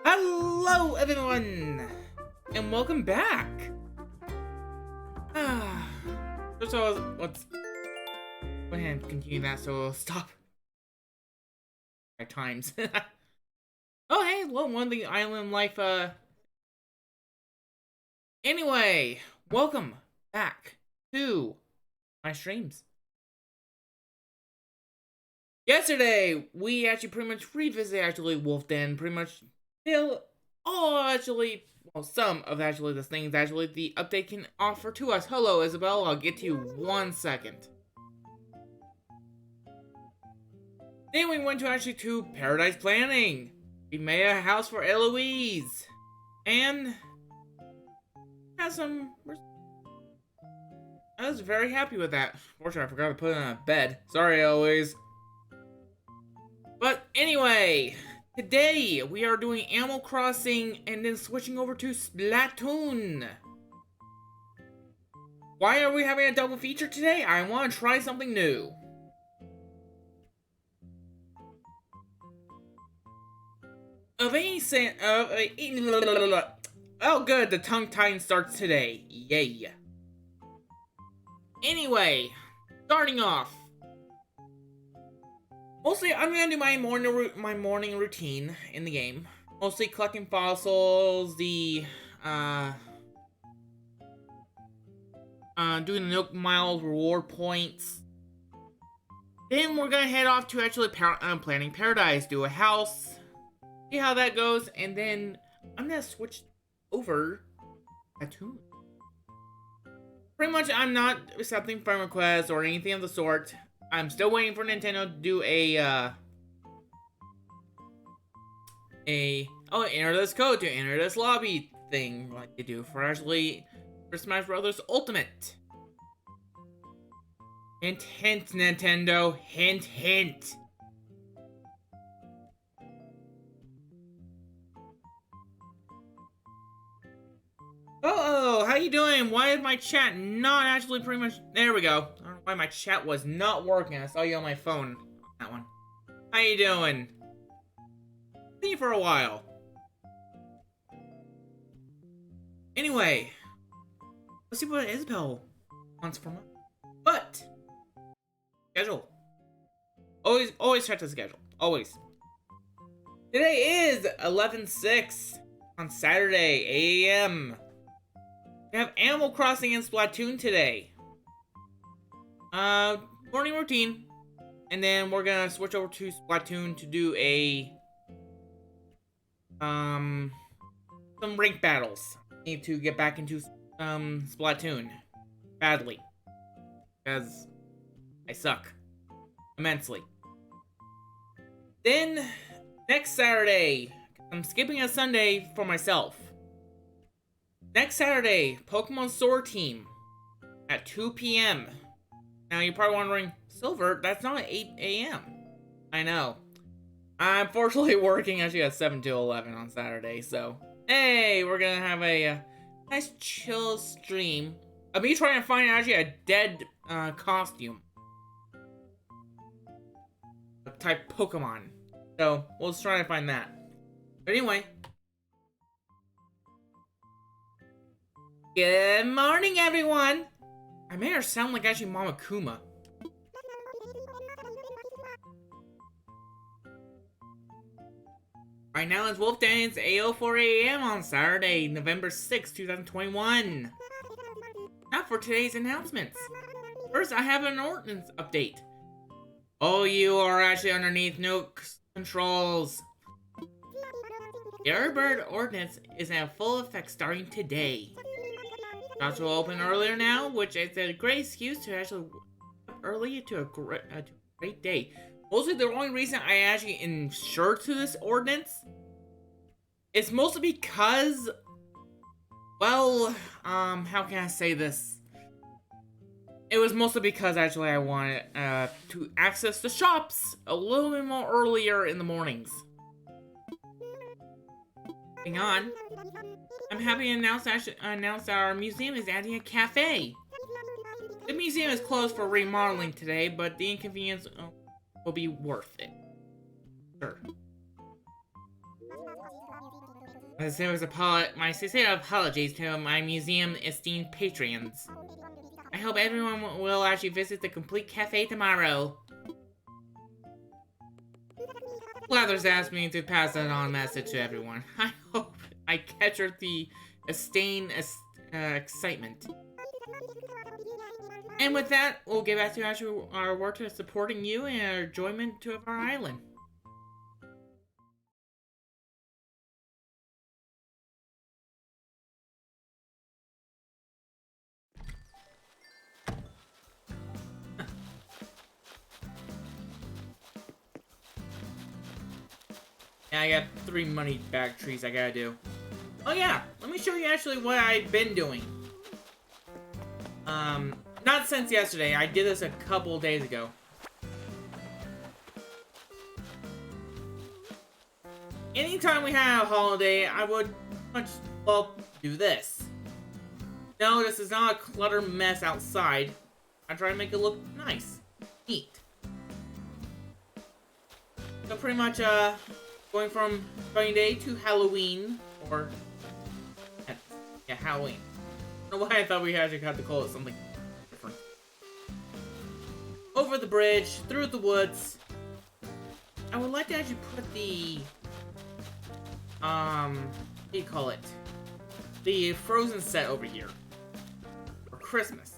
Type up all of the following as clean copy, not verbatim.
Hello, everyone, and welcome back. So let's go ahead and continue that. So we'll stop at times. Oh, hey, well, one of the island life. Anyway, welcome back to my streams. Yesterday, we actually pretty much revisited Wolf Den, pretty much still some of the things the update can offer to us. Hello, Isabel. I'll get to you 1 second. Then we went to Paradise Planning. We made a house for Eloise. And I was very happy with that. Fortunately, I forgot to put it on a bed. Sorry, Eloise. But anyway, today we are doing Animal Crossing and then switching over to Splatoon. Why are we having a double feature today? I want to try something new. Oh good, the tongue tie starts today. Yay. Anyway, starting off. Mostly, I'm gonna do my morning routine in the game. Mostly collecting fossils, doing the Nook Mile reward points. Then we're gonna head off to planning Paradise, do a house, see how that goes, and then I'm gonna switch over Splatoon. Pretty much, I'm not accepting friend requests or anything of the sort. I'm still waiting for Nintendo to do enter this code to enter this lobby thing like they do for Smash Brothers Ultimate. Hint, hint, Nintendo. Hint, hint. Oh, how you doing? Why is my chat not actually pretty much... There we go. I don't know why my chat was not working. I saw you on my phone. That one. How you doing? Seen you for a while. Anyway. Let's see what Isabel wants from us. But. Schedule. Always check the schedule. Always. Today is 11/6 on Saturday, 8 a.m. We have Animal Crossing and Splatoon today. Morning routine. And then we're gonna switch over to Splatoon to do some rank battles. Need to get back into Splatoon. Badly. Because I suck. Immensely. Then, next Saturday, I'm skipping a Sunday for myself. Next Saturday, Pokemon Sword Team at 2 p.m. Now, you're probably wondering, Silver, that's not 8 a.m. I know. I'm fortunately working actually at 7 to 11 on Saturday, so... Hey, we're gonna have a nice chill stream of me trying to find actually a dead costume. Type Pokemon. So, we'll just try to find that. But anyway... Good morning, everyone! I made her sound like actually Mama Kuma. Right now it's Wolf Den. It's 8:04 a.m. on Saturday, November 6, 2021. Now for today's announcements. First, I have an ordinance update. Oh, you are actually underneath Nook's controls. The Airbird Ordinance is in full effect starting today. Shops will open earlier now, which is a great excuse to actually early to a great day. Mostly the only reason I actually insured to this ordinance is mostly because, well, how can I say this? It was mostly because actually I wanted to access the shops a little bit more earlier in the mornings. Hang on. I'm happy to announce that our museum is adding a cafe. The museum is closed for remodeling today, but the inconvenience will be worth it. Sure. My sincere apologies to my museum esteemed patrons. I hope everyone will actually visit the Complete Cafe tomorrow. Blathers asked me to pass that on message to everyone. I hope I captured the esteemed excitement. And with that, we'll get back to actually our work to supporting you and our enjoyment of our island. Yeah, I got 3 money bag trees I gotta do. Oh yeah, let me show you actually what I've been doing. Not since yesterday. I did this a couple days ago. Anytime we have a holiday, I would much well do this. No, this is not a clutter mess outside. I try to make it look nice, neat. So pretty much, going from Starting Day to Halloween, or yeah, Halloween. I don't know why I thought we actually had to call it something different. Over the bridge, through the woods. I would like to actually put the what do you call it? The Frozen set over here. For Christmas.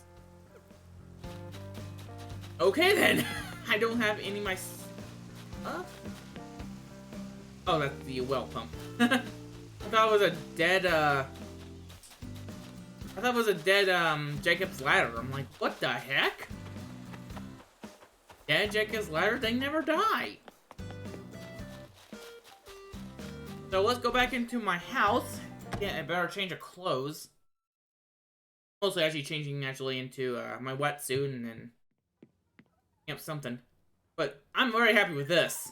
Okay then! I don't have any of my stuff. Oh, that's the well pump. I thought it was a dead, Jacob's Ladder. I'm like, what the heck? Dead Jacob's Ladder? They never die. So let's go back into my house. Yeah, I better change of clothes. Mostly actually changing naturally into my wetsuit and then something. But I'm very happy with this.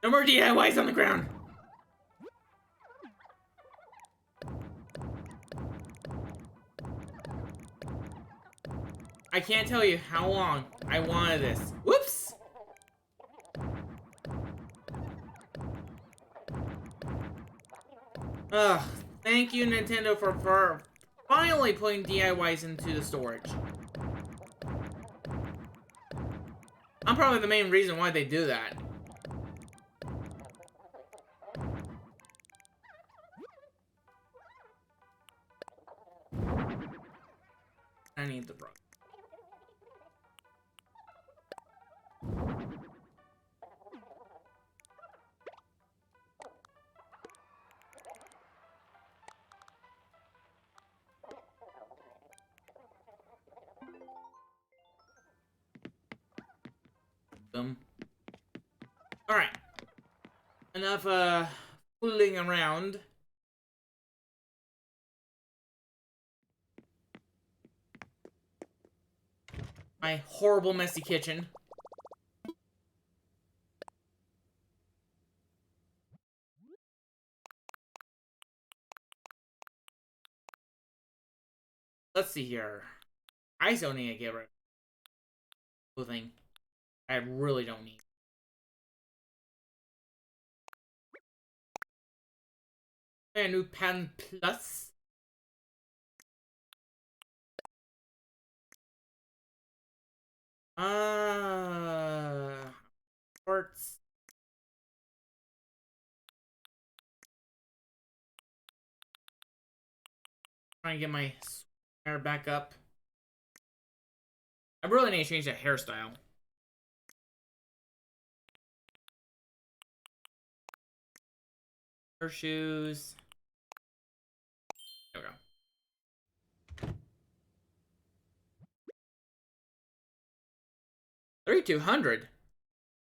No more DIYs on the ground. I can't tell you how long I wanted this. Whoops! Ugh, thank you Nintendo for finally putting DIYs into the storage. I'm probably the main reason why they do that. I need the brush. Alright. Enough, fooling around. My horrible, messy kitchen. Let's see here. I still need to get rid of thing. I really don't need. A new Pan Plus. Parts. Trying to get my hair back up. I really need to change that hairstyle. Her shoes. There we go. 3,200.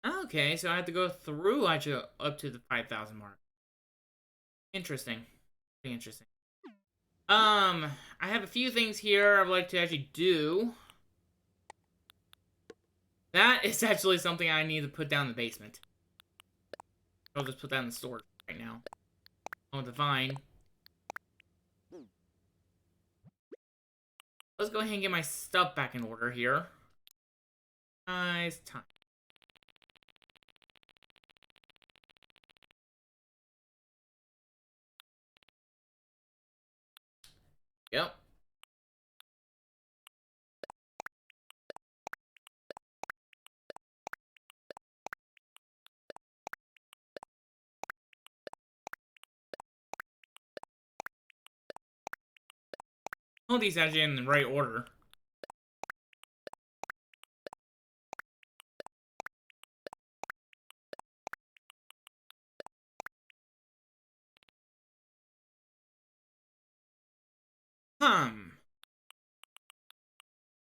Okay, so I have to go through actually up to the 5,000 mark. Interesting. Pretty interesting. I have a few things here I'd like to actually do. That is actually something I need to put down in the basement. I'll just put that in the storage right now. Oh, the vine. Let's go ahead and get my stuff back in order here. Nice time. Yep. All these actually in the right order.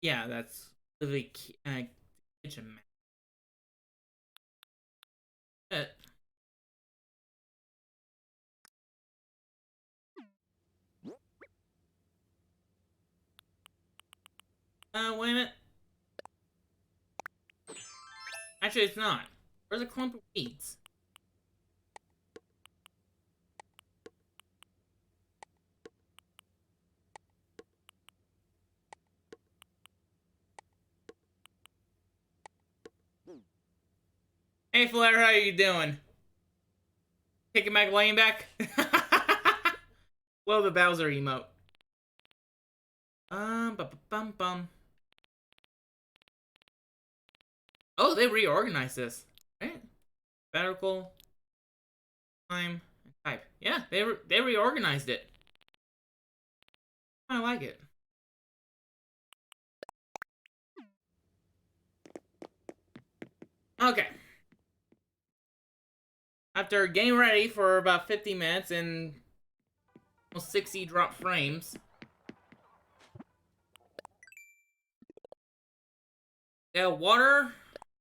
Yeah, that's the kitchen mat. Wait a minute. Actually, it's not. Where's a clump of weeds? Hey, Flair, how you doing? Kicking back, laying back? Well, the Bowser emote. Bum bum. Oh, they reorganized this, right? Vertical, time, and type. Yeah, they reorganized it. I like it. Okay. After getting ready for about 50 minutes and almost 60 drop frames, yeah, water,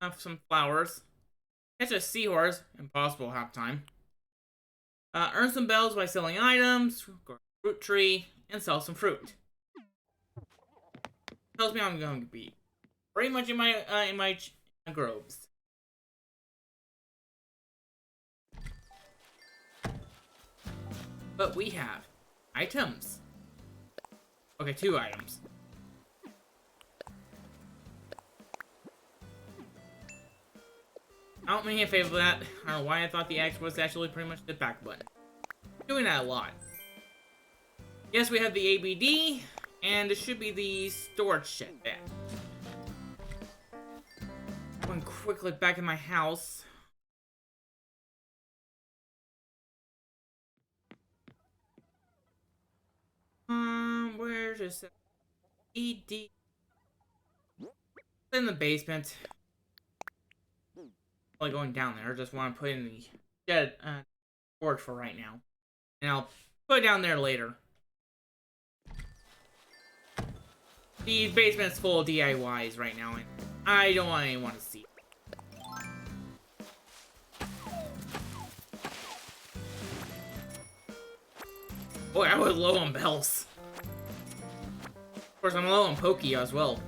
have some flowers, catch a seahorse, impossible half time. Earn some bells by selling items, go to the fruit tree, and sell some fruit. Tells me I'm going to be pretty much in my groves. But we have items. Okay, 2 items. I don't mean a favor for that. I don't know why I thought the X was actually pretty much the back button. Doing that a lot. Yes, we have the ABD, and it should be the storage shed there. Going quickly back in my house. Where's this? ED. In the basement. Probably going down there. I just want to put in the shed storage for right now. And I'll put it down there later. The basement's full of DIYs right now, and I don't want anyone to see. Boy, I was low on bells. Of course, I'm low on Pokey as well.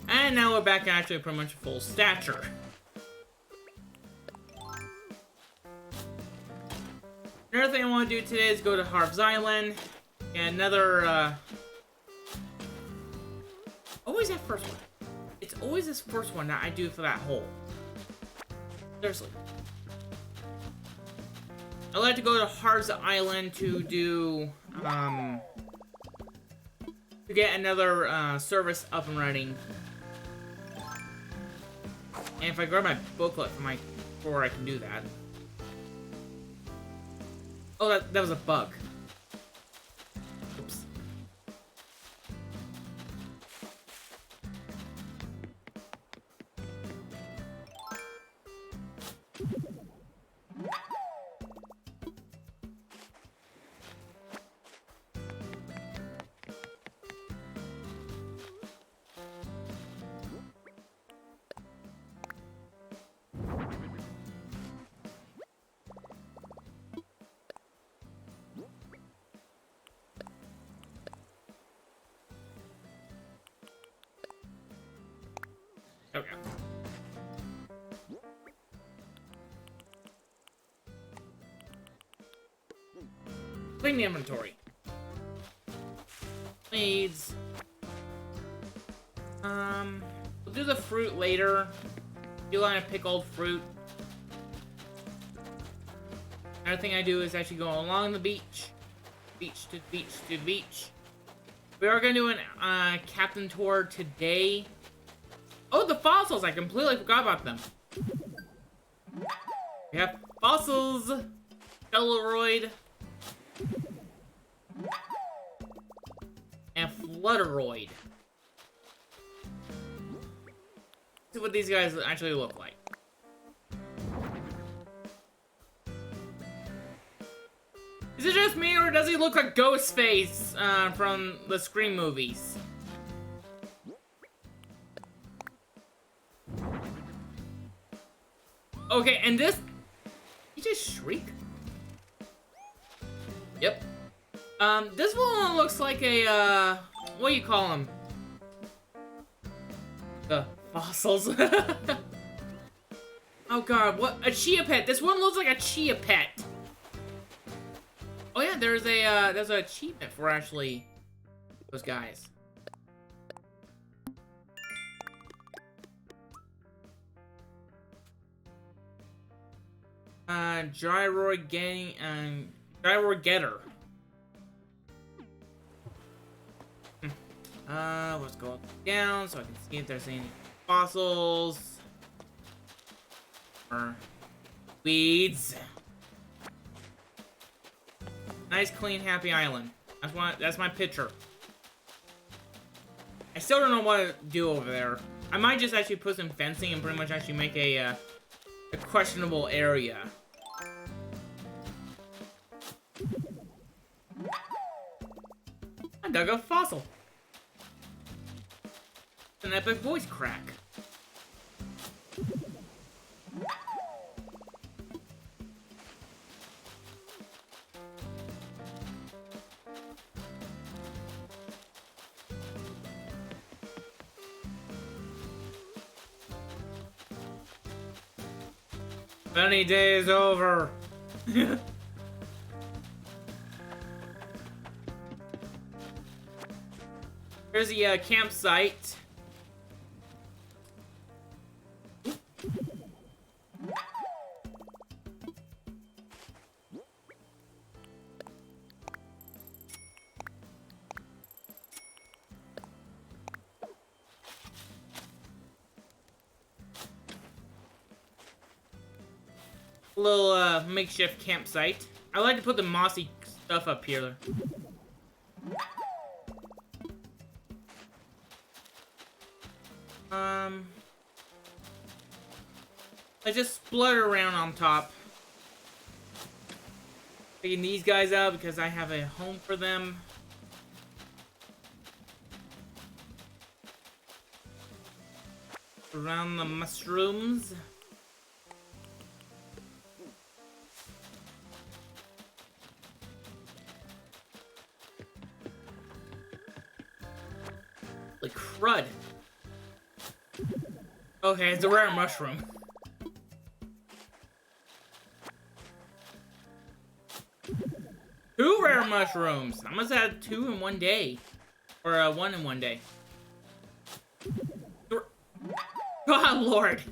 And now we're back actually pretty much full stature. Another thing I want to do today is go to Harv's Island. And another, always that first one. It's always this first one that I do for that hole. Seriously. I like to go to Harv's Island to do, to get another, service up and running. And if I grab my booklet from my drawer, I can do that. Oh, that was a bug. Oops. Okay. Clean the inventory. grenades. We'll do the fruit later. Do line of pickled fruit. Another thing I do is actually go along the beach. Beach to beach to beach. We are going to do an captain tour today. Oh, the fossils! I completely forgot about them. We have fossils. Celluloid. And Flutteroid. See what these guys actually look like. Is it just me, or does he look like Ghostface from the Scream movies? Okay, and this... He just shriek? Yep. This one looks like a, what do you call them? The fossils. Oh god, what? A chia pet. This one looks like a chia pet. Oh yeah, there's an achievement for actually those guys. Gyroid getting, Gyroid getter. Let's go down so I can see if there's any fossils or weeds. Nice, clean, happy island. That's my picture. I still don't know what to do over there. I might just actually put some fencing and pretty much actually make a questionable area. I dug a fossil. An epic voice crack. Sunny day is over. Here's the campsite. Little makeshift campsite. I like to put the mossy stuff up here. I just splutter around on top. Taking these guys out because I have a home for them. Around the mushrooms. Like crud. Okay, it's a rare mushroom. Two rare mushrooms! I must have had 2 in one day. Or 1 in one day. God Lord!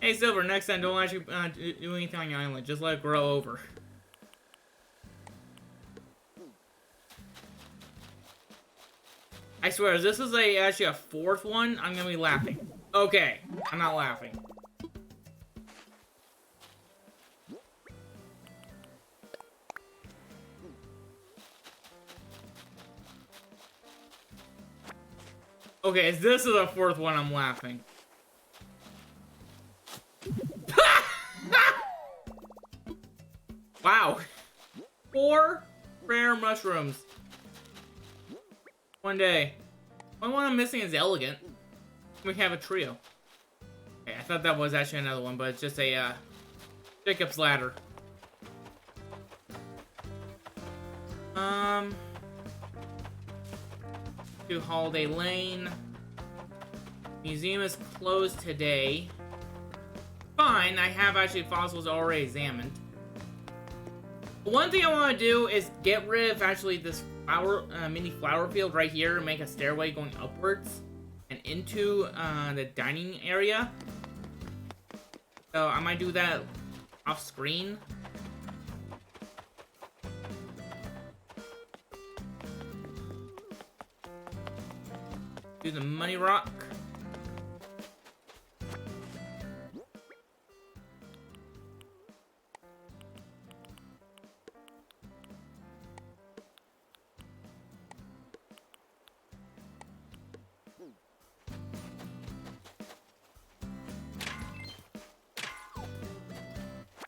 Hey Silver, next time don't actually do anything on your island. Just let it grow over. I swear, if this is actually a 4th one, I'm gonna be laughing. Okay, I'm not laughing. Okay, if this is a 4th one, I'm laughing. Wow. 4 rare mushrooms. One day. Only one I'm missing is elegant. We have a trio. Okay, I thought that was actually another one, but it's just a Jacob's ladder. To Holiday Lane. Museum is closed today. Fine, I have actually fossils already examined. One thing I want to do is get rid of actually this flower, mini flower field right here and make a stairway going upwards and into the dining area. So I might do that off screen. Do the money rock.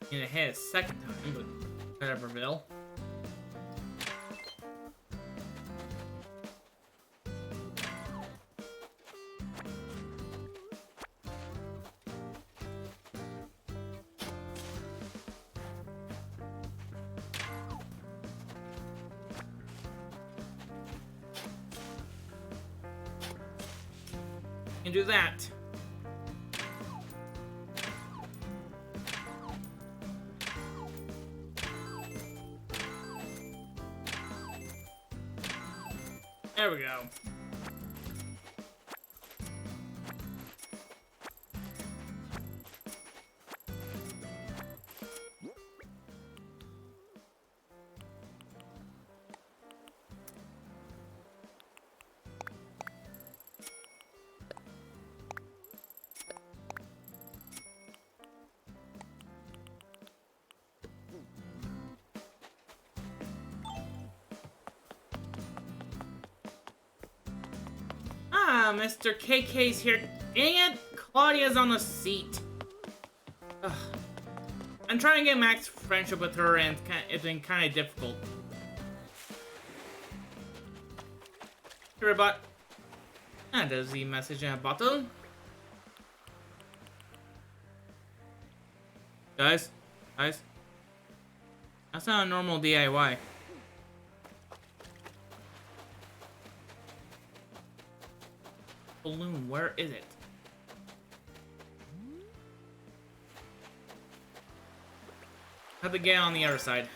Need to hit a second time, but whatever, Bill. Can do that. There we go. Ah, Mr. KK's here. Dang it! Claudia's on the seat. Ugh. I'm trying to get max friendship with her, and it's been kind of difficult. Here, but and there's the message in a bottle. Guys, that's not a normal DIY. Balloon, where is it? Have to get on the other side.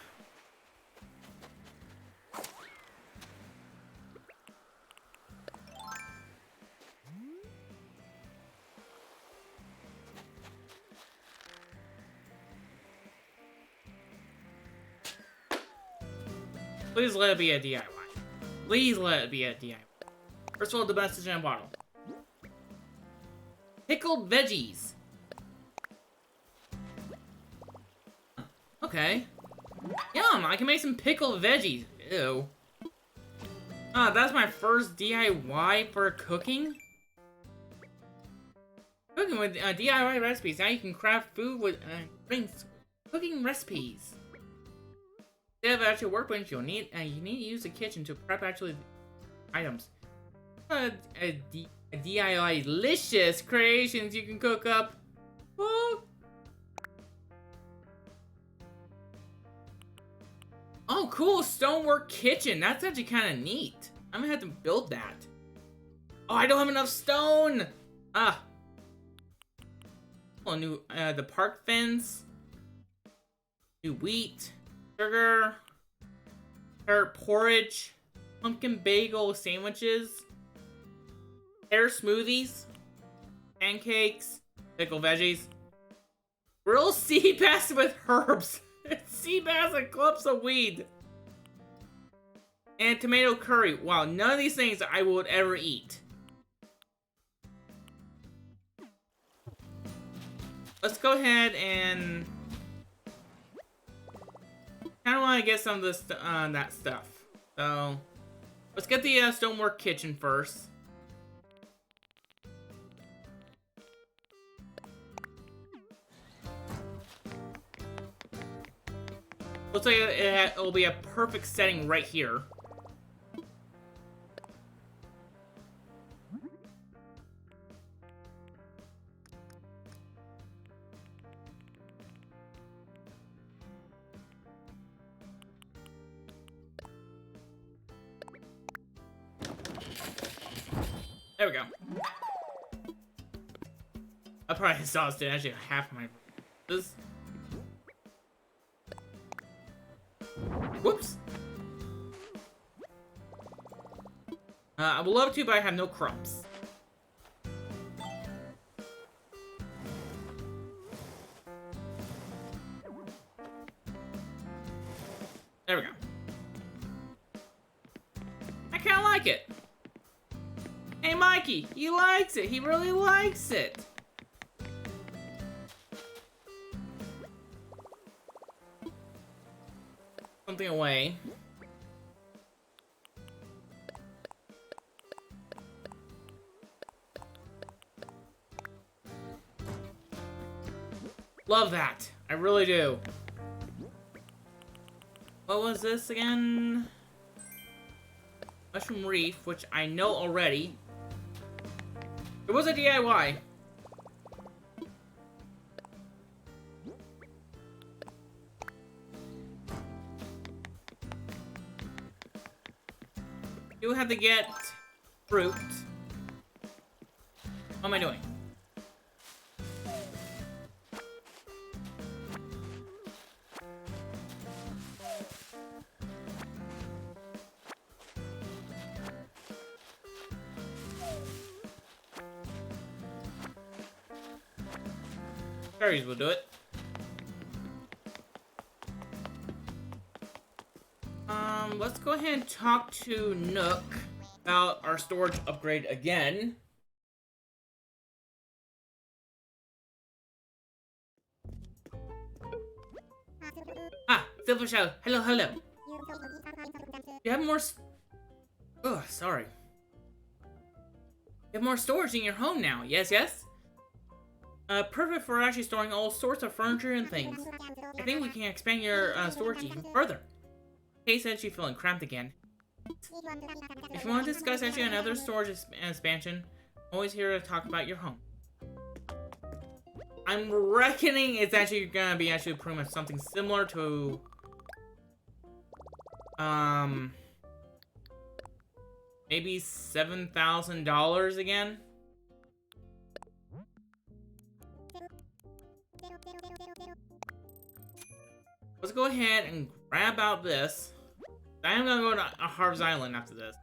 Please let it be a DIY. Please let it be a DIY. First of all, the message in a bottle. Pickled veggies. Okay. Yum, I can make some pickled veggies. Ew. That's my first DIY for cooking. Cooking with DIY recipes. Now you can craft food with cooking recipes. Instead of actual workbench, you need to use the kitchen to prep actually items. DIY-licious creations you can cook up. Oh, cool, stonework kitchen. That's actually kind of neat. I'm gonna have to build that. Oh, I don't have enough stone. Oh, new the park fence. New wheat, sugar, carrot porridge, pumpkin bagel sandwiches. Pear smoothies, pancakes, pickled veggies, grilled sea bass with herbs, sea bass and clumps of weed, and tomato curry. Wow, none of these things I would ever eat. Let's go ahead and kind of want to get some of this that stuff. So let's get the stonework kitchen first. Looks like it'll be a perfect setting right here. There we go. I probably exhausted actually half my this. Whoops. I would love to, but I have no crops. There we go. I kind of like it. Hey, Mikey, he likes it. He really likes it. Something away. Love that. I really do. What was this again? Mushroom Reef, which I know already. It was a DIY. You have to get fruit. What am I doing? Cherries will do it. Let's go ahead and talk to Nook about our storage upgrade again. Ah, Silver Shell. Hello, hello. You have more... Oh, sorry. You have more storage in your home now. Yes, yes? Perfect for actually storing all sorts of furniture and things. I think we can expand your storage even further. Kay said she's feeling cramped again. If you want to discuss actually another storage expansion, I'm always here to talk about your home. I'm reckoning it's actually gonna be actually pretty much something similar to maybe $7,000 again. Let's go ahead and grab out this. I am gonna go to Harv's Island after this.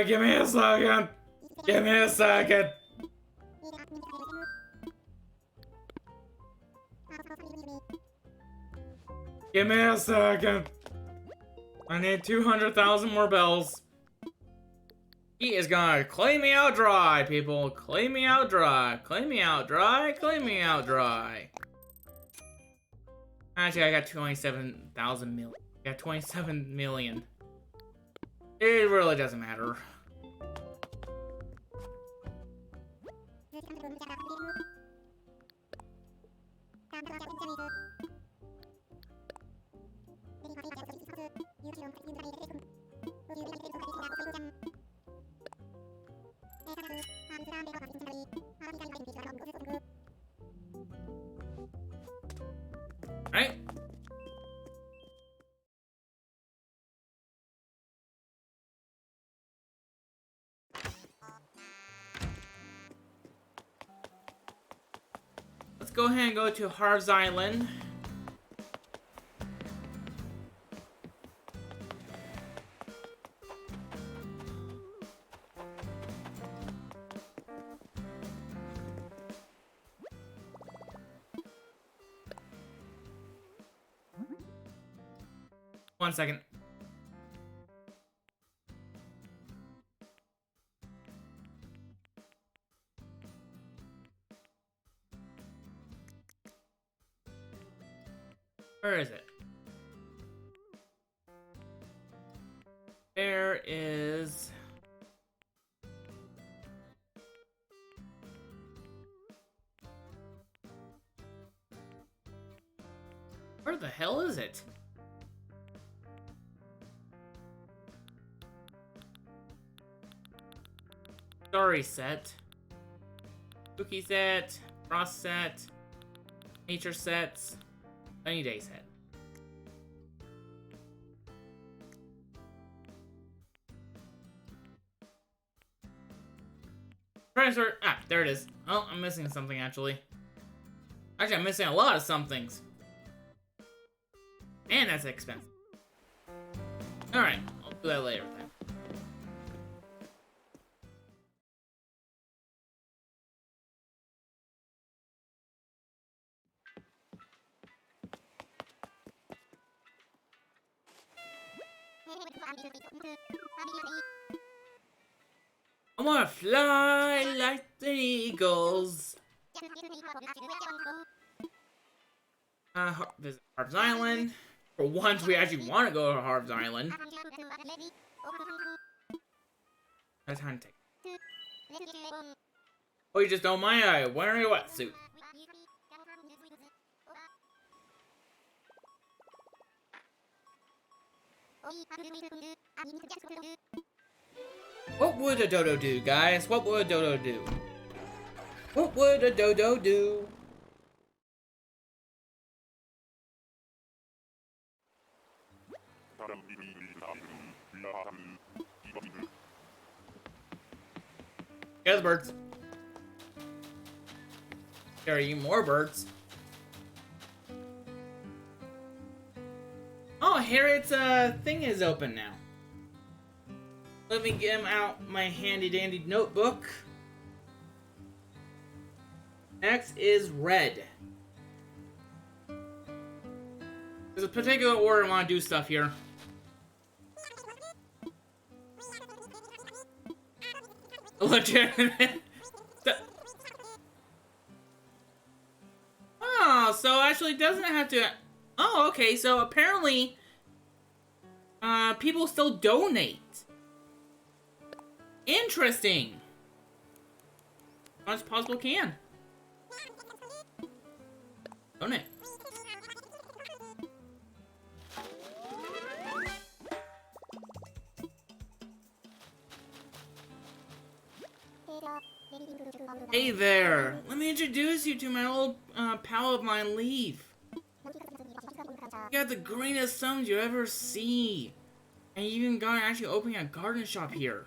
Give me a second. Give me a second. Give me a second. I need 200,000 more bells. He is gonna claim me out dry, people. Claim me out dry. Claim me out dry. Claim me out dry. Actually, I got 27,000 million. I got 27 million. It really doesn't matter. Right? Let's go ahead and go to Harv's Island. One second. Where is it? There is... Where the hell is it? Story set. Cookie set. Frost set. Nature sets. Sunny day set. Transfer. Ah, there it is. Oh, I'm missing something actually. Actually, I'm missing a lot of somethings. And that's expensive. Alright, I'll do that later then. I wanna fly like the eagles. Visit Harv's Island. For once, we actually want to go to Harv's Island. That's how to take. Oh, you just don't mind wearing a wetsuit. What would a dodo do, guys? What would a dodo do? What would a dodo do? There's birds. There are even more birds. Oh, Harriet's thing is open now. Let me get out my handy dandy notebook. Next is red. There's a particular order I want to do stuff here. Legitimate. Oh, so actually it doesn't have to. Oh, okay. So apparently, people still donate. Interesting. As much as possible can. Donate. Hey there! Let me introduce you to my old pal of mine, Leaf. You got the greenest thumbs you ever see. And you even got actually opening a garden shop here.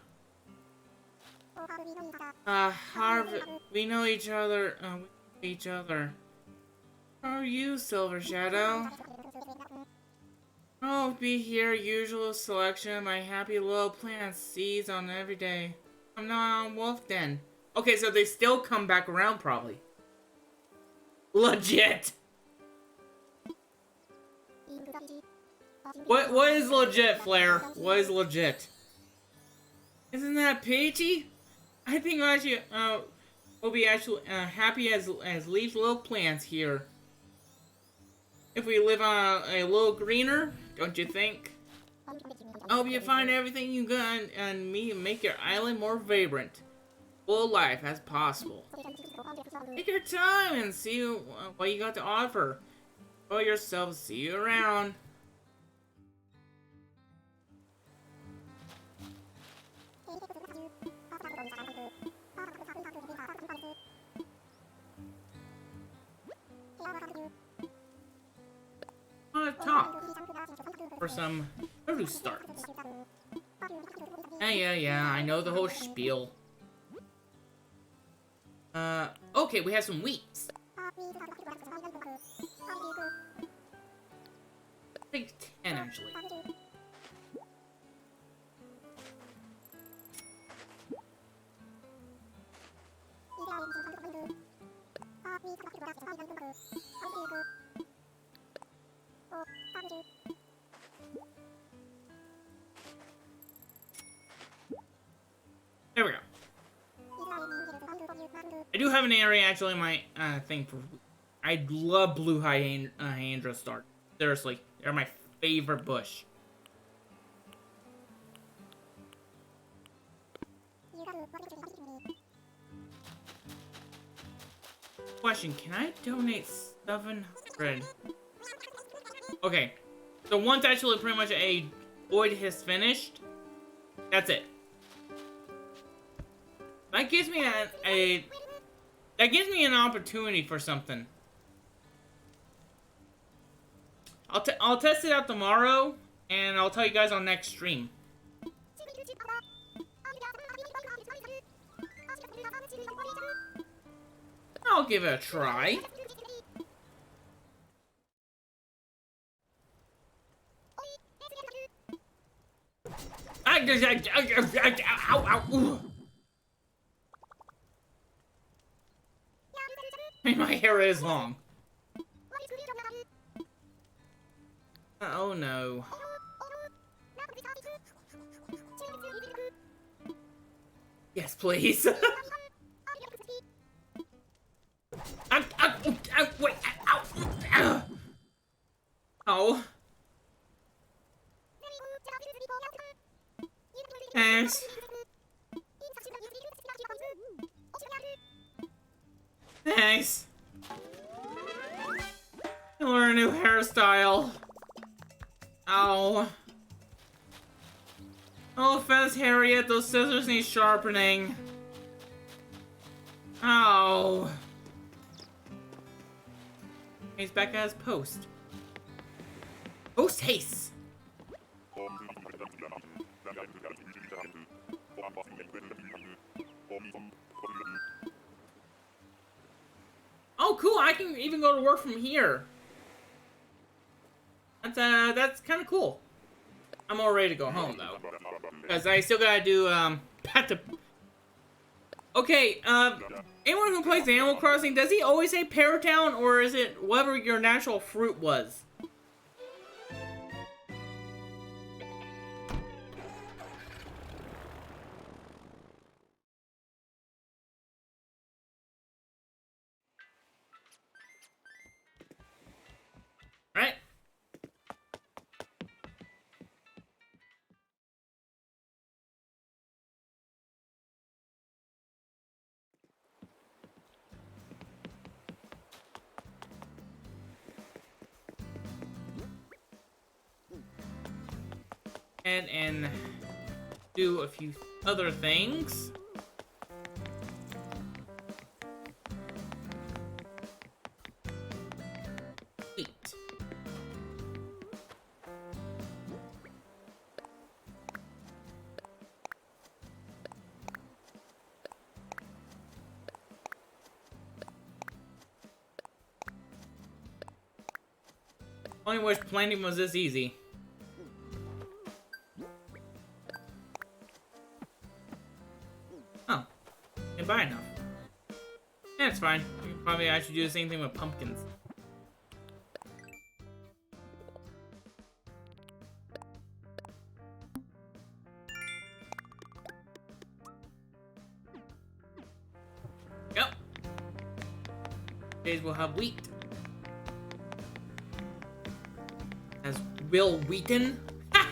Harv, we know each other. How are you, Silver Shadow? Oh, be here, usual selection of my happy little plant seeds on every day. I'm not on Wolf Den. Okay, so they still come back around, probably. Legit! What is legit, Flair? What is legit? Isn't that Peachy? I think we'll be actually happy as Leaf's little plants here. If we live on a little greener, don't you think? I hope you find everything you got and make your island more vibrant, full of life as possible. Take your time and see what you got to offer. Enjoy yourself. See you around. Top for some produce starts. Yeah, I know the whole spiel. Okay, we have some wheats. I think 10 actually. There we go. I do have an area actually in my thing for. I love blue hydrangea start. Seriously, they're my favorite bush. Question: can I donate 700? Okay, so once actually pretty much a void has finished, that's it. That gives me an opportunity for something. I'll test it out tomorrow, and I'll tell you guys on next stream. I'll give it a try. Ow, ow. My hair is long. Oh no. Yes, please. Wait, ow. Oh. Thanks. Thanks. I learned a new hairstyle. Ow. No offense, Harriet. Those scissors need sharpening. Ow. He's back at his post. Post haste. Oh, cool! I can even go to work from here. That's kind of cool. I'm all ready to go home though, because I still gotta do Okay, anyone who plays Animal Crossing, does he always say Pear Town, or is it whatever your natural fruit was? Right? And do a few other things. Sweet. Only wish planting was this easy. Oh, didn't buy enough. Yeah, it's fine. Probably I should do the same thing with pumpkins. Yep. Days will have wheat. As Will Wheaton. Ha!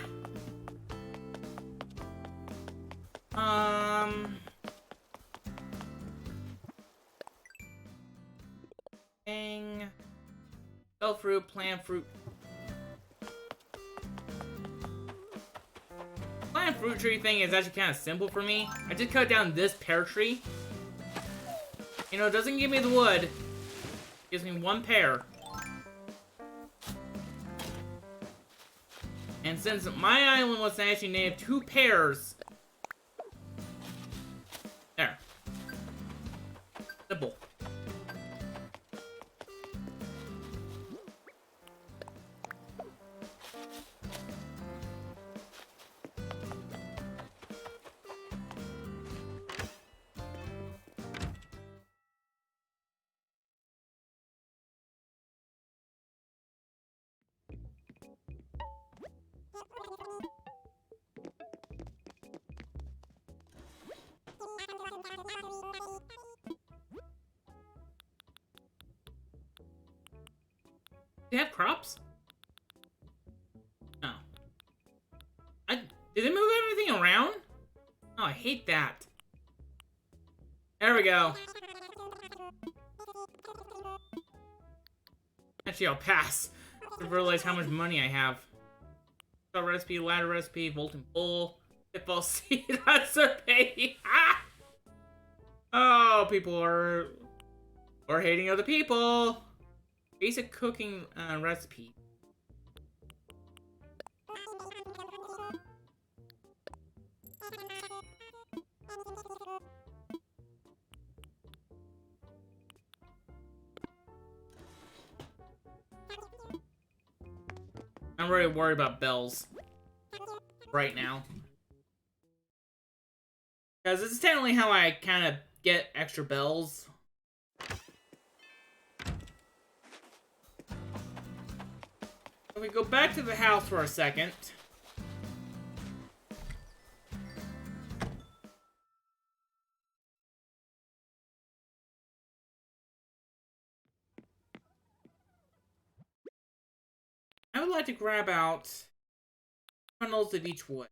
Bell fruit, plant fruit. Plant fruit tree thing is actually kind of simple for me. I just cut down this pear tree. You know, it doesn't give me the wood. It gives me one pear. And since my island was actually named 2 pears. There. Simple. They have crops? No. Did they move everything around? Oh, I hate that. There we go. Actually, I'll pass. I realize how much money I have. Start recipe, ladder recipe, Volton Bull, pitfall seed, recipe. Ah! Oh, people are hating other people. Basic cooking recipe. really worried about bells right now. Because this is technically how I kind of get extra bells. If we go back to the house for a second. I would like to grab out bundles of each wood.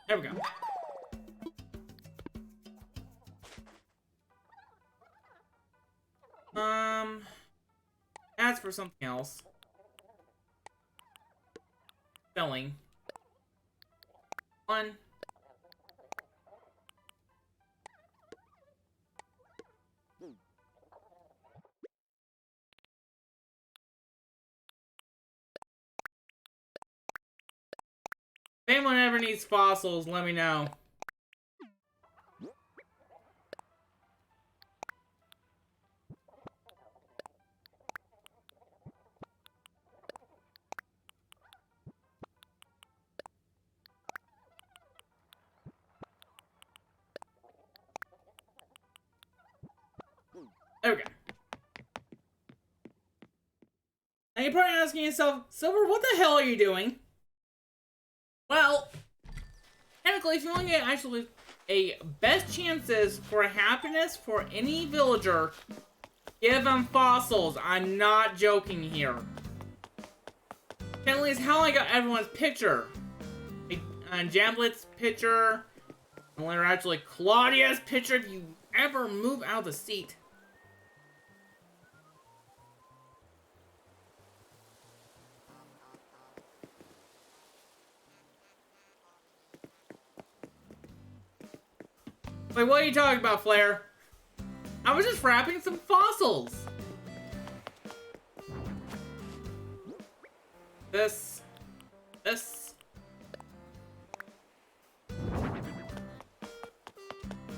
There we go. As for something else. Selling. 1. If anyone ever needs fossils, let me know. There we go. Now you're probably asking yourself, Silver, what the hell are you doing? Well, technically, if you want to get actually a best chances for happiness for any villager, give them fossils. I'm not joking here. Technically, it's how I got everyone's picture. Jamblet's picture. And later, actually, Claudia's picture if you ever move out of the seat. Wait, what are you talking about, Flair? I was just wrapping some fossils. This.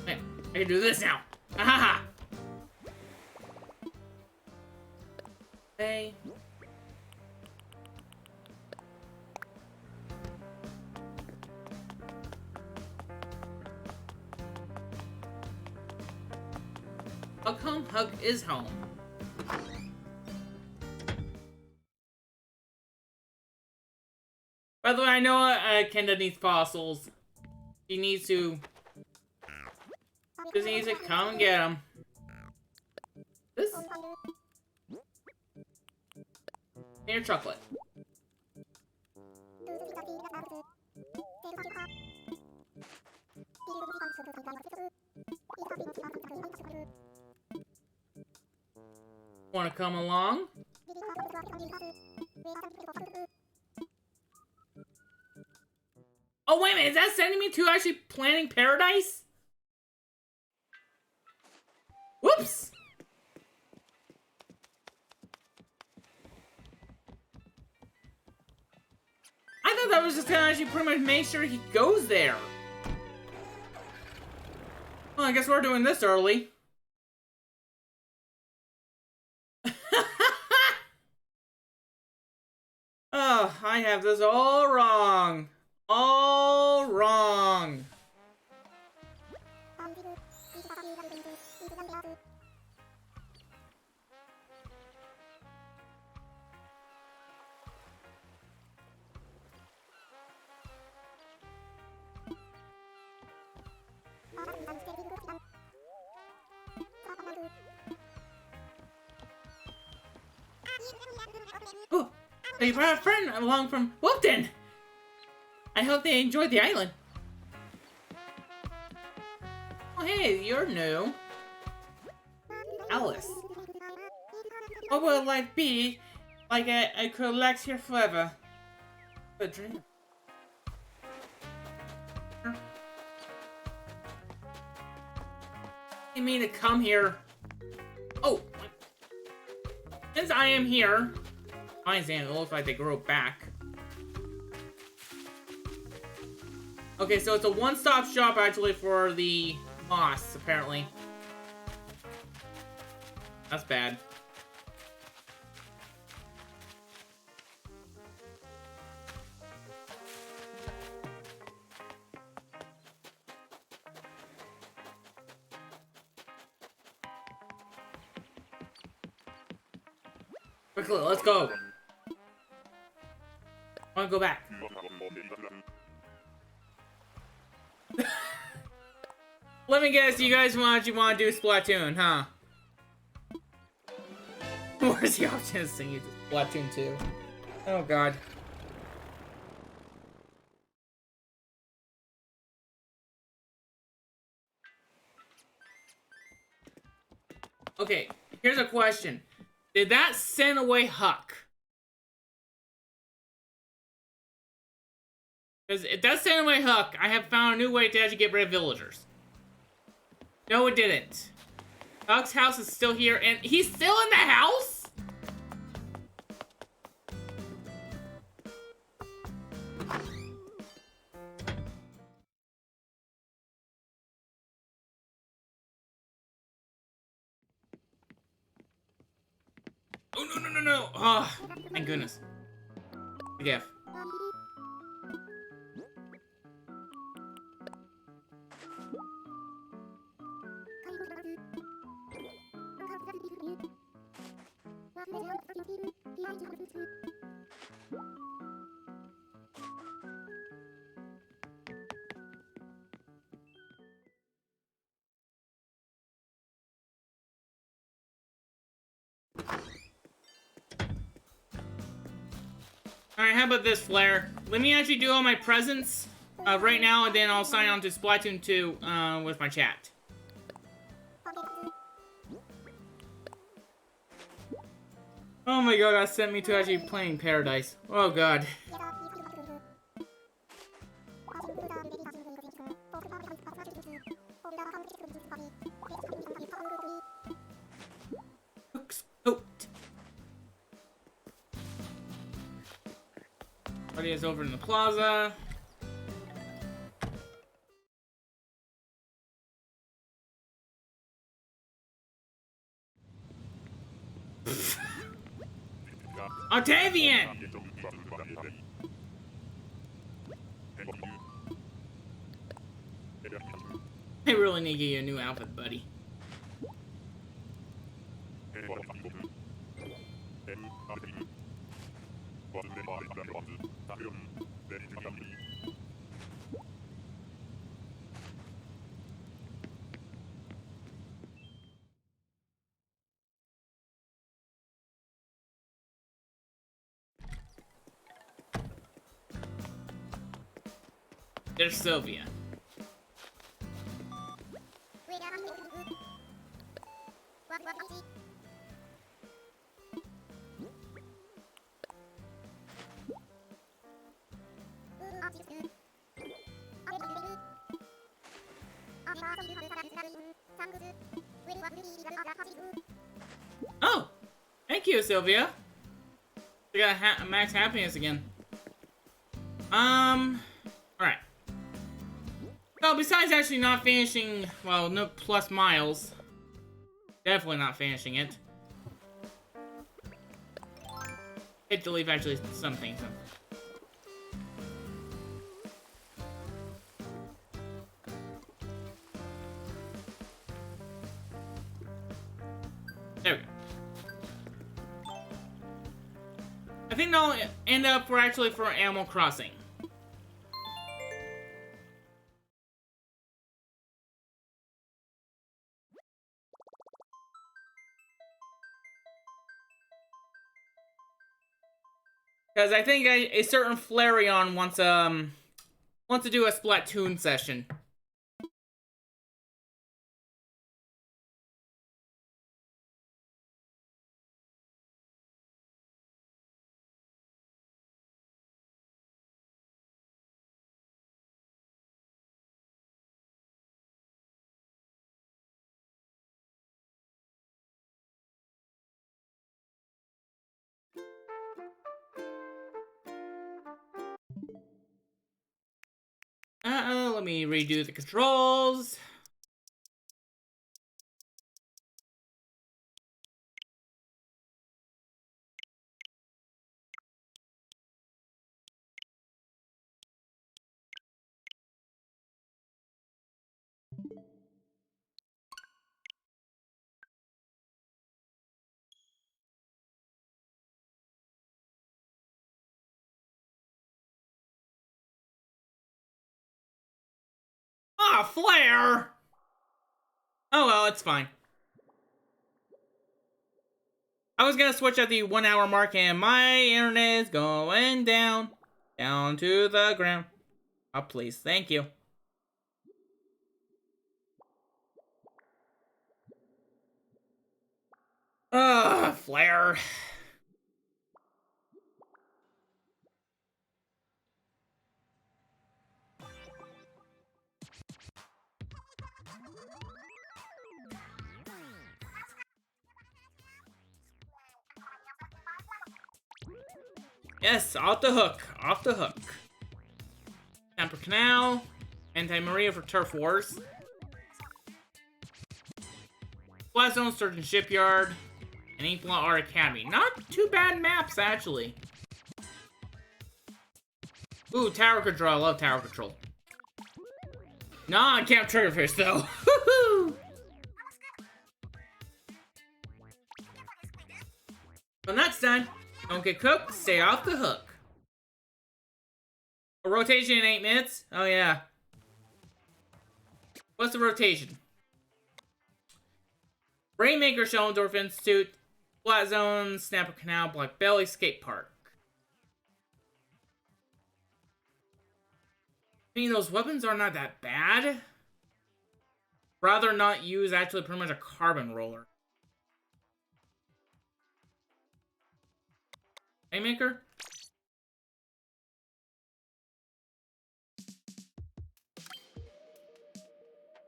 Wait, I can do this now. Ahaha. Hey. Hug is home. By the way, I know Kenda needs fossils. She needs to. Just needs to come and get them. This? Here, chocolate. Want to come along? Oh, wait a minute. Is that sending me to actually planning paradise? Whoops! I thought that was just gonna actually pretty much make sure he goes there. Well, I guess we're doing this early. Oh, I have this all wrong. All wrong. Oh, they brought a friend along from Wilton. I hope they enjoyed the island. Oh, hey, you're new. Alice. What would life be like I could relax here forever? A dream. You mean to come here? Oh, since I am here, mine's it looks like they grow back. Okay, so it's a one-stop shop actually for the moss, apparently. That's bad. Quickly, let's go. I wanna go back. Let me guess, you guys want to do Splatoon, huh? Where's the option to sing you Splatoon 2? Oh god. Okay, here's a question. Did that send away Huck? Because if that sent away Huck, I have found a new way to actually get rid of villagers. No, it didn't. Huck's house is still here, and he's still in the house? Oh, no, no, no, no. Oh, thank goodness. Yeah. Alright, how about this, Flair? Let me actually do all my presents right now, and then I'll sign on to Splatoon 2 with my chat. Oh my god, that sent me to actually playing Paradise. Oh god. Cooked. Party is over in the plaza. Octavian! I really need to get you a new outfit, buddy. There's Sylvia. Oh! Thank you, Sylvia. We got max happiness again. Alright. Well, besides actually not finishing, well, no plus miles. Definitely not finishing it. Hit to leave actually something. There we go. I think they'll end up for Animal Crossing. Because I think a certain Flareon wants to do a Splatoon session. me redo the controls. Ah, flare! Oh well, it's fine. I was gonna switch at the 1 hour mark and my internet is going down. Down to the ground. Oh, please. Thank you. Flare. Yes, off the hook. Off the hook. Tamper Canal. Anti-Maria for Turf Wars. Splatoon Surgeon Shipyard. And Inkblot Art Academy. Not too bad maps, actually. Ooh, Tower Control. I love Tower Control. Nah, I can't Triggerfish, though. Well, next time, don't get cooked, stay off the hook. A rotation in 8 minutes? Oh, yeah. What's the rotation? Rainmaker, Shellendorf Institute, Flat Zone, Snapper Canal, Black Belly, Skate Park. I mean, those weapons are not that bad. Rather not use actually pretty much a carbon roller. Rainmaker?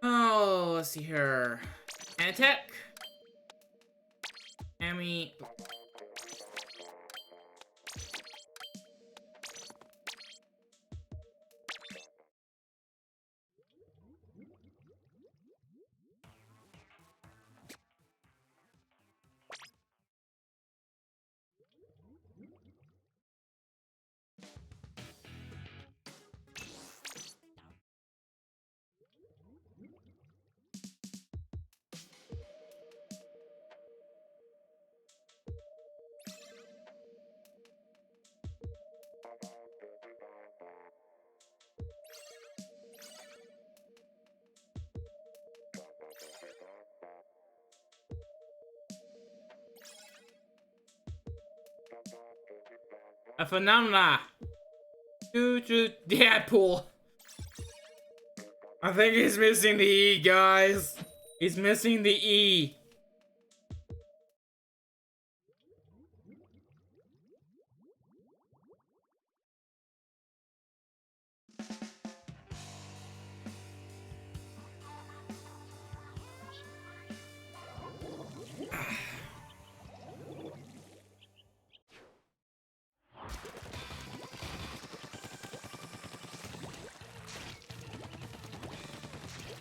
Oh, let's see here. Anatech. Amy. A phenomena. Deadpool. I think he's missing the E, guys. He's missing the E.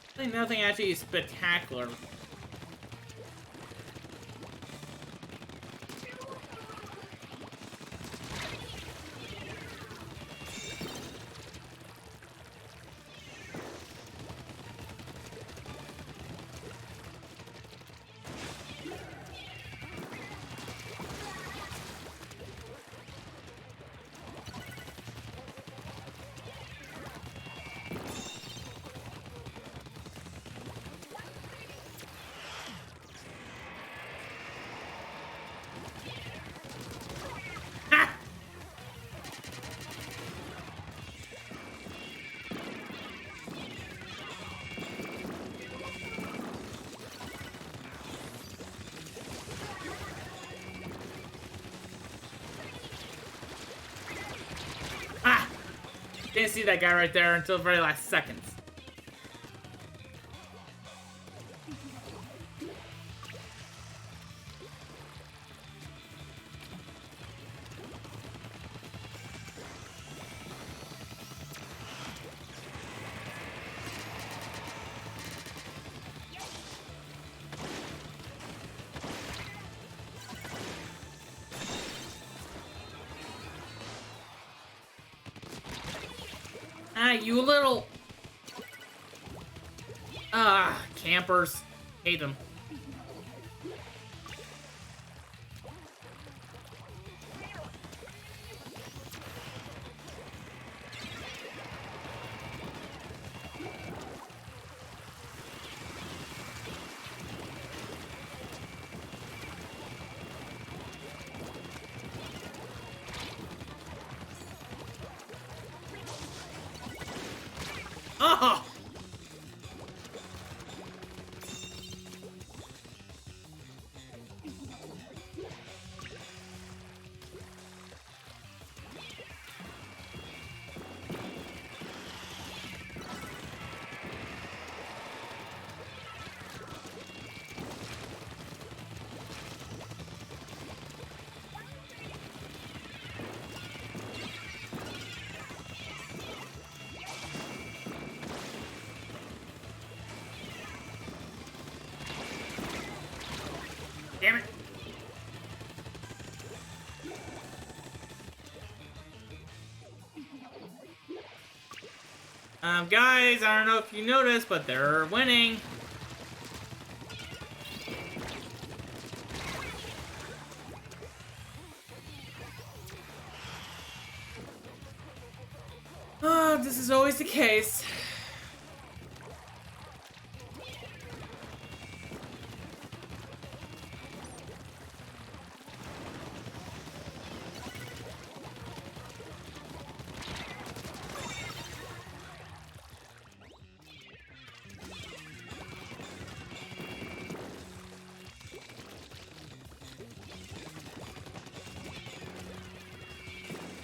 I think nothing actually spectacular. Didn't see that guy right there until the very last seconds. Ah, you little... Ah, campers. Hate them. Oh! Damn it. Guys, I don't know if you noticed, but they're winning. Oh, this is always the case.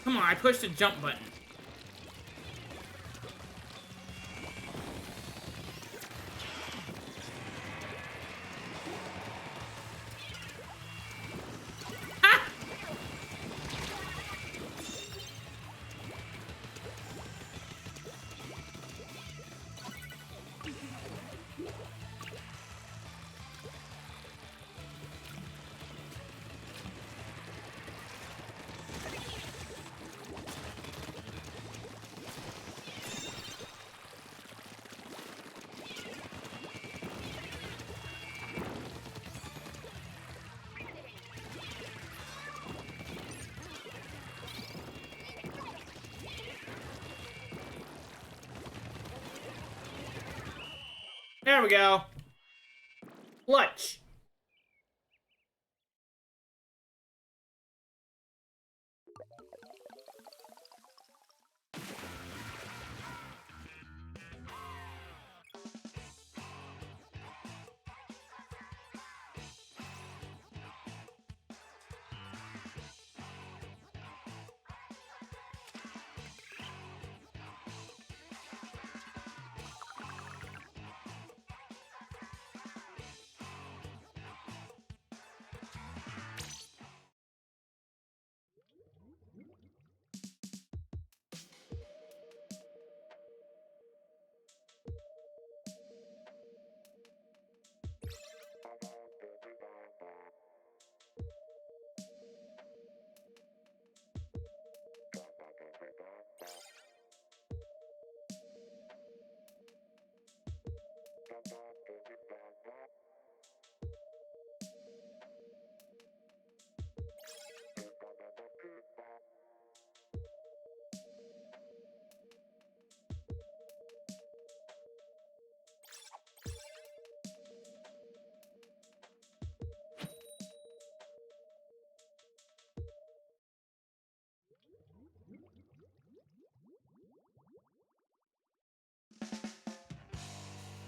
Come on, I pushed the jump button. Ah! There we go. Clutch.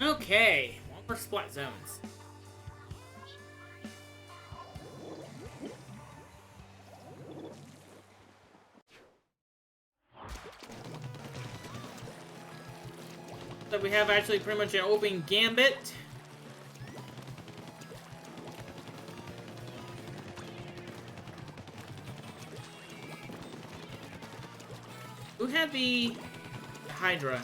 Okay, one more splat zones. So we have actually pretty much an open gambit. Who had the Hydra?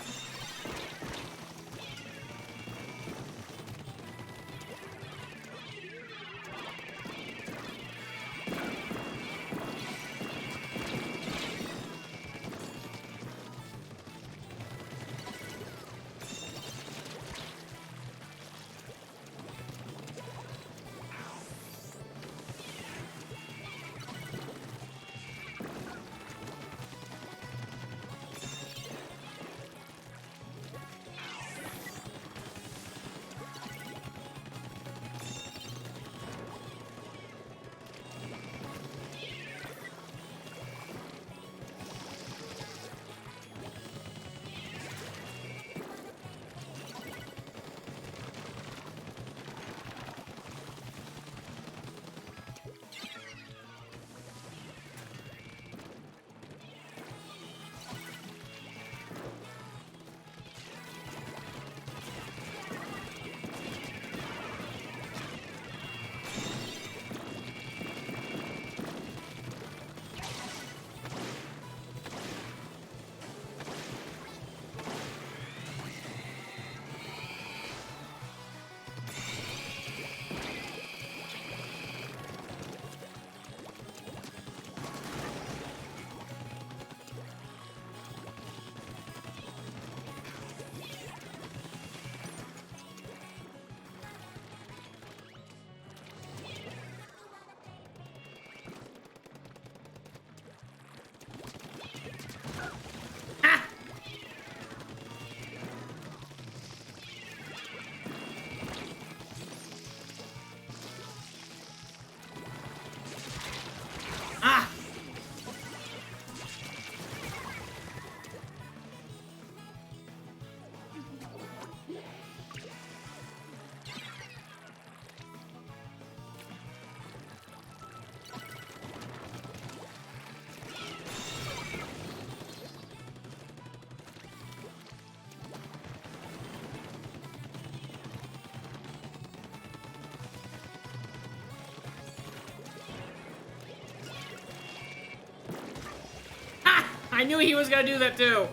I knew he was gonna do that too.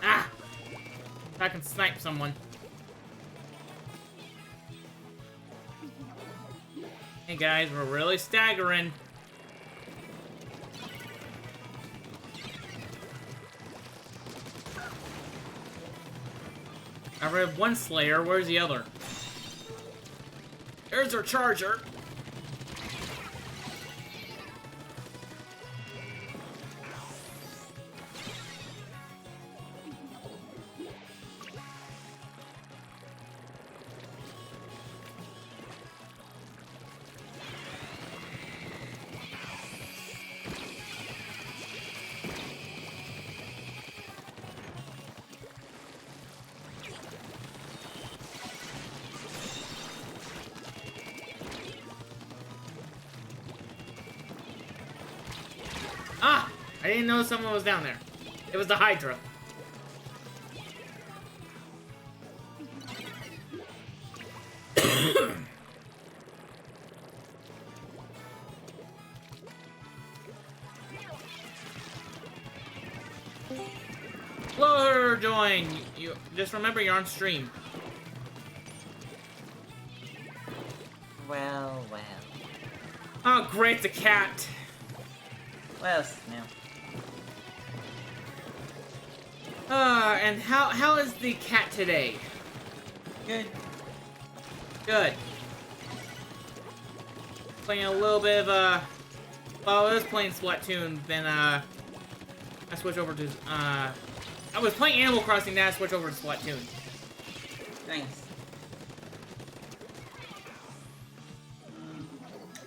Ah! If I can snipe someone. Hey guys, we're really staggering. I have one Slayer, where's the other? There's our charger. Ah! I didn't know someone was down there. It was the Hydra. Hello, join. You just remember you're on stream. Well. Oh, great, the cat. Well, no. And how is the cat today? Good. Good. Playing a little bit of, well, I was playing Splatoon, then, I switched over to, I was playing Animal Crossing, then I switched over to Splatoon. Nice.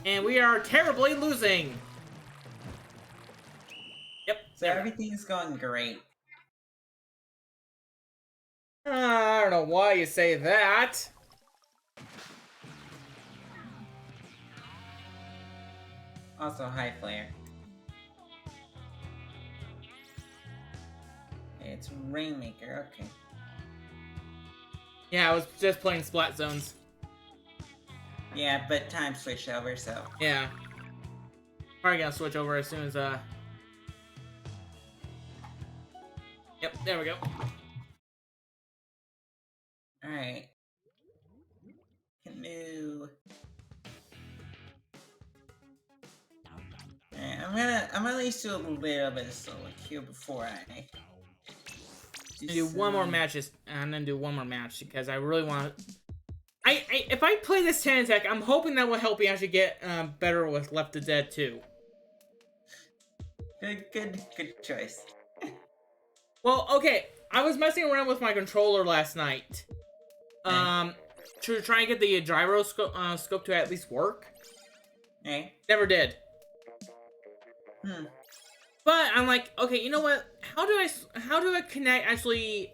And we are terribly losing. Yep. So everything's going great. I don't know why you say that. Also, hi, Flare. It's Rainmaker, okay. Yeah, I was just playing Splat Zones. Yeah, but time switched over, so... Yeah. Probably gonna switch over as soon as, Yep, there we go. Alright. Canoe. Alright, I'm at least do a little bit of solo queue before I... Do one more match, and then do one more match, because I really want to... if I play this 10 attack, I'm hoping that will help me actually get better with Left 4 Dead 2. Good choice. Well, okay, I was messing around with my controller last night. To try and get the gyroscope scope to at least work. Hey. Never did. But I'm like, okay, you know what? How do I connect actually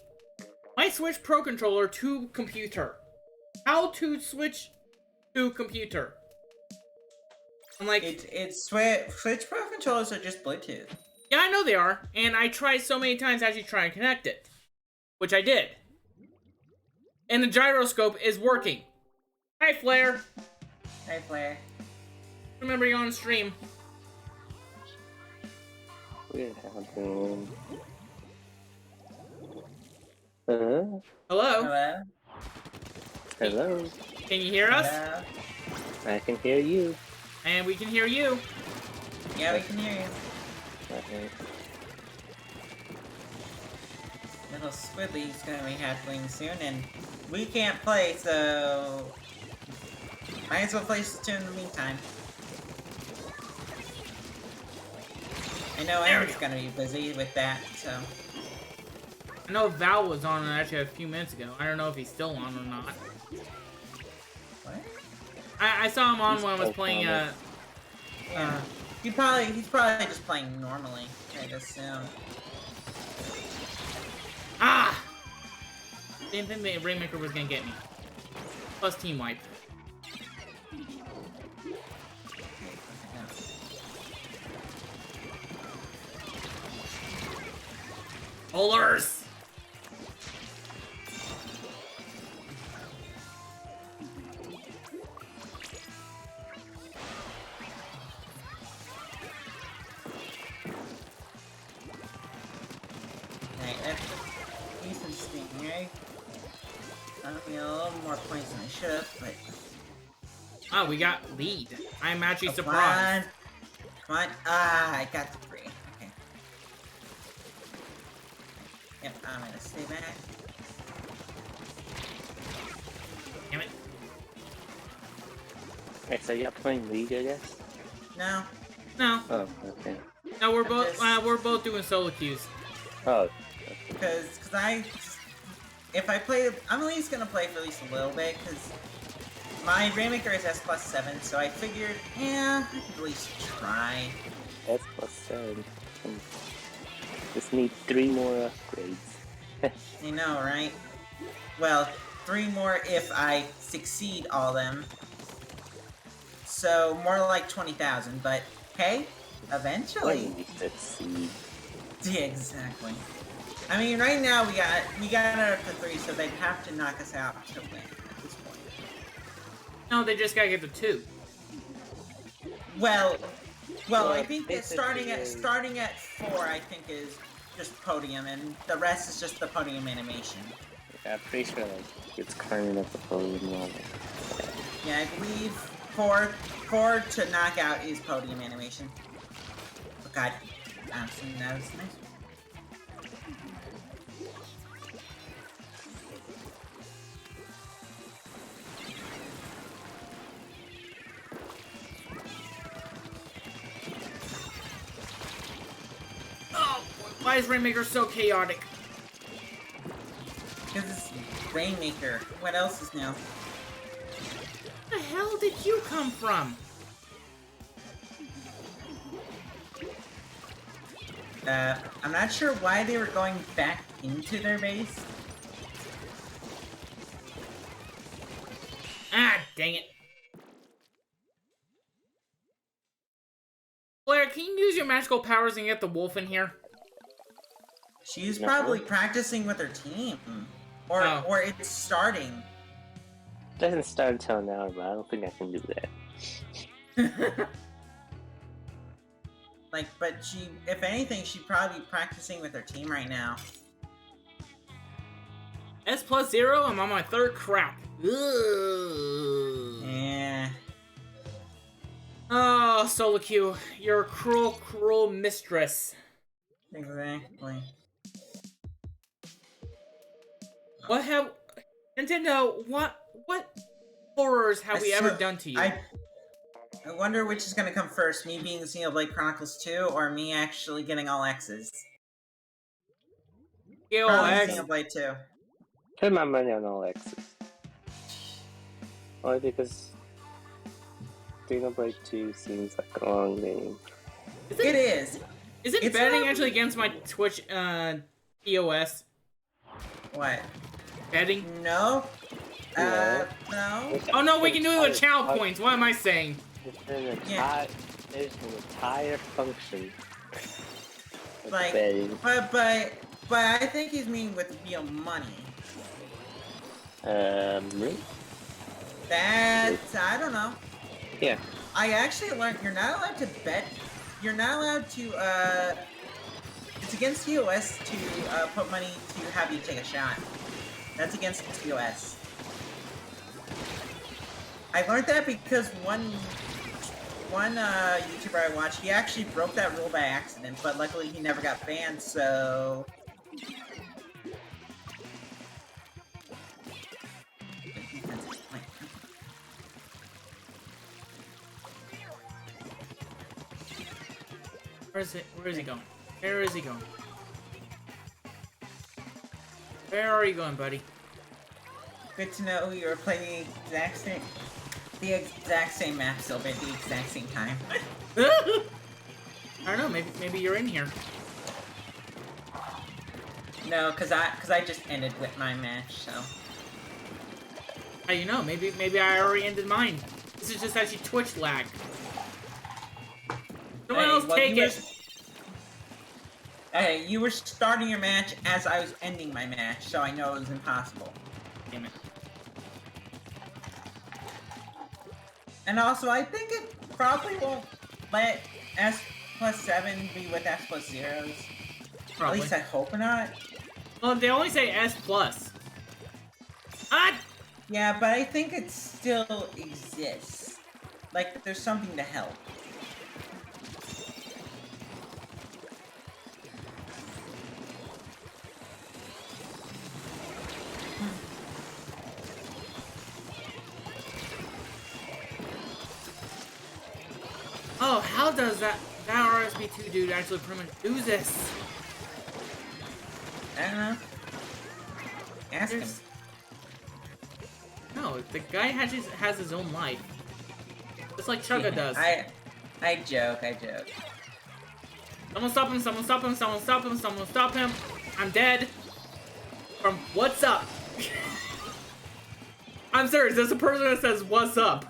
my Switch Pro controller to computer? How to switch to computer? I'm like, Switch Pro controllers are just Bluetooth. Yeah, I know they are, and I tried so many times to actually try and connect it, which I did. And the gyroscope is working. Hi, Flare. Hi, Flare. Remember you're on stream. What happened? Hello? Hello? Hello? Hello? Can you hear us? Hello? I can hear you. And we can hear you. Yeah, we can hear you. Okay. Little Squidly's gonna be happening soon, and we can't play, so... might as well play Splatoon in the meantime. I know Aaron's gonna be busy with that, so... I know Val was on actually a few minutes ago. I don't know if he's still on or not. What? I saw him on when I was playing, Yeah. He's probably just playing normally, I'd assume. Ah! Didn't think the Rainmaker was gonna get me. Plus team wipe. Bowlers! Okay, that's a decent stingray. I'll get a little more points than I should have, but... Oh, we got lead. I'm actually Come surprised. on. Come on. Ah, I got the 3. Okay. Yep, I'm gonna stay back. Damn it. Alright, so you're playing League, I guess? No. No. Oh, okay. No, I'm just- we're both doing solo queues. Oh, Because if I play, I'm at least gonna play for at least a little bit, because my Rainmaker is S+7, so I figured, yeah, I could at least try. that's +7. Just need 3 more upgrades. You know, right? Well, 3 more if I succeed all them. So, more like 20,000, but hey, eventually. When we succeed. Yeah, exactly. I mean, right now we got it up to 3, so they'd have to knock us out to win at this point. No, they just gotta get the 2. Well, Well, I think that starting basically- at 4, I think is just podium, and the rest is just the podium animation. Yeah, I'm pretty sure like it's kind of the podium level. Yeah, I believe 4 to knock out is podium animation. Oh god, honestly, that was nice. Oh, why is Rainmaker so chaotic? Because it's Rainmaker. What else is new? Where the hell did you come from? I'm not sure why they were going back into their base. Ah, dang it. Blair, can you use your magical powers and get the wolf in here? She's No. probably practicing with her team. Or Oh. or it's starting. Doesn't start until now, but I don't think I can do that. Like, but she, if anything, she's probably practicing with her team right now. S+0, I'm on my 3rd crack. Ugh. Yeah. Oh, solo queue, you're a cruel, cruel mistress. Exactly. What have... Nintendo, what horrors have we ever So- done to you? I wonder which is gonna come first, me being Xenoblade Chronicles 2, or me actually getting all X's. Yo, Probably X. Xenoblade 2. Put my money on all X's. Only because Xenoblade 2 seems like a long game. It is! Isn't It's betting not- actually against my Twitch, POS? What? Betting? No? No. No? Oh no, we can do it with channel Entire- points, what am I saying? Yeah. There's an entire function. of Like, betting. but I think he's meaning with real money. Really? That's, I don't know. Yeah. I actually learned you're not allowed to bet. You're not allowed to, it's against TOS to, put money to have you take a shot. That's against TOS. I learned that because one YouTuber I watched, he actually broke that rule by accident, but luckily he never got banned, so... Where is it? Where is he going? Where is he going? Where are you going, buddy? Good to know you were playing the exact same map still, but at the exact same time. I don't know, maybe you're in here. No, cause I just ended with my match, so. How you know? Maybe I already ended mine. This is just actually Twitch lag. Someone Hey, else well, take you it. Okay, you were starting your match as I was ending my match, so I know it was impossible. Damn it. And also, I think it probably won't let S plus 7 be with S plus 0s. Probably. At least I hope not. Well, they only say S plus. Ah! Yeah, but I think it still exists. Like, there's something to help. Oh, how does that RSB2 dude actually pretty much do this? I don't know. Ask him. No, the guy has his own life. Just like Chugga does. I joke. Someone stop him, someone stop him, someone stop him, someone stop him. I'm dead. From what's up? I'm serious, there's a person that says what's up.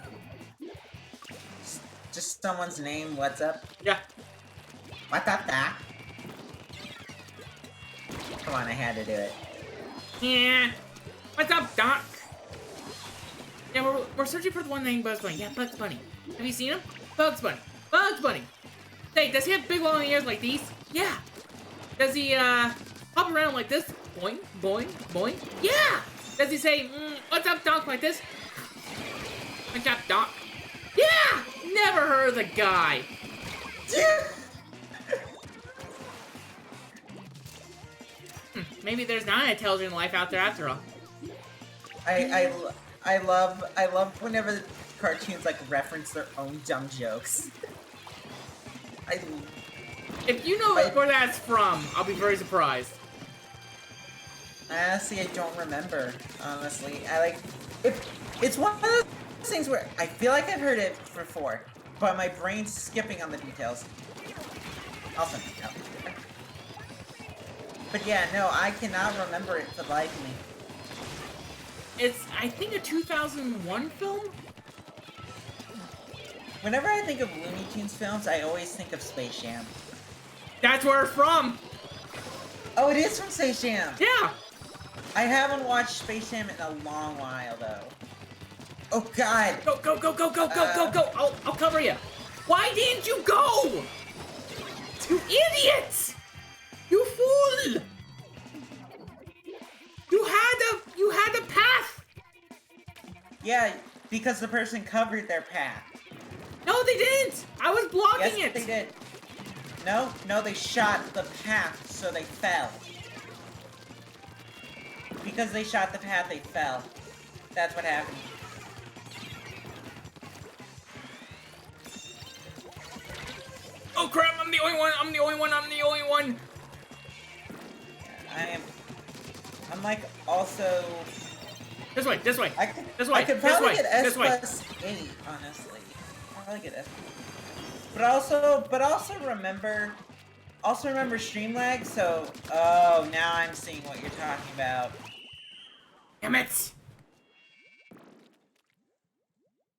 Just someone's name, what's up? Yeah. What's up, Doc? Come on, I had to do it. Yeah. What's up, Doc? Yeah, we're searching for the one named Bugs Bunny. Yeah, Bugs Bunny. Have you seen him? Bugs Bunny. Bugs Bunny. Hey, does he have big long ears like these? Yeah. Does he, hop around like this? Boing, boing, boing. Yeah! Does he say, what's up, Doc, like this? What's up, Doc? Yeah! Never heard of the guy. Maybe there's not an intelligent life out there after all. I love whenever cartoons like reference their own dumb jokes. If you know where that's from, I'll be very surprised. Honestly, I don't remember. Honestly, it's one of those things where I feel like I've heard it before, but my brain's skipping on the details. Also, no. But yeah, no, I cannot remember it for the life of me. It's, I think, a 2001 film? Whenever I think of Looney Tunes films, I always think of Space Jam. That's where it's from! Oh, it is from Space Jam! Yeah! I haven't watched Space Jam in a long while, though. Oh, God! Go, go, go, go, go, go, go, go! I'll cover you! Why didn't you go? You idiot! You fool! You had the path! Yeah, because the person covered their path. No, they didn't! I was blocking Yes, it! they did. No, they shot the path, so they fell. Because they shot the path, they fell. That's what happened. Oh crap, I'm the only one! I'm like, also... This way! I could probably get S plus 8, honestly. I'll probably get S. But also remember stream lag, so... Oh, now I'm seeing what you're talking about. Damn it!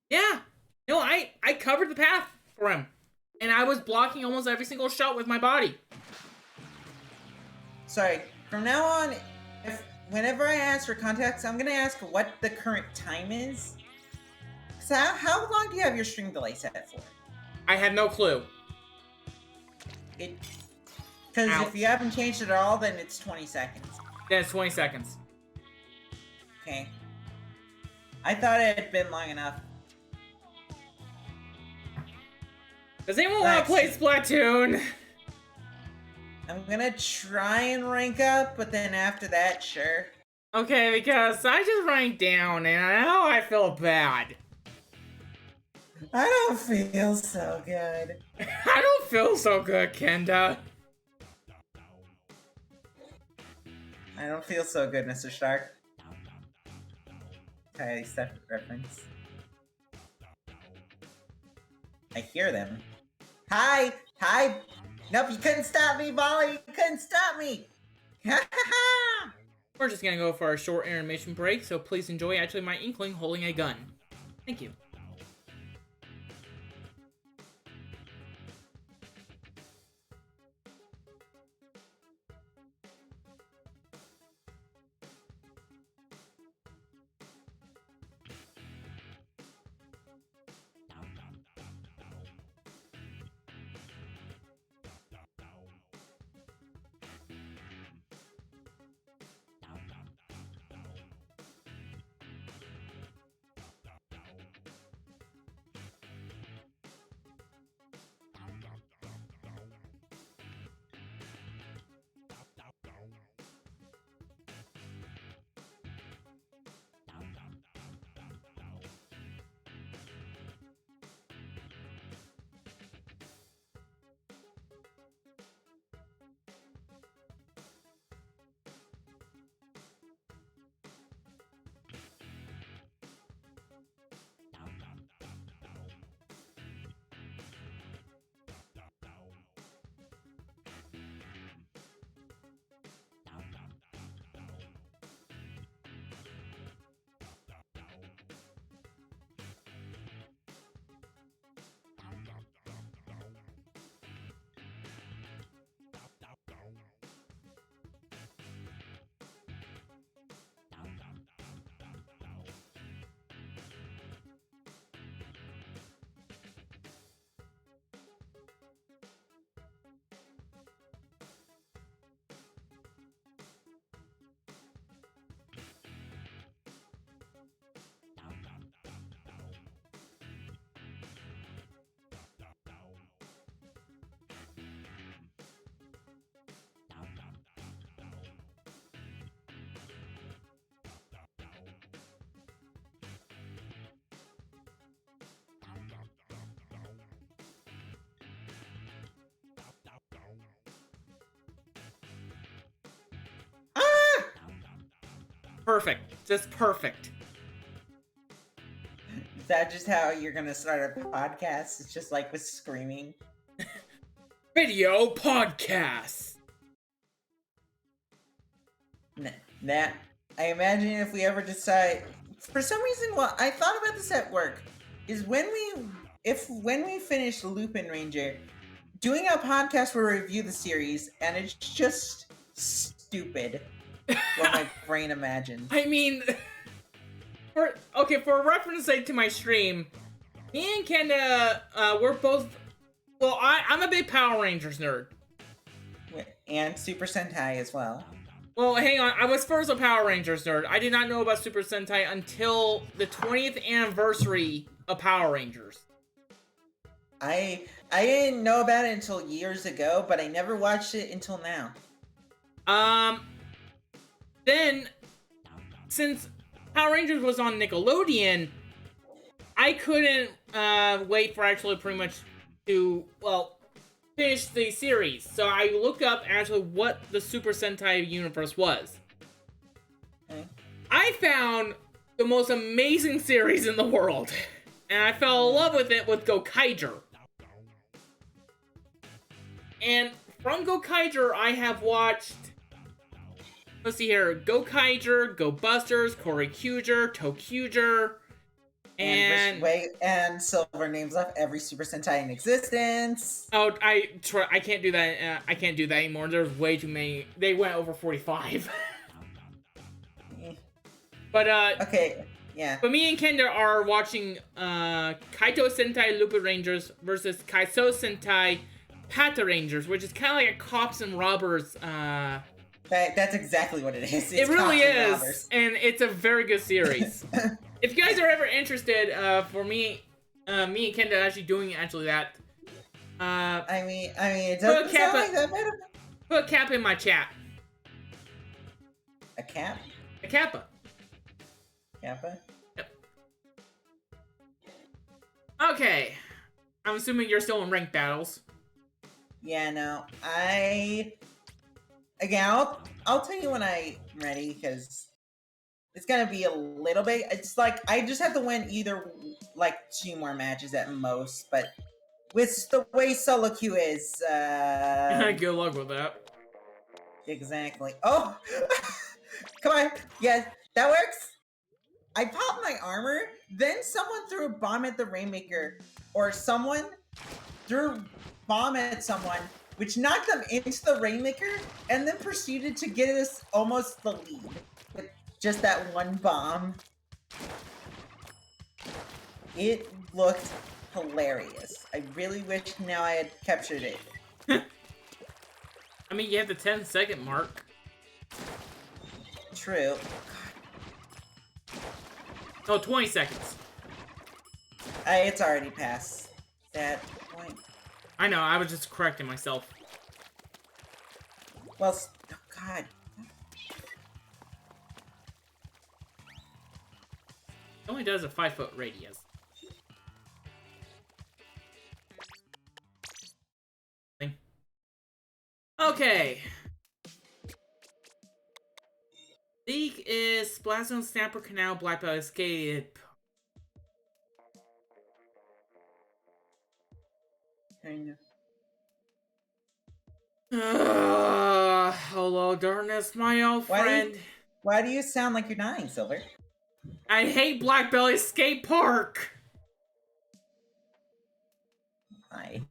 Yeah! No, I covered the path for him. And I was blocking almost every single shot with my body. Sorry, from now on, whenever I ask for context, I'm gonna ask what the current time is. So how long do you have your stream delay set for? I have no clue. Because if you haven't changed it at all, then it's 20 seconds. Then it's 20 seconds. Okay. I thought it had been long enough. Does anyone want to play Splatoon? I'm gonna try and rank up, but then after that, sure. Okay, because I just ranked down, and now I feel bad. I don't feel so good. I don't feel so good, Kenda. I don't feel so good, Mr. Stark. Okay, separate reference. I hear them. Hi! Hi! Nope, you couldn't stop me, Molly! You couldn't stop me! We're just gonna go for a short intermission break, so please enjoy actually my Inkling holding a gun. Thank you. Perfect. Just perfect. Is that just how you're gonna start a podcast? It's just like with screaming. Video podcast. That I imagine if we ever decide, for some reason, what I thought about this at work is when we finish Lupin Ranger, doing a podcast where we review the series, and it's just stupid what my brain imagines. I mean, for a reference sake to my stream, me and Kenda, we're both. Well, I'm a big Power Rangers nerd. And Super Sentai as well. Well, hang on. I was first a Power Rangers nerd. I did not know about Super Sentai until the 20th anniversary of Power Rangers. I didn't know about it until years ago, but I never watched it until now. Then, since Power Rangers was on Nickelodeon, I couldn't wait for actually pretty much to, well, finish the series. So I looked up actually what the Super Sentai universe was. Okay. I found the most amazing series in the world. And I fell in love with it with Gokaiger. And from Gokaiger, I have watched, let's see here, Gokaiger, Go Busters, Koryuger, Tokyuger, and Silver names off every Super Sentai in existence. Oh, I can't do that. I can't do that anymore. There's way too many. They went over 45. But okay, yeah. But me and Kenda are watching Kaito Sentai Lupin Rangers versus Kaiso Sentai Pata Rangers, which is kind of like a cops and robbers. That's exactly what it is. It really is, and it's a very good series. If you guys are ever interested, for me and Kenda actually doing that. I mean, it doesn't sound like that bad. Put a cap in my chat. A cap? A kappa. Kappa? Yep. Okay. I'm assuming you're still in ranked battles. Yeah, no. Again, I'll tell you when I'm ready, because it's gonna be a little bit. It's like I just have to win either like 2 more matches at most. But with the way solo queue is, good luck with that. Exactly. Oh, come on. Yes, that works. I popped my armor. Then someone threw a bomb at the Rainmaker, or someone threw a bomb at someone, which knocked them into the Rainmaker, and then proceeded to get us almost the lead. Just that one bomb. It looked hilarious. I really wish now I had captured it. I mean, you have the 10-second mark. True. Oh, 20 seconds. It's already past that point. I know, I was just correcting myself. Well, oh God. It only does a 5-foot radius. Okay. League is Splatoon, Snapper, Canal, Black Belt, Escape. Hello, darkness, my old friend. Why do you sound like you're dying, Silver? I hate Black Belly Skate Park! Why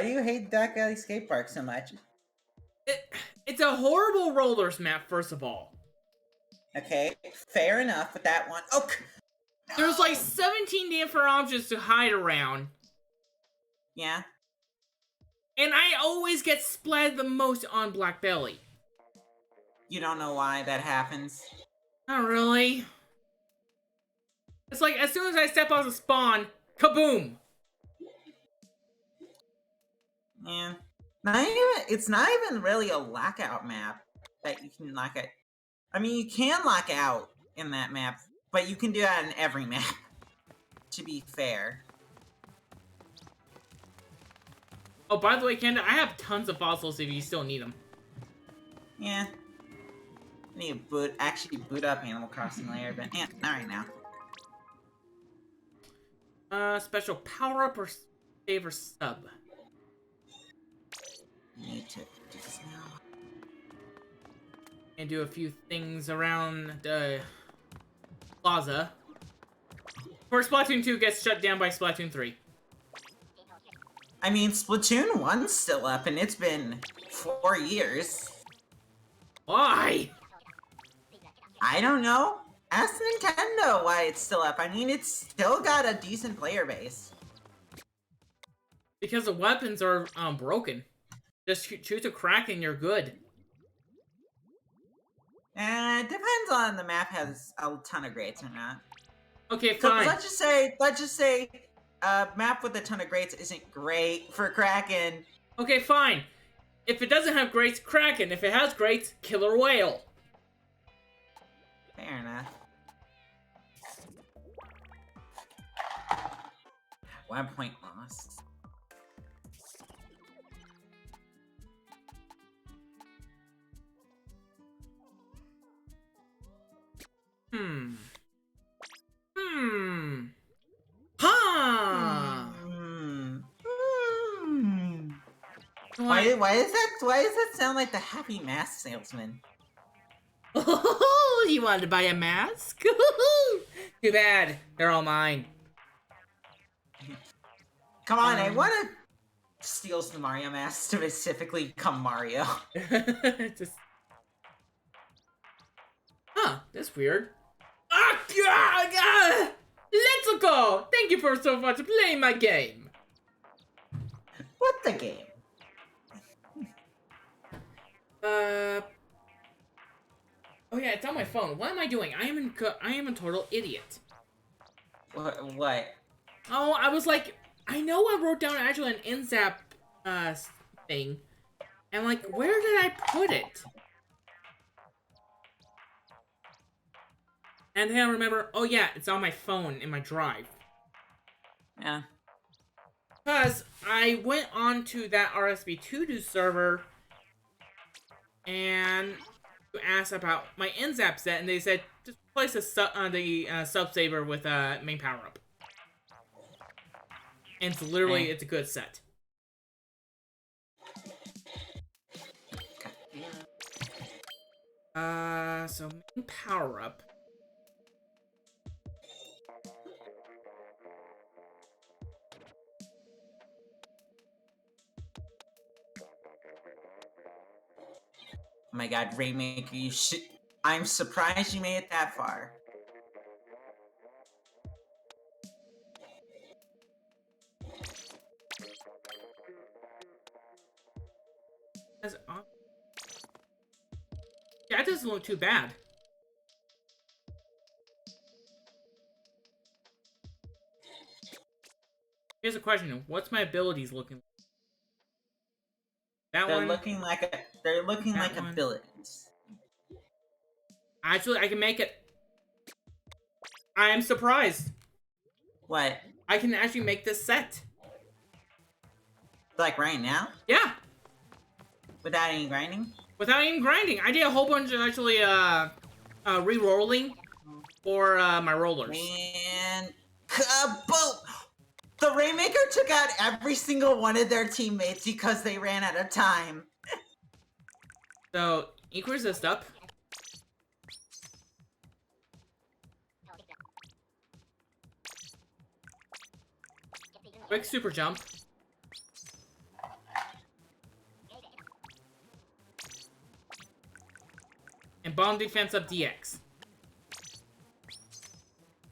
do you hate Black Belly Skate Park so much? It's a horrible rollers map, first of all. Okay, fair enough with that one. Oh, no. There's like 17 different options to hide around. Yeah. And I always get splatted the most on Black Belly. You don't know why that happens? Not really. It's like, as soon as I step off the spawn, kaboom! Yeah. It's not even really a lockout map that you can lock out. I mean, you can lock out in that map, but you can do that in every map, to be fair. Oh, by the way, Kenda, I have tons of fossils if you still need them. Yeah. need to actually boot up Animal Crossing later, but not right now. Special power up or save or sub? Need to do this now. And do a few things around the plaza. First, Splatoon 2 gets shut down by Splatoon 3. I mean, Splatoon 1's still up, and it's been 4 years. Why? I don't know. Ask Nintendo why it's still up. I mean, it's still got a decent player base. Because the weapons are broken. Just choose a crack and you're good. It depends on the map has a ton of grates or not. Okay, fine. So let's just say, map with a ton of grates isn't great for Kraken. Okay, fine. If it doesn't have grates, Kraken. If it has grates, Killer Whale. Fair enough. 1 point lost. Why does that sound like the Happy Mask salesman? Oh, you wanted to buy a mask? Too bad. They're all mine. Come on, I want to steal some Mario masks, specifically become Mario. Just... Huh, that's weird. Ah, God! Let's go! Thank you for so much playing my game. What the game? Oh yeah, it's on my phone. What am I doing? I am a total idiot. What? Oh, I was like, I know I wrote down actually an NZAP thing, and like, where did I put it? And then I remember, oh yeah, it's on my phone in my drive. Yeah. Because I went on to that RSB2 server and asked about my NZAP set, and they said just place the sub saver with main power up. And it's literally it's a good set. So main power up. Oh my god, Rainmaker, you should... I'm surprised you made it that far. Yeah, that doesn't look too bad. Here's a question. What's my abilities looking like? They're looking like abilities. Actually, I can make it. I am surprised. What? I can actually make this set. Like right now? Yeah. Without any grinding? Without any grinding. I did a whole bunch of actually re-rolling for my rollers. Man, kaboom! The Rainmaker took out every single one of their teammates because they ran out of time. So, equal resist up. Quick super jump. And bomb defense up DX.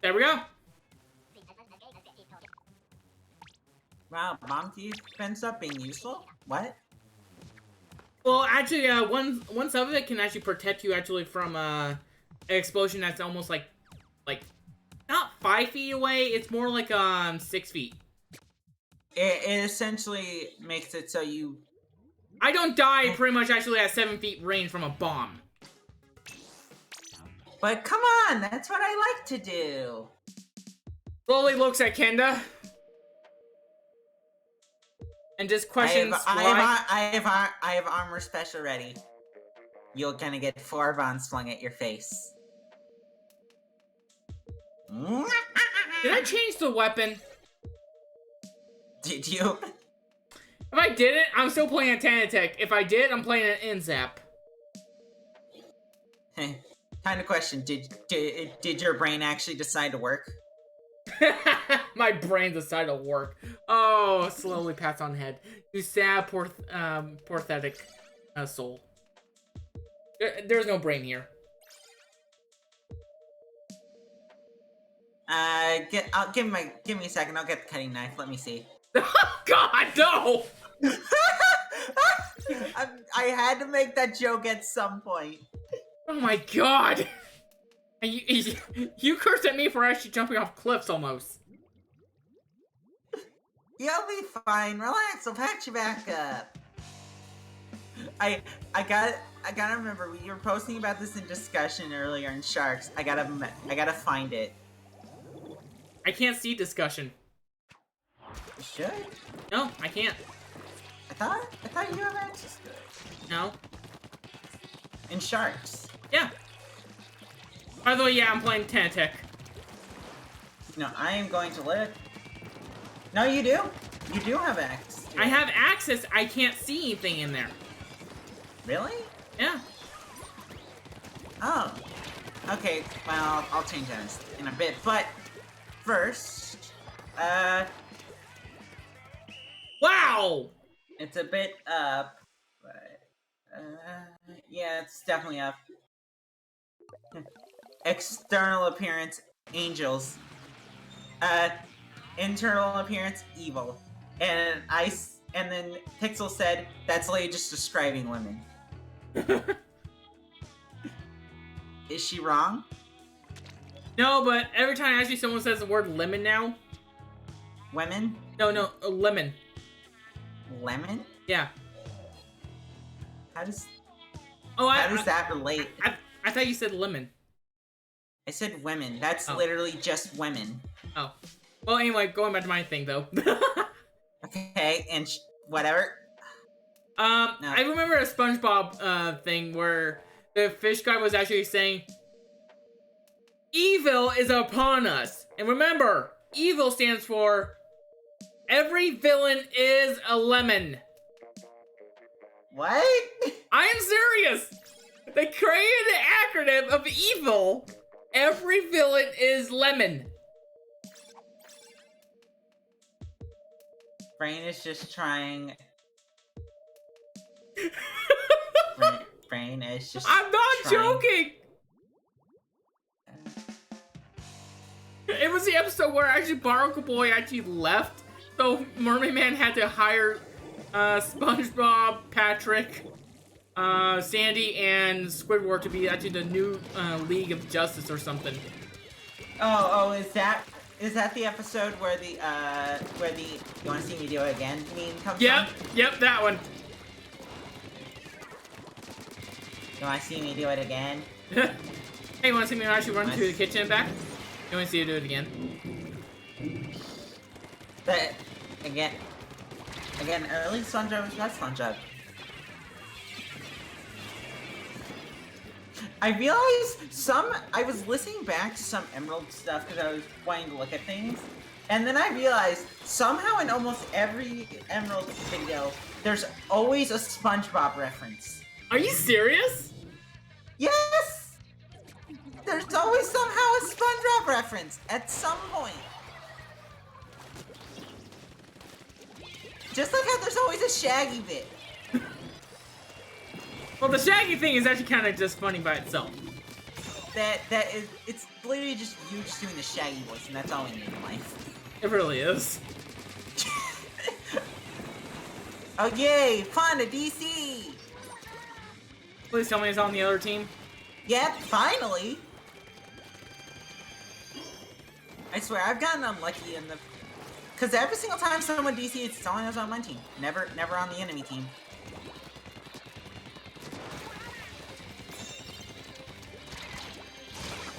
There we go. Wow, bomb defense up being useful? What? Well, actually, one sub of it can actually protect you actually from an explosion that's almost like not 5 feet away. It's more like 6 feet. It essentially makes it so you... I don't die pretty much actually at 7 feet range from a bomb. But come on, that's what I like to do. Slowly looks at Kenda. And just questions I have armor special ready. you're gonna get 4 bombs flung at your face. Did I change the weapon? Did you? If I didn't, I'm still playing a Tanatech. If I did, I'm playing an Inzap. Kind of question. Did your brain actually decide to work? My brain decided to work. Oh, slowly pats on head. You sad, pathetic soul. There's no brain here. Give me a second. I'll get the cutting knife. Let me see. God, no! I had to make that joke at some point. Oh my God! You cursed at me for actually jumping off cliffs almost. You'll be fine. Relax. I'll patch you back up. I gotta remember you were posting about this in discussion earlier in Sharks. I gotta find it. I can't see discussion. You should. No, I can't. I thought you have access to it. No. In Sharks. Yeah. By the way, yeah, I'm playing Tanatech. No, I am going to let it. No, you do. You do have access to it. I have access. I can't see anything in there. Really? Yeah. Oh. Okay. Well, I'll change that in a bit. But first, Wow. it's a bit up, but yeah, it's definitely up. External appearance, angels. Internal appearance, evil. And then Pixel said, that's literally just describing women. Is she wrong? No, but every time actually someone says the word lemon now. Women? No, lemon. Lemon? Yeah. How does how that relate? I thought you said lemon. I said women. That's literally just women. Oh. Well, anyway, going back to my thing, though. Okay, and whatever. No. I remember a SpongeBob thing where the fish guy was actually saying, evil is upon us. And remember, evil stands for every villain is a lemon. What? I am serious. They created the acronym of evil. Every villain is lemon. Brain is just trying. Brain is just. I'm not trying. joking. It was the episode where actually Barnacle Boy actually left, so Mermaid Man had to hire SpongeBob, Patrick, Sandy, and Squidward to be actually the new League of Justice or something. Oh, is that the episode where the you want to see me do it again meme comes from? Yep, that one. You want to see me do it again? Hey, you want to see me actually run to the kitchen and back? You want to see you do it again? But again, early SpongeBob was best SpongeBob. I realized I was listening back to some Emerald stuff because I was wanting to look at things, and then I realized somehow in almost every Emerald video, there's always a SpongeBob reference. Are you serious? Yes! There's always somehow a SpongeBob reference at some point. Just like how there's always a Shaggy bit. Well, the Shaggy thing is actually kind of just funny by itself. It's literally just you just doing the Shaggy voice, and that's all we need in life. It really is. Oh yay! Fun to DC! Please tell me it's on the other team. Yep, finally! I swear, I've gotten unlucky in the... Because every single time someone DC, it's someone who's on my team. Never on the enemy team.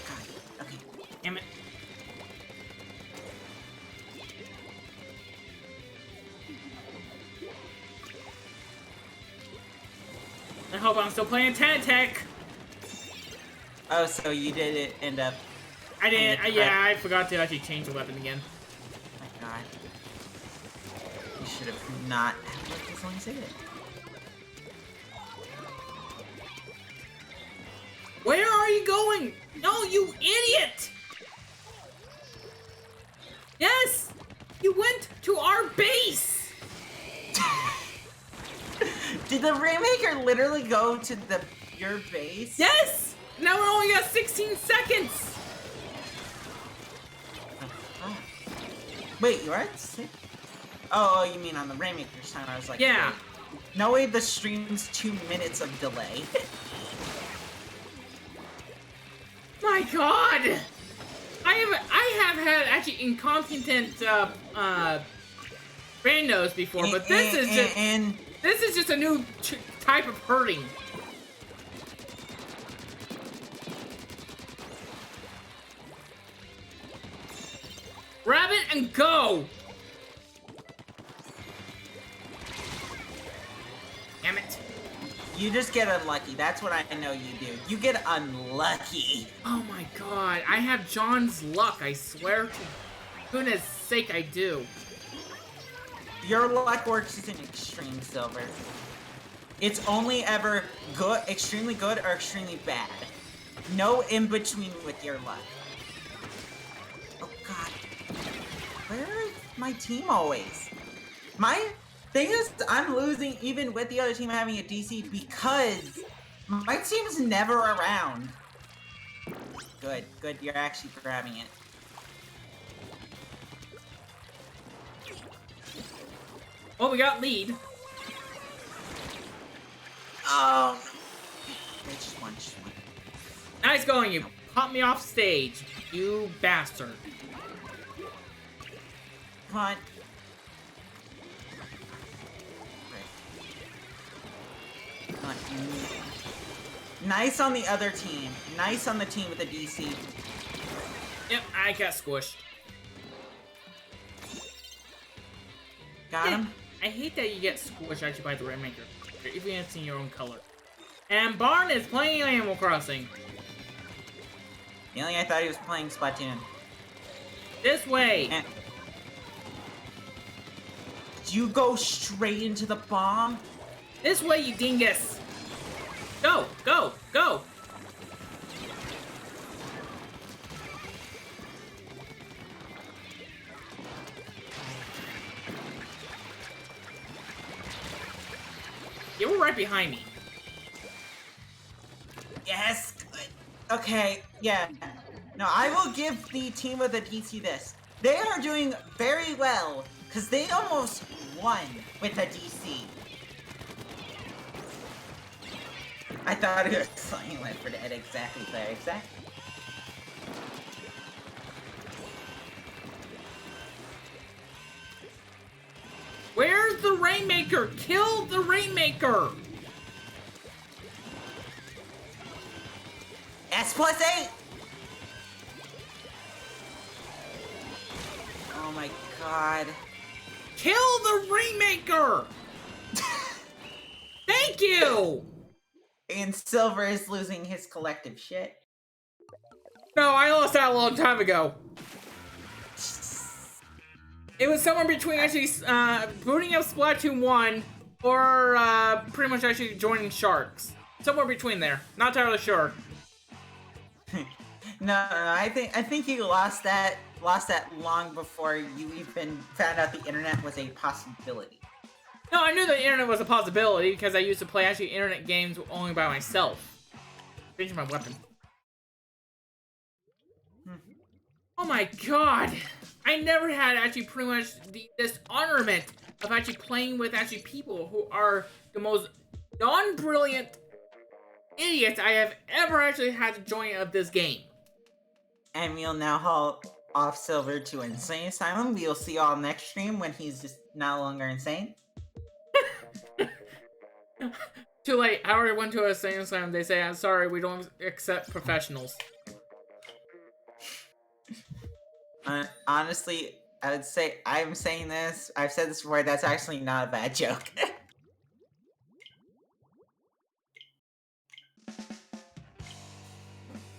God, okay. Damn it. I hope I'm still playing Tech. Oh, so you did end up... I didn't, yeah, I forgot to actually change the weapon again. Oh my god. You should have not looked as long as you did. Where are you going? No, you idiot! Yes! You went to our base! Did the Rainmaker literally go to your base? Yes! Now we only got 16 seconds! Oh. Wait, you're at 6? Oh, you mean on the Rainmaker's time? I was like, yeah. Wait. No way the stream's 2 minutes of delay. My god! I have had actually incompetent randos before, but this is just a new type of hurting. Grab it and go! Damn it. You just get unlucky. That's what I know you do. You get unlucky. Oh my god. I have John's luck. I swear to goodness sake I do. Your luck works in extreme, Silver. It's only ever good, extremely good, or extremely bad. No in between with your luck. Oh god. Where is my team always? My thing is, I'm losing even with the other team having a DC because my team's never around. Good, good, you're actually grabbing it. Oh, we got lead. Oh, just one. Nice going, you popped me off stage, you bastard. Come on. Come on. Nice on the other team. Nice on the team with the DC. Yep, I got squished. Got him? I hate that you get squished actually by the Rainmaker, even if it's in your own color. And Barn is playing Animal Crossing. Really, I thought he was playing Splatoon. This way. And did you go straight into the bomb? This way, you dingus. Go, go, go. You were right behind me. Yes, good. Okay, yeah. No, I will give the team with the DC this. They are doing very well, because they almost won with the DC. I thought it was something like for dead exactly there, exactly. Where's the Rainmaker? Kill the Rainmaker! S+8! Oh my god. Kill the Rainmaker! Thank you! And Silver is losing his collective shit. No, I lost that a long time ago. It was somewhere between actually booting up Splatoon 1 or pretty much actually joining Sharks. Somewhere between there. Not entirely sure. No, I think you lost that long before you even found out the internet was a possibility. No, I knew the internet was a possibility because I used to play actually internet games only by myself. Change my weapon. Oh my god! I never had actually pretty much this honorment of actually playing with actually people who are the most non-brilliant idiots I have ever actually had to join of this game. And we'll now haul off Silver to Insane Asylum. We'll see y'all next stream when he's just no longer insane. Too late. I already went to a Insane Asylum. They say, I'm sorry, we don't accept professionals. Honestly, I would say, I'm saying this, I've said this before, that's actually not a bad joke.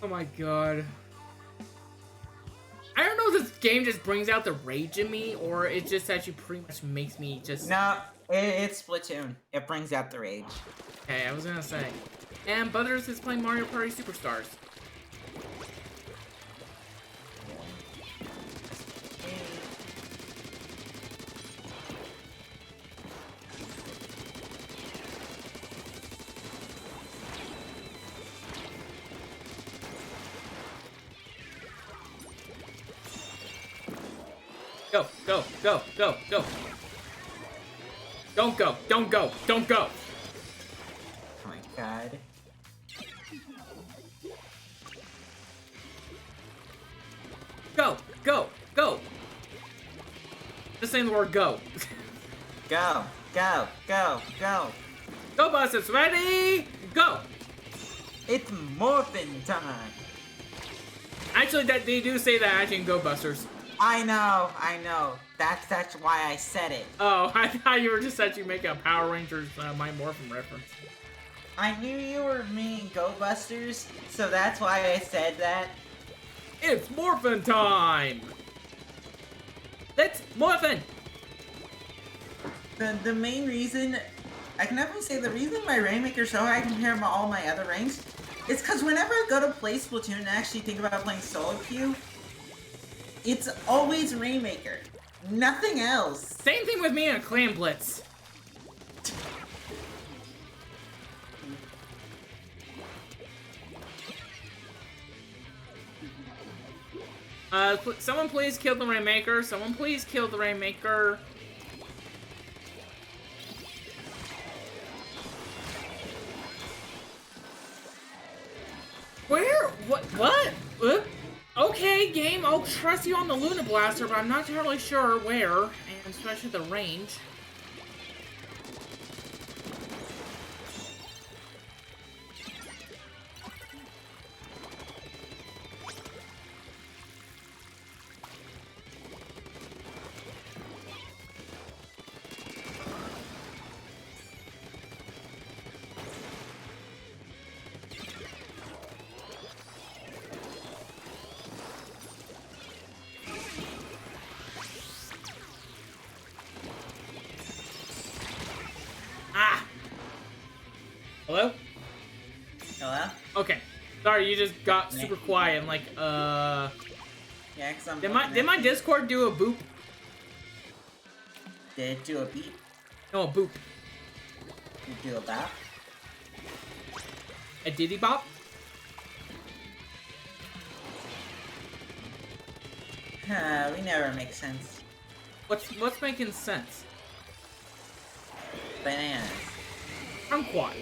Oh my god. I don't know if this game just brings out the rage in me, or it's just actually pretty much makes me just... No, it's Splatoon. It brings out the rage. Okay, I was gonna say. And Butters is playing Mario Party Superstars. Go, go, go, go, go. Don't go, don't go, don't go. Oh my god. Go, go, go. Just saying the word go. Go, go, go, go. Go, buses, ready? Go. It's morphin' time. Actually, that they do say that actually in Go Busters. I know. That's why I said it. Oh, I thought you were just actually making a Power Rangers My Morphin reference. I knew you were meaning Go Busters, so that's why I said that. It's Morphin time! Let's Morphin! The main reason, I can definitely say the reason my Rainmaker is so high compared to all my other ranks, is because whenever I go to play Splatoon and actually think about playing solo queue, it's always Rainmaker. Nothing else. Same thing with me in a Clan Blitz. Someone please kill the Rainmaker. Someone please kill the Rainmaker. Where? What? Okay, game, I'll trust you on the Luna Blaster, but I'm not entirely sure where, and especially the range. Ah! Hello? Hello? Okay. Sorry, you just got super quiet and like, Yeah, cause I'm Did my Discord do a boop? Did it do a beep? No, a boop. Did it do a bop? A diddy bop? We never make sense. What's making sense? Bananas. Kumquat.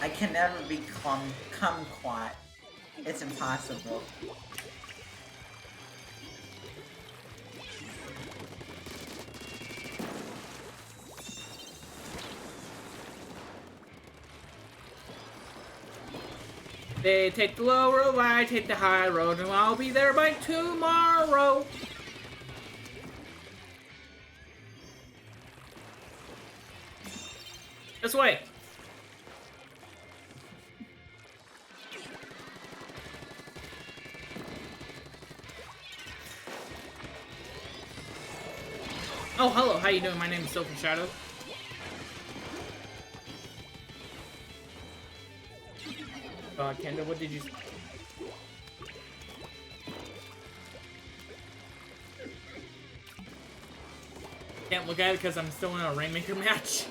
I can never be kumquat. It's impossible. They take the low road, I take the high road, and I'll be there by tomorrow. This way. Oh, hello. How you doing? My name is Silver Shadow. Kenda, what did you... Can't look at it because I'm still in a Rainmaker match.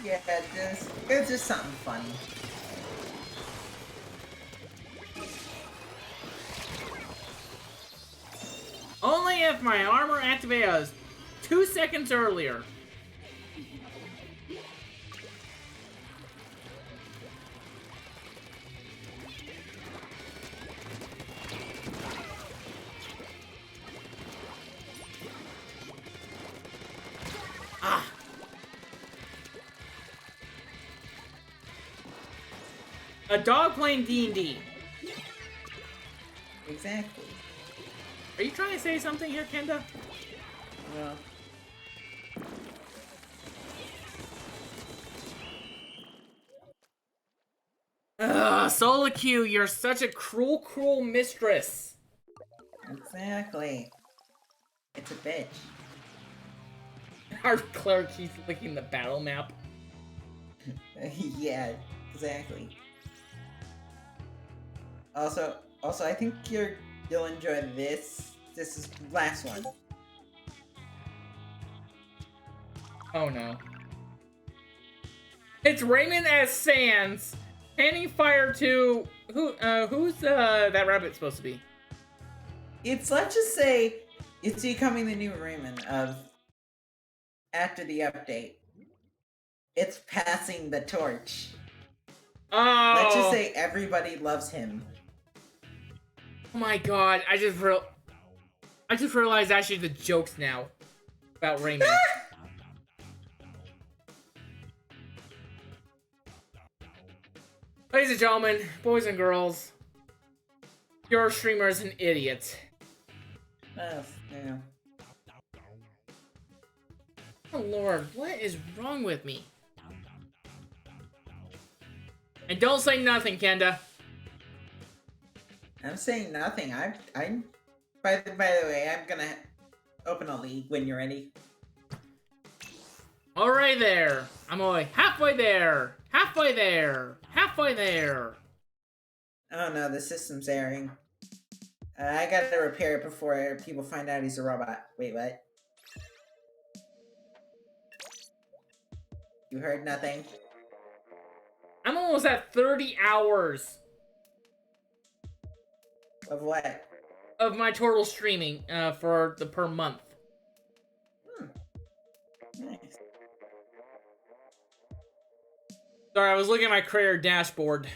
Yeah, it's just something funny. Only if my armor activates 2 seconds earlier. Ah. A dog playing D&D. Exactly. Are you trying to say something here, Kenda? No. Ugh. Solo Q, you're such a cruel, cruel mistress. Exactly. It's a bitch. Our Claire keeps licking the battle map. Yeah, exactly. Also, I think you'll enjoy this. This is the last one. Oh no. It's Raymond as Sans. Handing fire to who's that rabbit supposed to be? Let's just say it's becoming the new Raymond of after the update. It's passing the torch. Oh. Let's just say everybody loves him. Oh my god! I just realized actually the jokes now about Raymond. Ladies and gentlemen, boys and girls, your streamer is an idiot. Yeah. Oh lord, what is wrong with me? And don't say nothing, Kenda. I'm saying nothing. By the way, I'm gonna open a league when you're ready. Alright there. I'm only halfway there. Halfway there. Halfway there. Oh no, the system's airing. I gotta repair it before people find out he's a robot. Wait, what? You heard nothing? I'm almost at 30 hours. Of what? Of my total streaming for the per month. Nice. Sorry, I was looking at my creator dashboard.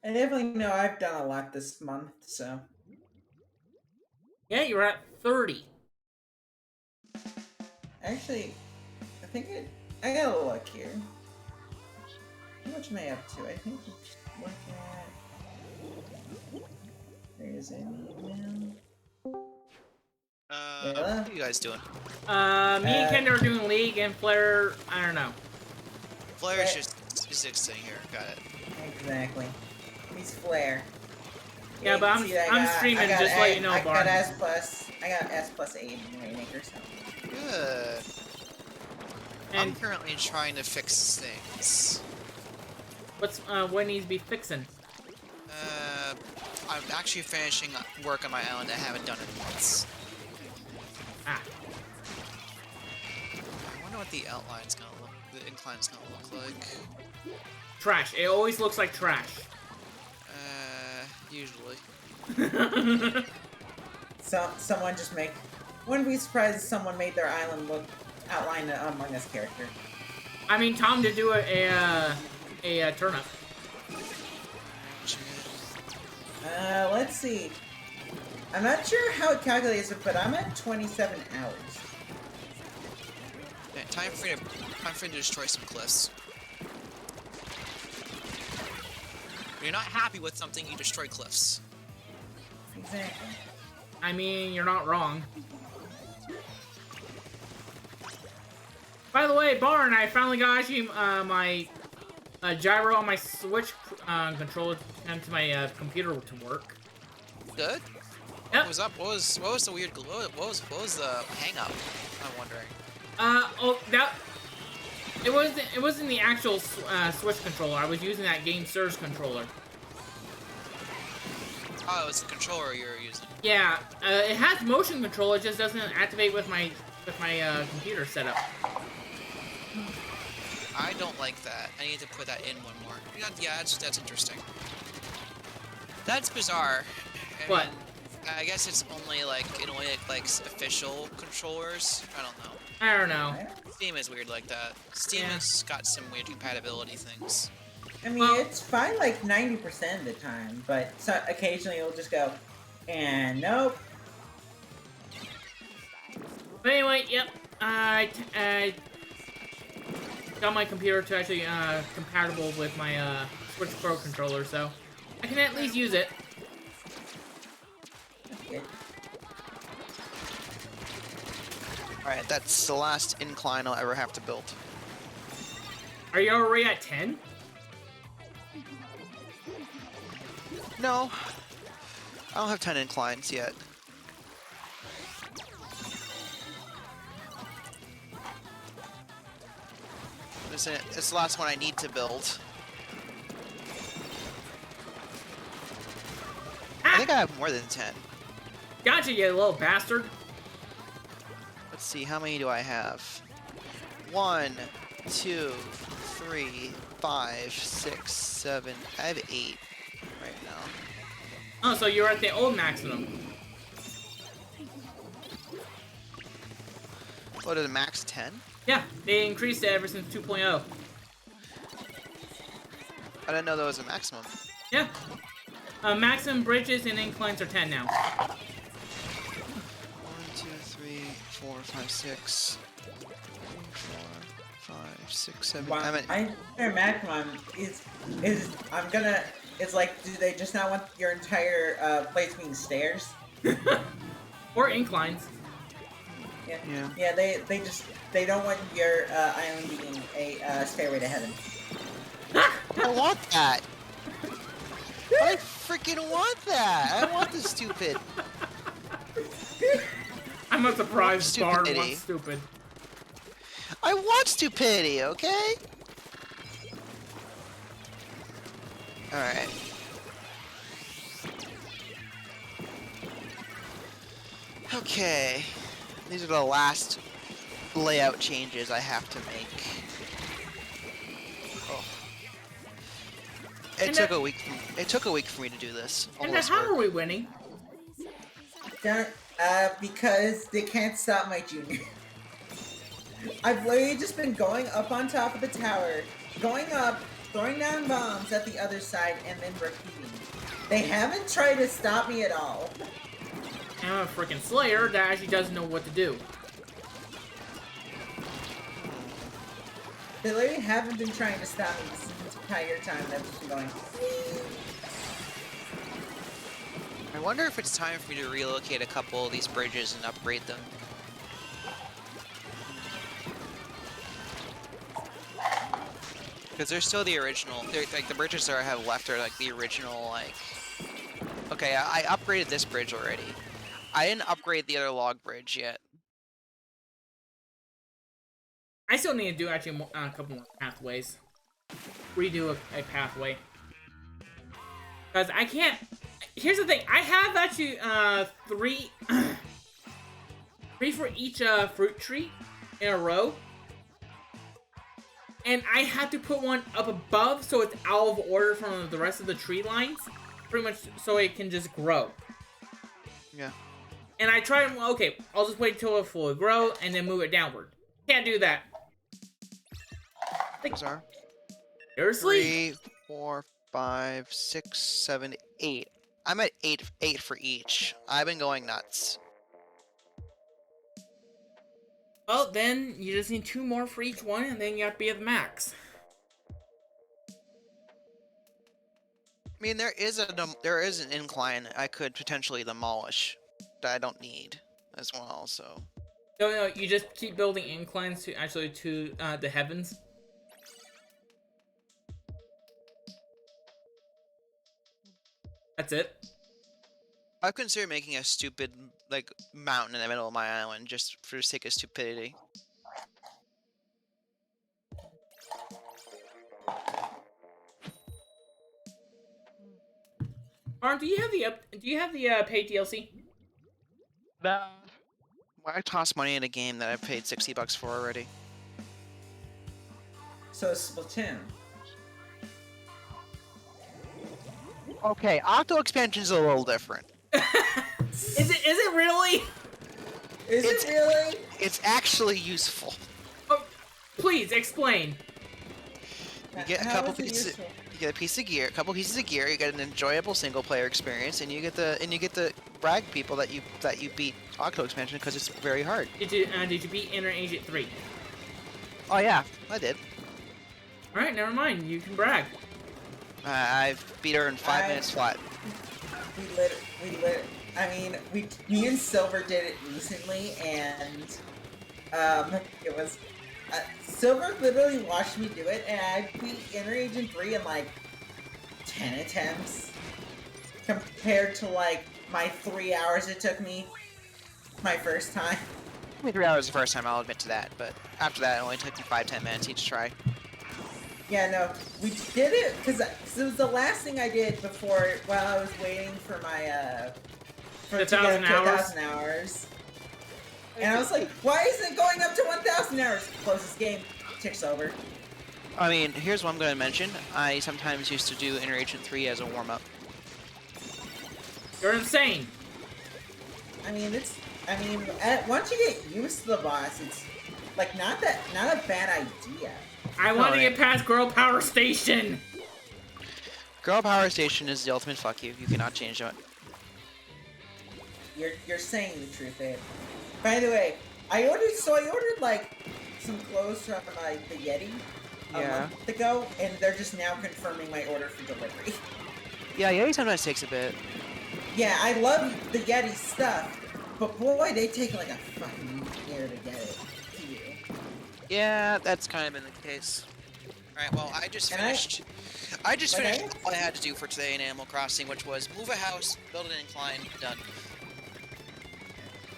I definitely know I've done a lot this month, so. Yeah, you're at 30. Actually, I think I got a look here. How much am I up to? I think it's look at. There's a email. What are you guys doing? Me and Kenda are doing League, and Flair, I don't know. Flair's just sitting here. Got it. Exactly. He's Flair. Yeah, but I'm streaming, just to let you know, Bar. I got S+8 in Rainmaker, so. Good. And I'm currently trying to fix things. What needs to be fixing? I'm actually finishing work on my island I haven't done in months. Ah. I wonder what the outline's gonna look, the incline's gonna look like. Trash. It always looks like trash. Usually. Someone just wouldn't be surprised if someone made their island look outline Among Us character. I mean, Tom did do a turnip. Let's see. I'm not sure how it calculates it, but I'm at 27 hours. Yeah, time for you to destroy some cliffs. When you're not happy with something, you destroy cliffs. Exactly. I mean, you're not wrong. By the way, Barn, I finally got actually my gyro on my Switch controller and to my computer to work. Good. Yep. What was up? What was the weird? What was the hang up? I'm wondering. It wasn't the actual Switch controller. I was using that Game Surge controller. Oh, it's the controller you were using. Yeah, it has motion control. It just doesn't activate with my computer setup. I don't like that. I need to put that in one more. Yeah, that's interesting. That's bizarre. What? I guess it's only like official controllers. I don't know. I don't know. Steam is weird like that. Steam has got some weird compatibility things. I mean, it's fine like 90% of the time, but occasionally it'll just go, and nope. But anyway, yep. got my computer to actually compatible with my Switch Pro controller, so I can at least use it. Alright, that's the last incline I'll ever have to build. Are you already at 10? No. I don't have 10 inclines yet. It's the last one I need to build. I think I have more than 10. Gotcha, you little bastard. Let's see, how many do I have? 1, 2, 3, 5, 6, 7. I have 8 right now. Oh, so you're at the old maximum. What is it, max 10? Yeah, they increased it ever since 2.0. I didn't know that was a maximum. Yeah. Maximum bridges and inclines are 10 now. 1, 2, 3, 4, 5, 6. 4, 5, 6, 7. Well, their maximum is I'm gonna. It's like, do they just not want your entire place being stairs? Or inclines. Yeah. They don't want your island being a stairway to heaven. I want that. I freaking want that. I want this stupid. I'm not surprised Bard Stupidity. wants stupid. I want stupidity, okay? Alright. Okay. These are the last layout changes I have to make. Oh. It took a week. It took a week for me to do this. And then how are we winning? Because they can't stop my junior. I've literally just been going up on top of the tower, going up, throwing down bombs at the other side, and then repeating. They haven't tried to stop me at all. And I'm a freaking Slayer that actually doesn't know what to do. They literally haven't been trying to stop me this entire time that I've just been going. I wonder if it's time for me to relocate a couple of these bridges and upgrade them. Because they're still the original. They're like the bridges that I have left are like the original. Like, okay, I upgraded this bridge already. I didn't upgrade the other log bridge yet. I still need to do actually a couple more pathways. Redo a pathway. Because I can't... Here's the thing. I have actually three... three for each fruit tree in a row. And I had to put one up above so it's out of order from the rest of the tree lines. Pretty much so it can just grow. Yeah. And I tried, okay, I'll just wait till it fully grow and then move it downward. Can't do that. Those are Seriously? 3, 4, 5, 6, 7, 8. I'm at 8 for each. I've been going nuts. Well, then you just need 2 more for each one, and then you have to be at the max. I mean, there is an incline I could potentially demolish that I don't need as well. So. No, you just keep building inclines to the heavens. That's it. I've considered making a stupid, like, mountain in the middle of my island just for the sake of stupidity. Arn, do you have the paid DLC? No. Why toss money at a game that I paid $60 for already? So Splatoon. Okay, Octo expansion's a little different. Is it really? Is it really? It's actually useful. Oh, please explain. You get a couple pieces. You get a piece of gear, a couple pieces of gear. You get an enjoyable single-player experience, and you get the brag people that you beat Octo expansion because it's very hard. Did you beat Enter Agent 3? Oh yeah, I did. Alright, never mind. You can brag. I've beat her in 5 minutes flat. I mean, me and Silver did it recently, and it was Silver literally watched me do it, and I beat Inner Agent 3 in like 10 attempts, compared to like my 3 hours it took me my first time. Only 3 hours the first time, I'll admit to that, but after that, it only took me 5-10 minutes each try. Yeah, no, we did it because it was the last thing I did before while I was waiting for my for 1,000 hours. And I was like, why isn't it going up to 1,000 hours? Close this game. Ticks over. I mean, here's what I'm going to mention. I sometimes used to do Inner Agent 3 as a warm-up. You're insane. I mean, once you get used to the boss, it's like not a bad idea. I want to get past Girl Power Station. Girl Power Station is the ultimate fuck you. You cannot change it. You're saying the truth, Abe. By the way, I ordered like some clothes from the Yeti a month ago, and they're just now confirming my order for delivery. Yeah, Yeti sometimes takes a bit. Yeah, I love the Yeti stuff, but boy, they take like a fucking year to get it to you. Yeah, that's kind of been the case. Alright, well, I just finished all I had to do for today in Animal Crossing, which was move a house, build an incline, done.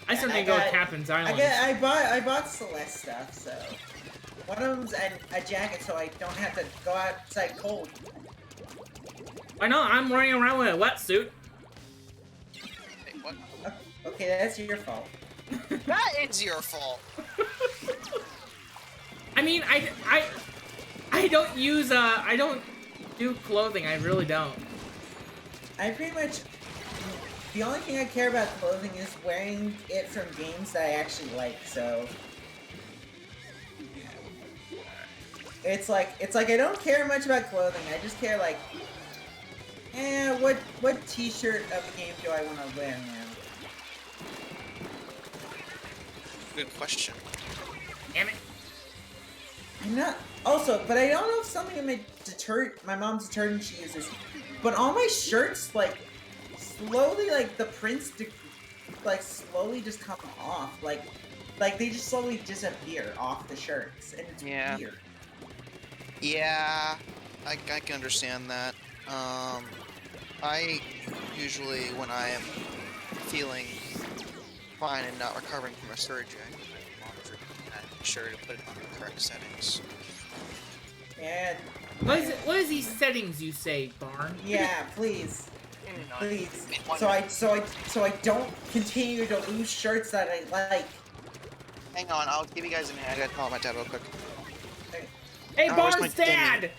I certainly go with Captain's Island. I bought Celeste stuff, so one of them's a jacket, so I don't have to go outside cold. I know, I'm running around with a wetsuit. Hey, what? Okay, that's your fault. That is your fault. I mean, I don't use I don't do clothing. I really don't. I pretty much. The only thing I care about clothing is wearing it from games that I actually like, so... It's like I don't care much about clothing, I just care like... what t-shirt of a game do I want to wear now? Good question. Damn it. I'm not... Also, but I don't know if something in my mom's detergent she uses, but all my shirts, like... slowly, like, the prints, like, slowly just come off. Like, they just slowly disappear off the shirts, and it's weird. Yeah, I can understand that. I usually, when I am feeling fine and not recovering from a surgery, I monitor that shirt and put it on the correct settings. Yeah. What is these settings you say, Barn? Yeah, please. Please. So I don't continue to lose shirts that I like. Hang on, I'll give you guys a minute. I gotta call my dad real quick. Hey, Oh, Barn's dad!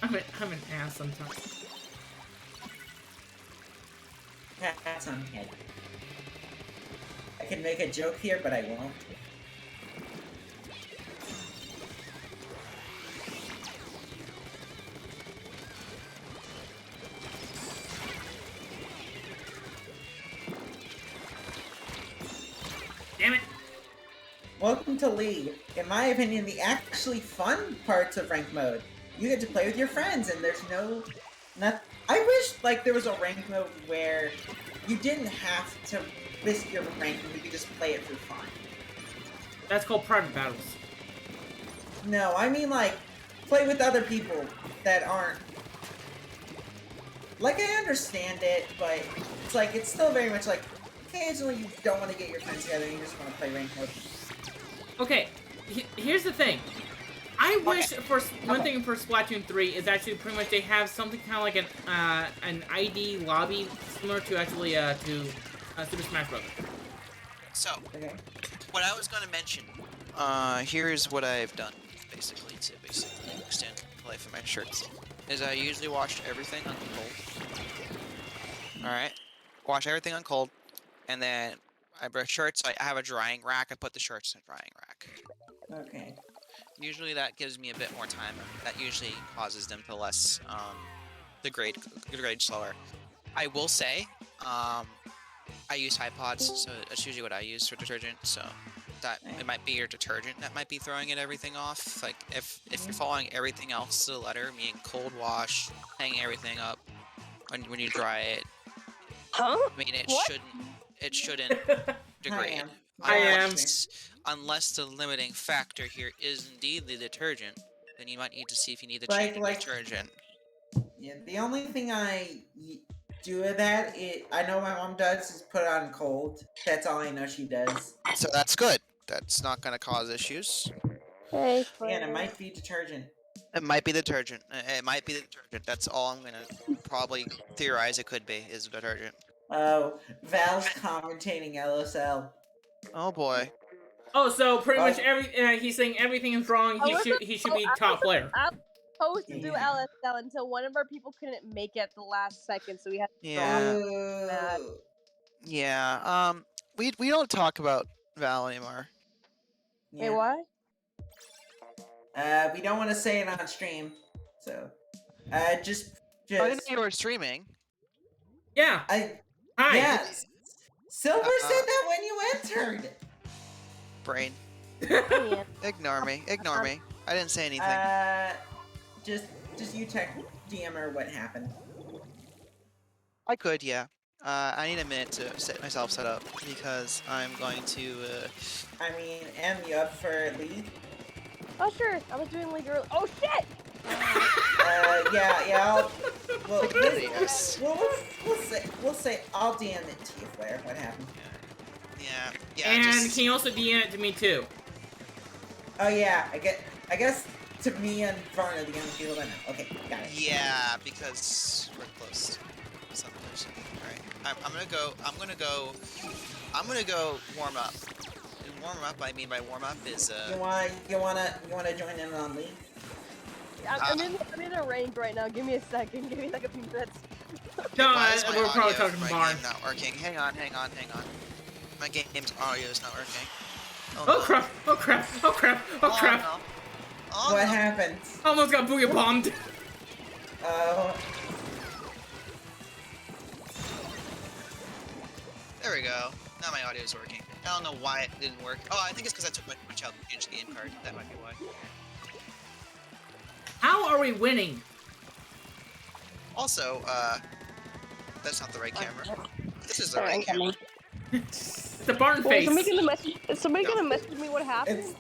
I'm an ass sometimes. That's on head. I can make a joke here, but I won't. Damn it! Welcome to League. In my opinion, the actually fun parts of ranked mode. You get to play with your friends, and there's I wish like there was a ranked mode where you didn't have to risk your rank and you could just play it for fun. That's called private battles. No, I mean like play with other people that aren't. Like I understand it, but it's like it's still very much like occasionally you don't want to get your friends together and you just want to play ranked mode. Okay, here's the thing. I wish for one thing for Splatoon 3 is actually pretty much they have something kind of like an ID lobby similar to actually to Super Smash Bros. So, what I was going to mention, here's what I've done basically to extend the life of my shirts. Is I usually wash everything on cold. All right, wash everything on cold, and then I brush shirts. I have a drying rack. I put the shirts in a drying rack. Okay. Usually that gives me a bit more time. That usually causes them to less degrade slower. I will say, I use Tide Pods, so that's usually what I use for detergent. So that it might be your detergent that might be throwing everything off. Like if you're following everything else to the letter, meaning cold wash, hanging everything up when you dry it. Huh? I mean, it shouldn't degrade. I am. Unless the limiting factor here is indeed the detergent, then you might need to see if you need to change the detergent. Yeah, the only thing I do with that, I know my mom does, is put it on cold. That's all I know she does. So that's good. That's not going to cause issues. Hey, and it might be detergent. It might be detergent. It might be the detergent. That's all I'm going to probably theorize it could be, is detergent. Oh, Val's commentating LSL. Oh boy. Oh, so pretty much he's saying everything is wrong. He should be top player. I was supposed to do LSL until one of our people couldn't make it at the last second, so we had to that. Yeah. We don't talk about Val anymore. Yeah. Wait, what? We don't want to say it on stream, so just. I didn't know you were streaming. Yeah. Hi. Yeah. Silver said that when you entered. Brain. Ignore me. Ignore me. I didn't say anything. Just you tech DM her what happened. I could, yeah. I need a minute to set myself set up because I'm going to. I mean, am you up for league? Oh sure, I was doing league early. Oh shit! Yeah. We'll say I'll DM it to you, Flair. What happened? Yeah. And can you also DM it to me too? Oh yeah, I guess to me and Varna, the only people that know. Okay, got it. Yeah, because we're close to some person. All right, I'm gonna go warm up. And warm up, I mean by warm up is You wanna join in on league? I'm in a range right now. Give me a second. Give me like a few minutes. No, we're probably talking barn. Not working. Hang on. My game's audio is not working. Oh crap! Oh crap! No. What happened? Almost got booyah bombed. There we go. Now my audio is working. I don't know why it didn't work. Oh, I think it's because I took my child to change the game card. That might be why. How are we winning? Also, that's not the right camera. This is the right camera. The barn face. Is somebody gonna message me what happened?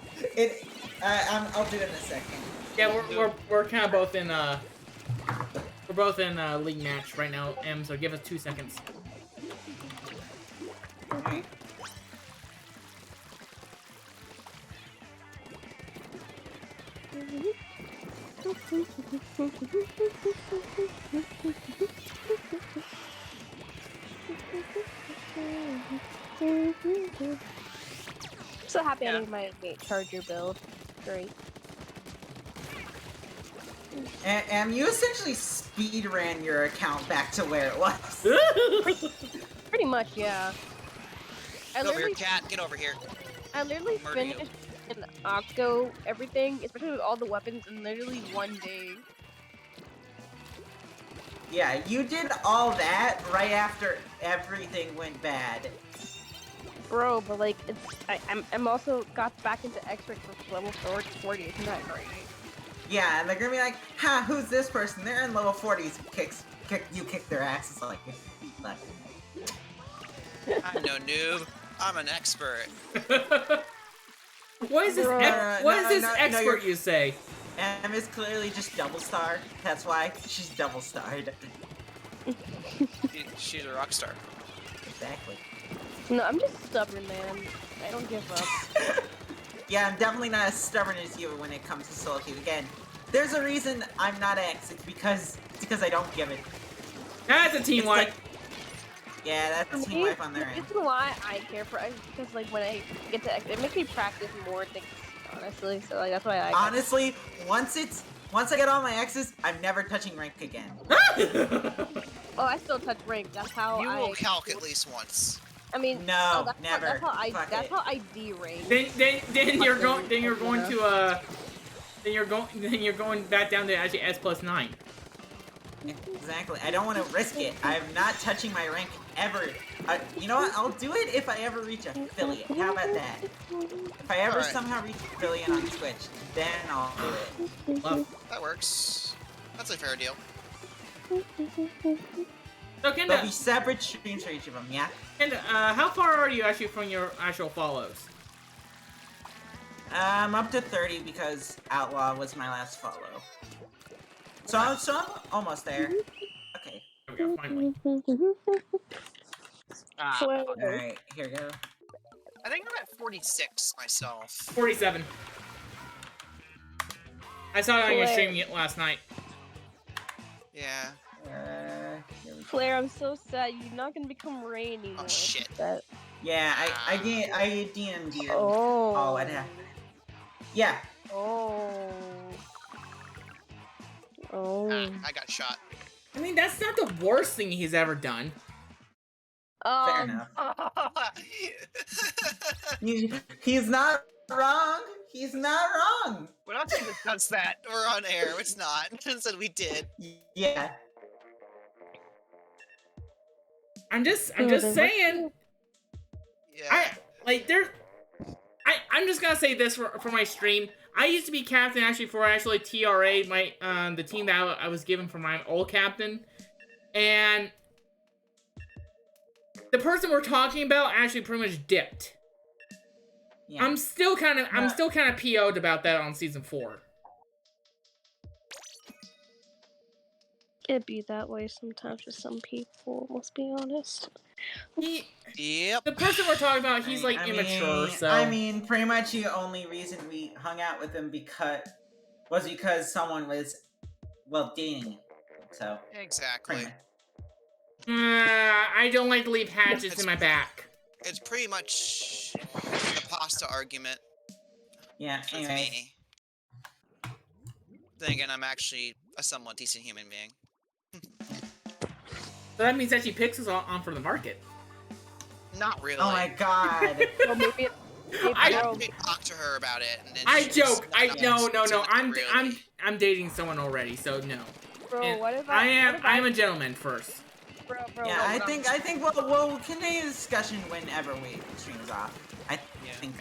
I'll do it in a second. Yeah, we're kind of both in league match right now, Em. So give us 2 seconds. Okay. So happy I made my charger build. Great. And you essentially speed ran your account back to where it was. Pretty much, yeah. Get over here, cat. Get over here. I literally finished an Octo everything, especially with all the weapons, in literally 1 day. Yeah, you did all that right after everything went bad. Bro, but like, I'm also got back into X-Ray for level 40. Isn't that great? Yeah, and they're gonna be like, "Ha, who's this person? They're in level 40s." You kick their asses like. I'm no noob. I'm an expert. What is this? Expert you say? Em is clearly just double star. That's why she's double starred. She's a rock star. Exactly. No, I'm just stubborn, man. I don't give up. Yeah, I'm definitely not as stubborn as you when it comes to solo queue. Again, there's a reason I'm not X. It's because I don't give it. That's a team wipe. Yeah, that's a team wipe on their end. The reason why I care for X is because like when I get to X, it makes me practice more things. Honestly, so like that's why I. Honestly, once I get all my X's, I'm never touching rank again. Oh, I still touch rank. That's how you will calc at least once. I mean, no, that's never. That's how I D rank. Then you're going back down to actually S+9. Exactly. I don't want to risk it. I'm not touching my rank ever. You know what? I'll do it if I ever reach affiliate. How about that? If I ever somehow reach affiliate on Twitch, then I'll do it. Love. That works. That's a fair deal. So, Kenda, There'll be separate streams for each of them, yeah? Kenda, how far are you actually from your actual follows? I'm up to 30 because Outlaw was my last follow. So I'm almost there. Okay. There we go, finally. Alright, here we go. I think I'm at 46 myself. 47. I saw it on your stream last night. Yeah. Claire, I'm so sad. You're not gonna become Ray anymore. Oh shit. Yeah, I DM'd you. Oh. What happened? Yeah. Oh. Oh. I got shot. I mean, that's not the worst thing he's ever done. Fair enough. He's not wrong. He's not wrong. We're not going to discuss that. We're on air. It's not. It said we did. Yeah. I'm just saying. Yeah. I'm just gonna say this for my stream. I used to be captain actually for TRA, the team that I was given from my old captain, and the person we're talking about actually pretty much dipped. Yeah. I'm still kind of PO'd about that on season 4. It'd be that way sometimes with some people, let's be honest. Yep. The person we're talking about, he's immature, so... I mean, pretty much the only reason we hung out with him was because someone was, dating him, so... Exactly. I don't like to leave hatchets in my back. It's pretty much the pasta argument. Yeah, with me. Then again, I'm actually a somewhat decent human being. So that means that she picks us on for the market. Not really. Oh my god. Well, maybe I talked to her about it, and then I joke. No. Really. I'm dating someone already, so no. Bro, what if I'm a gentleman first. Bro, yeah, I think we'll continue the discussion whenever we streams off. I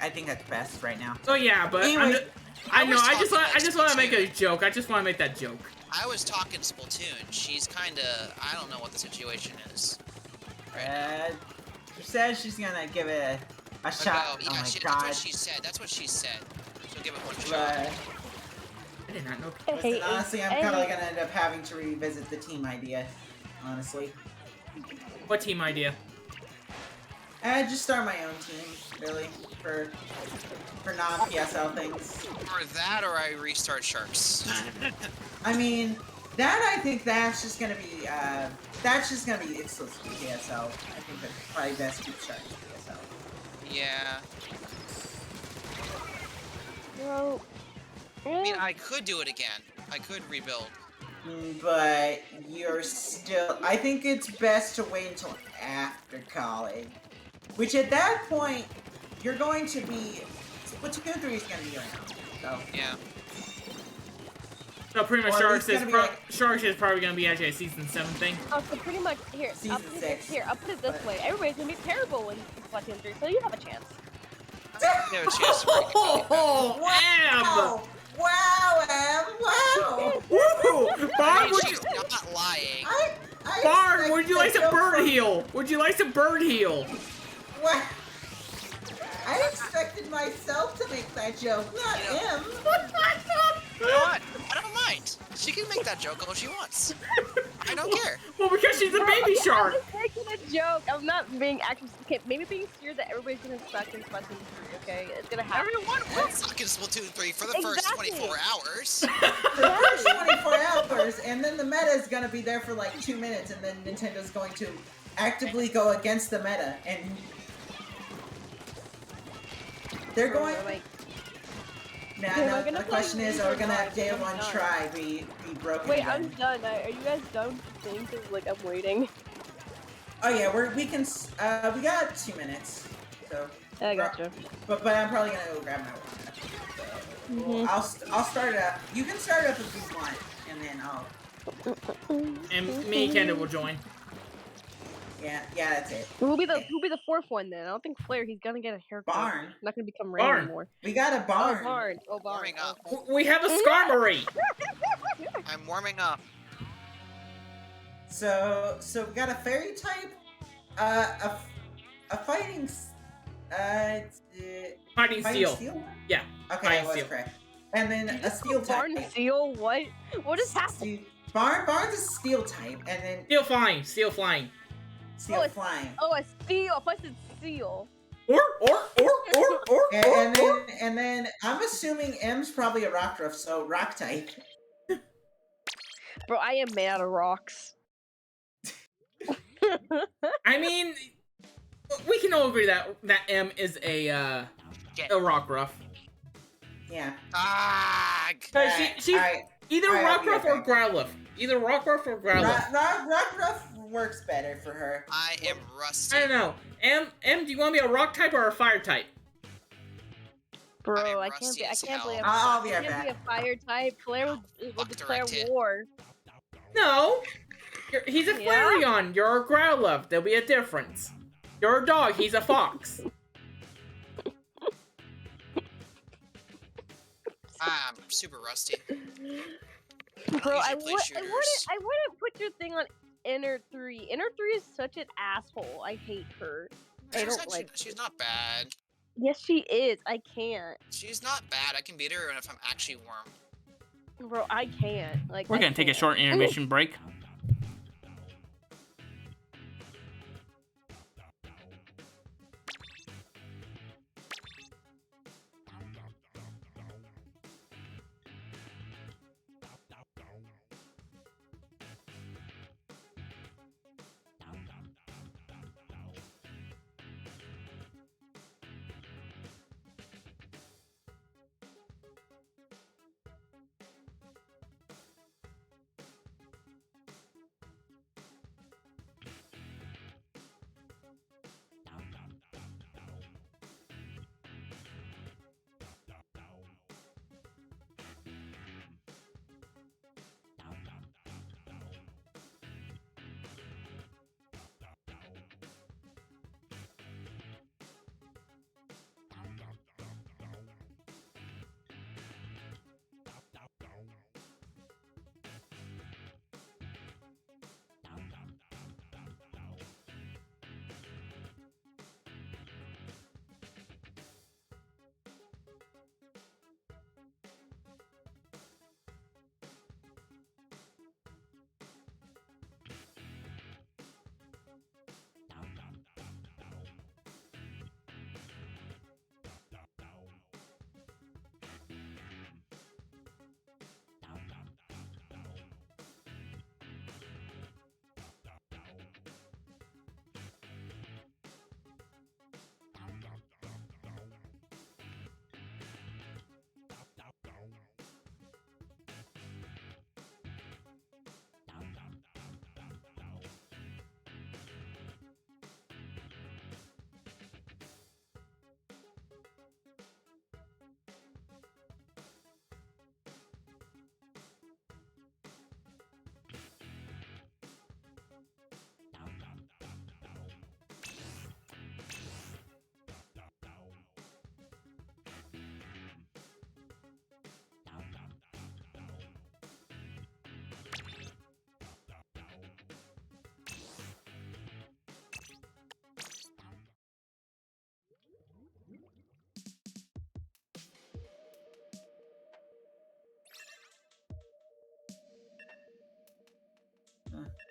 think that's best right now. Oh yeah, but anyway, I just want to make a joke. I just want to make that joke. I was talking Splatoon. She's kinda... I don't know what the situation is. Right. She says she's gonna give it a shot. Yeah, oh my that's god. what she said. That's what she said. She'll give it one shot. I did not know. Listen, honestly, I'm probably gonna end up having to revisit the team idea. Honestly. What team idea? I just start my own team, really, for non-PSL things. Or that, or I restart Sharks. I mean, I think that's just gonna be exclusively PSL. I think that's probably best to keep Sharks PSL. Yeah. Well, I mean, I could do it again. I could rebuild. But you're still... I think it's best to wait until after college. Which at that point, you're going to be... Splatoon 3 is going to be around. So. Yeah. So pretty much Sharks is probably going to be actually a Season 7 thing. Oh, so pretty much, Season 6. I'll put it this way. Everybody's going to be terrible when Splatoon 3, so you have a chance. You have a chance. Oh, wow! Wow, Em! Wow! Woo! Barn, She's not lying. Barn, would you like some bird heal? Would you like some bird heal? What? I expected myself to make that joke, not him. You know what? I don't mind. She can make that joke all she wants. I don't care. Well, because she's a baby shark. I'm making a joke. I'm not being actually... Okay, maybe being scared that everybody's going to suck in Splatoon 3, okay? It's going to happen. Everyone will suck in Splatoon 3 for the first 24 hours. For the first 24 hours, and then the meta is going to be there for like 2 minutes, and then Nintendo's going to actively go against the meta, and... They're going... Now, the question is, are we gonna have day 1 try be broken? Wait, again? I'm done. Are you guys done with the thing? Cause, like, I'm waiting. Oh yeah, we can. We got 2 minutes, so. I gotcha. But I'm probably gonna go grab my water. So, I'll start it up. You can start it up if you want, and then I'll. And me and Kendall will join. Yeah, that's it. Who'll be the fourth one then? I don't think Flair. He's gonna get a haircut. Barn. He's not gonna become Barn. Ray anymore. We got a barn. Oh, barn. Oh, barn. Warming up. Okay. We have a Skarmory! I'm warming up. So we got a fairy type, a fighting, Fighting Steel. Yeah. Okay, Fighting I was Steel. correct. And then a steel type. Barn Steel? What? What is happening? Barn's a steel type, and then Steel Flying. Steel Flying. steel flying. Oh, a steel. I thought it said seal. And then I'm assuming M's probably a Rockruff, so rock type. Bro, I am made out of rocks. I mean, we can all agree that M is a Rockruff. Yeah. She's either Rockruff or Growlithe. Either Rockruff or Growlithe. Rockruff works better for her. I am rusty. I don't know. M, do you want to be a rock type or a fire type? Bro, I rusty can't be. I as can't believe hell. I'll be I right can't be back. a fire type. Claire would declare war. No. He's a Flareon. You're a Growlithe. There'll be a difference. You're a dog. He's a fox. I'm super rusty. Bro, I usually play wouldn't put your thing on Inner 3. Inner 3 is such an asshole. I hate her. I don't like. She's not bad. Yes, she is. I can't. She's not bad. I can beat her if I'm actually warm. Bro, I can't. Like. We're gonna take a short intermission break.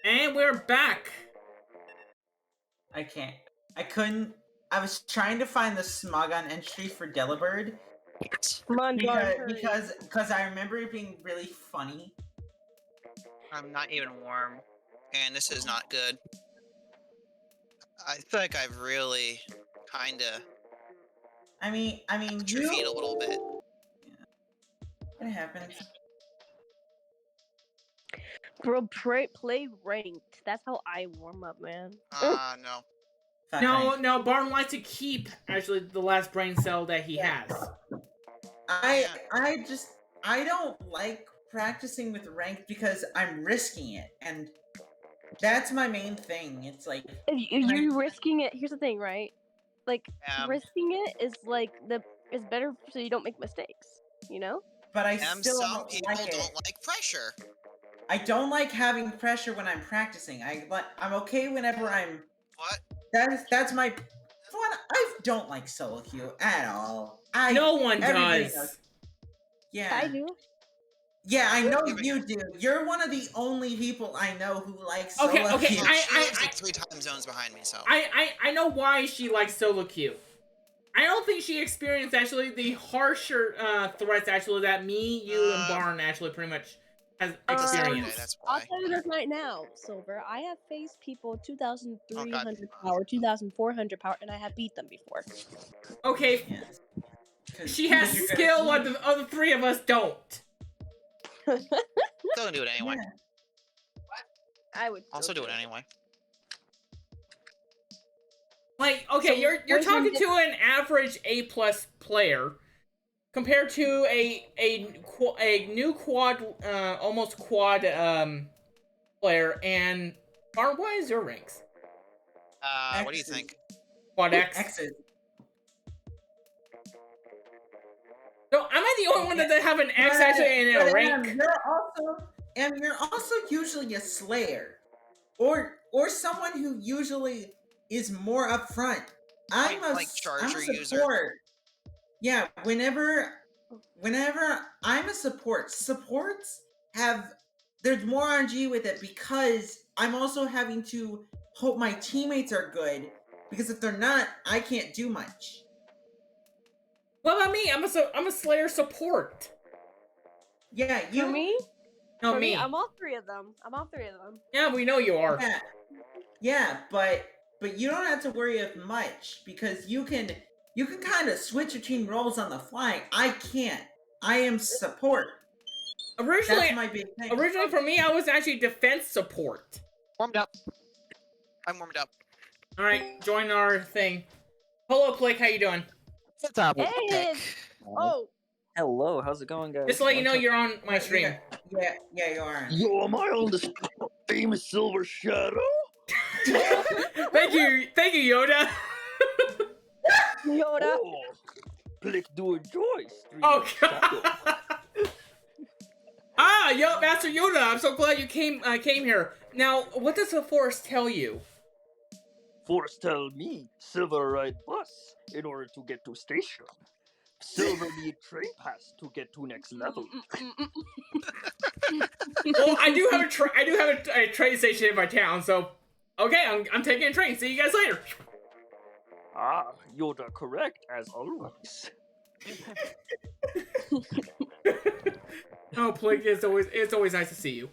And we're back. I can't. I couldn't. I was trying to find the Smogon entry for Delibird. Come on, Because I remember it being really funny. I'm not even warm, and this is not good. I feel like I've really kinda I mean, your feet a little bit. Yeah. It happens. Bro, play ranked. That's how I warm up, man. No. No, Barn likes to keep actually the last brain cell that he has. I don't like practicing with ranked because I'm risking it, and that's my main thing. It's like If you're risking it, here's the thing, right? Like risking it is is better so you don't make mistakes. You know. But I still some don't people like it. don't like pressure. I don't like having pressure when I'm practicing. I'm okay whenever I'm. What? That's my. I don't like solo queue at all. No one everybody does. knows. Yeah. I do. Yeah, I know you do. You're one of the only people I know who likes solo queue. Okay, She lives like 3 time zones behind me, so. I know why she likes solo queue. I don't think she experienced actually the harsher threats actually that me, you, and Barn actually pretty much has experienced. That's why. I'll tell you this right now, Silver. I have faced people 2,300 power, 2,400 power, and I have beat them before. Okay. Yes. She has skill while the other three of us don't. Still do it anyway. Yeah. I would Also do it anyway. Like, okay, So you're talking to an average A+ player compared to a new quad, almost quad player. And Barn, what is your ranks? What do you think? Quad X. X's. So am I the only one that have an X actually in a rank? You're also usually a Slayer, or someone who usually is more upfront. I'm a Charger support. user. Yeah, whenever I'm a support, supports there's more RNG with it because I'm also having to hope my teammates are good, because if they're not, I can't do much. What about me? I'm a Slayer support. Yeah, you. For me? No, For me. I'm all three of them. Yeah, we know you are. Yeah, but you don't have to worry of much because you can kind of switch between roles on the fly. I can't. I am support. Originally, that's my big thing. Originally, for me, I was actually defense support. Warmed up. I'm warmed up. All right, join our thing. Hello, Blake. How you doing? Hey! Oh! Hello, how's it going, guys? Just to let you know, you're on my stream. Yeah, you are. Yo, am I on the famous Silver Shadow? Thank you, Yoda. Yoda. Oh, click do a Joyce. Oh God. Yo, Master Yoda. I'm so glad you came here. Now, what does the forest tell you? Force tell me Silver ride bus in order to get to station. Silver need train pass to get to next level. Well, I do have a train station in my town, so okay, I'm taking a train. See you guys later. Ah, Yoda correct as always. Oh, Blake, it's always nice to see you.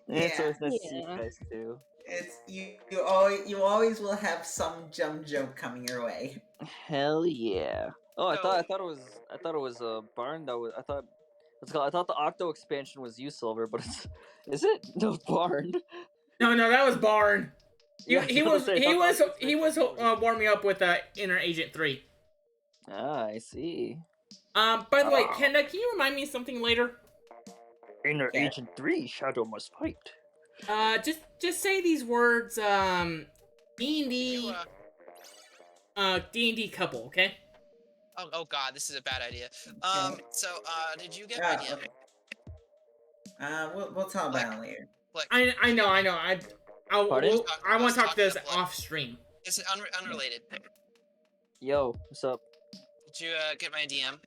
It's always nice to see you guys too. It's you always will have some dumb joke coming your way. Hell yeah. Oh, I thought it was a Barn that was I thought the Octo expansion was you, Silver, but is it? No, Barn. No, that was Barn. He was warming me up with Inner Agent 3. Ah, I see. By the way, Kenda, can you remind me of something later? Inner Agent 3, Shadow must fight. Just say these words, D&D, D&D couple, okay? Oh God, this is a bad idea. Did you get my DM? Okay. We'll talk about it later. I know. I want to talk to this off stream. It's unrelated. Yo, what's up? Did you get my DM?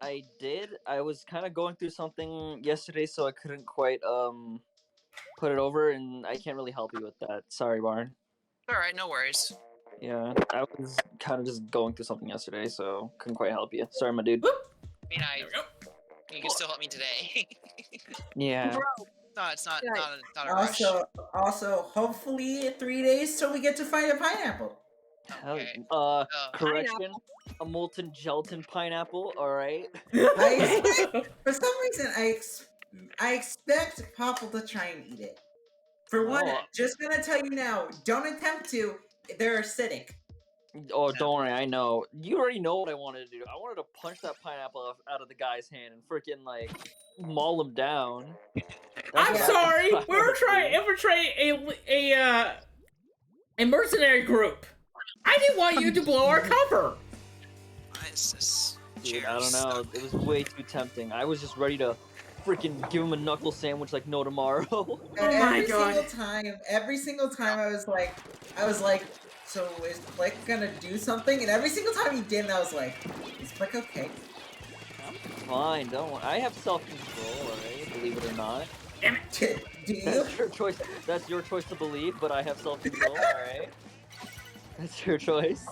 I did. I was kind of going through something yesterday, so I couldn't quite put it over, and I can't really help you with that. Sorry, Barn. All right, no worries. Yeah, I was kind of just going through something yesterday, so couldn't quite help you. Sorry, my dude. I mean, you can still help me today. Yeah. No, it's not a rush. Also, hopefully 3 days till we get to fight a pineapple. Okay. Correction. A molten gelatin pineapple. All right. For some reason, I expect Popple to try and eat it. For one, just gonna tell you now, don't attempt to. They're acidic. Oh, don't worry, I know. You already know what I wanted to do. I wanted to punch that pineapple out of the guy's hand and freaking like maul him down. I'm sorry. We're trying to infiltrate a mercenary group. I didn't want you to blow our cover. Dude, I don't know. It was way too tempting. I was just ready to freaking give him a knuckle sandwich like no tomorrow. Oh my god! Every single time, I was like, so is Click gonna do something? And every single time he didn't, I was like, is Click okay? I'm fine. Don't worry. I have self-control, alright? Believe it or not. Damn it! Do you? That's your choice. That's your choice to believe, but I have self-control, alright? That's your choice.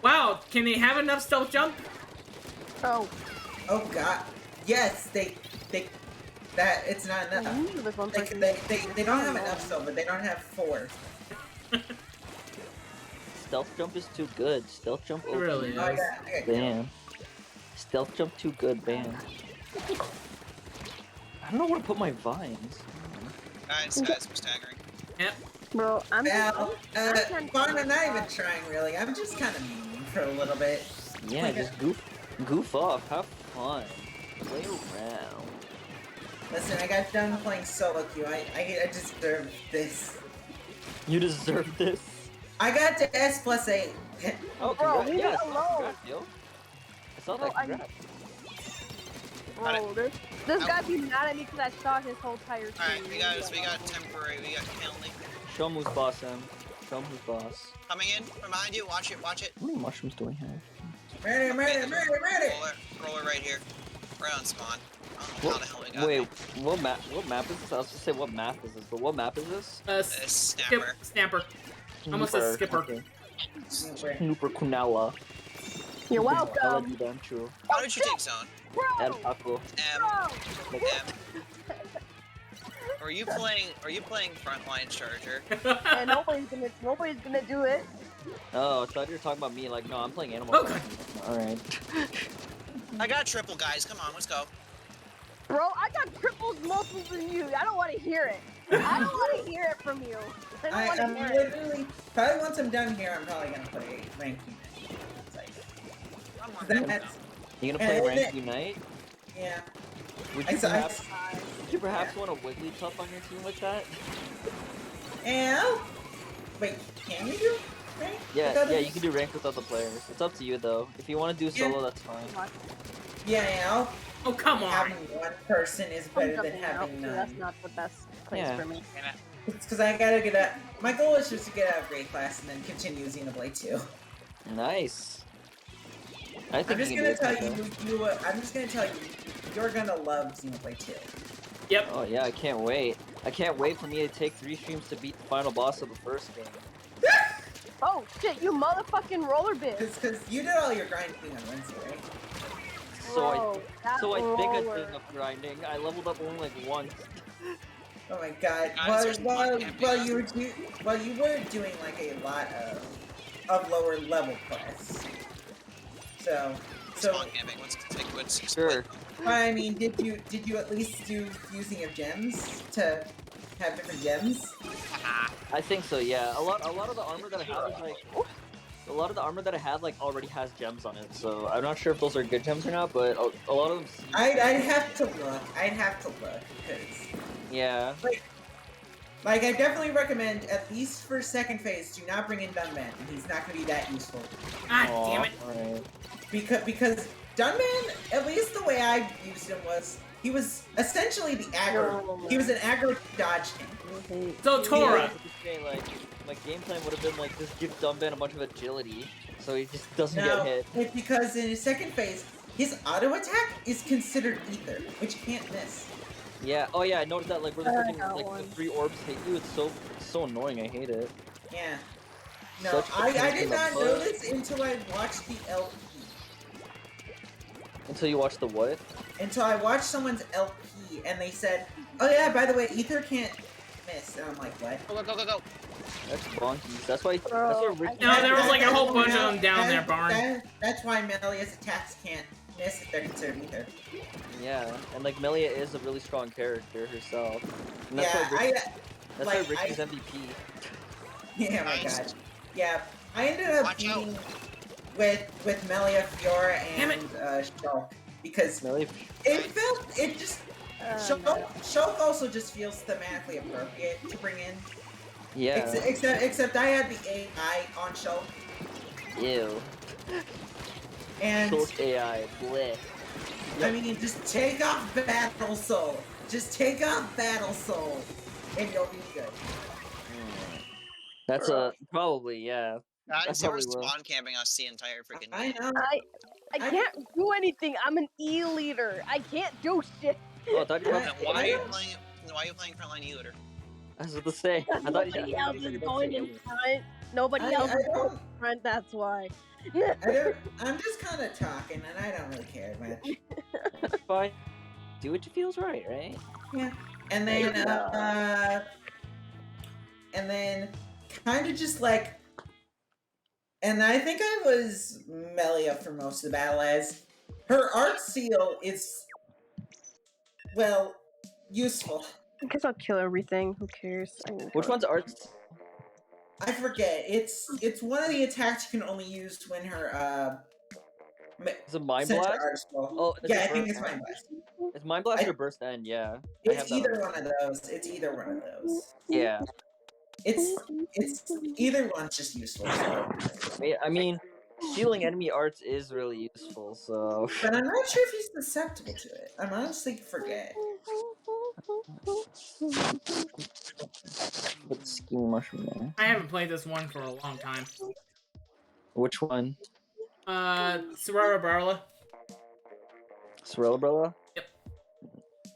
Wow, can they have enough stealth jump? Oh. Oh god. Yes, that it's not enough. They don't have enough though, but they don't have 4. Stealth jump is too good. Stealth jump It really is. Oh, yeah. Okay. Ban. Stealth jump too good, ban. I don't know where to put my vines. Guys, we're staggering. Yep. Bro, I'm Fun, I'm not even trying really. I'm just kind of mean for a little bit. Yeah, just goof off. Have fun. Play around. Listen, I got done playing solo queue. I deserve this. You deserve this. I got to S+8. Oh, Bro, congrats. leave Yes, it alone. congrats, yo. I saw that. Congrats. Bro, this guy be mad at me because I shot his whole tire team. Alright, we got temporary, we got penalty. Show him who's boss, Em. Show him who's boss. Coming in, remind you, watch it. How many mushrooms do I have? Murder! Roller right here. Right on spawn. I don't know how the hell we got Wait, me. what map is this? I was just say what map is this, but what map is this? Snapper. Snapper. Almost said skipper. Okay. Snooper Kunala. You're I welcome. like you, damn true. Why don't you take zone? Bro! And Paco. Bro! Are you playing frontline charger? And nobody's gonna do it. Oh, I thought you were talking about me. Like, no, I'm playing Animal Oh, Crossing. Alright. I got triple, guys. Come on, let's go. Bro, I got triples multiples than you. I don't want to hear it. I don't want to hear it from you. I'm literally, probably once I'm done here, I'm probably gonna play ranking. You gonna play Rank Unite? Yeah. Would you perhaps want a Wigglytuff on your team like that? And wait, can you do rank? Yeah, you can do rank with other players. It's up to you though. If you want to do solo, that's fine. Yeah. Oh, come on. Having one person is better than having none. That's not the best place for me. It's because I gotta get out. My goal is just to get out of grade class and then continue Xenoblade 2. Nice. I'm just gonna tell you, you're gonna love Xenoblade 2. Yep. Oh yeah, I can't wait. I can't wait for me to take 3 streams to beat the final boss of the first game. Oh shit, you motherfucking roller bitch! Because you did all your grinding on Wednesday, right? So I think I did enough grinding. I leveled up only like once. Oh my god. Well, you were doing like a lot of lower level quests. So Spawn camping. Let's take what's Sure. I mean, did you at least do using of gems to have different gems? I think so, yeah. A lot of the armor that I have is like a lot of the armor that I had like already has gems on it, so I'm not sure if those are good gems or not, but a lot of them I'd have to look. Because yeah. Like I definitely recommend, at least for second phase, do not bring in Dunman. He's not gonna be that useful. God damn it. Alright. Because Dunman, at least the way I used him was, he was essentially the aggro. He was an aggro dodge tank. So Tora. Like my game plan would have been like just give Dunban a bunch of agility, so he just doesn't No, get hit. it's because in his second phase, his auto attack is considered ether, which you can't miss. Yeah. Oh yeah, I noticed that like where the freaking like the 3 orbs hit you. It's so annoying. I hate it. Yeah. No, I did not know this until I watched the LP. Until you watch the what? Until I watched someone's LP and they said, "Oh yeah, by the way, ether can't miss." And I'm like, "What?" Go. That's bonky. That's why Rick. No, there was like a whole bunch of them down there, Barn. That's why Melia's attacks can't miss if they're considered ether. Yeah, and like Melia is a really strong character herself. And that's Yeah, why Ricky's MVP. Yeah, my Nice. god. Yeah, I ended up Watch out. being with Melia, Fiora, and Shulk because it just Shulk also just feels thematically appropriate to bring in. Yeah. Except I had the AI on Shulk. Ew. And Shulk AI. Bleh. I mean, just take off Battle Soul. Just take off Battle Soul, and you'll be good. That's probably, yeah. Guys, they were spawn camping us the entire freaking game. I know. I can't do anything. I'm an E-leader. I can't do shit. Oh, I thought you were Why are you playing frontline E-leader? I was about to say. I thought you Nobody else is going in front. Nobody else is going in front. That's why. I'm just kind of talking, and I don't really care much. That's fine. Do what you feels right? Yeah. And then kind of just like, and I think I was Melia for most of the battle, as her art seal is, well, useful. I guess I'll kill everything. Who cares? Which one's art? I forget. It's one of the attacks you can only use when her Is it Mind Blast? Oh, yeah, I think it's Mind Blast. It's Mind Blast or Burst End, yeah. It's either one of those. It's either one of those. Yeah. It's either one's just useful. So. I mean, stealing enemy arts is really useful, so. But I'm not sure if he's susceptible to it. I'm honestly forget. Put the scheme mushroom there. I haven't played this one for a long time. Which one? Sorara Barla. Sorella Brella? Yep.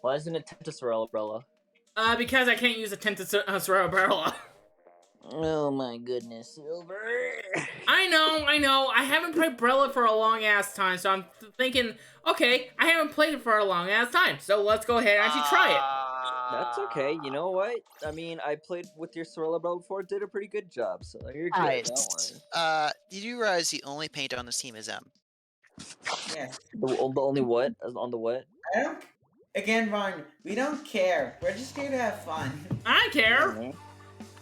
Why isn't it Tenta Sorella Brella? Because I can't use a Tenta Sorara Barla. Oh my goodness, Silver. I know. I haven't played Brella for a long ass time, so I'm thinking, okay, I haven't played it for a long ass time, so let's go ahead and actually try it. That's okay. You know what? I mean, I played with your Sorella Brella before, did a pretty good job, so you're good. Nice. Did you realize the only paint on this team is M? Yeah. The only what? On the what? I don't. Again, Vaughn, we don't care. We're just here to have fun. I care.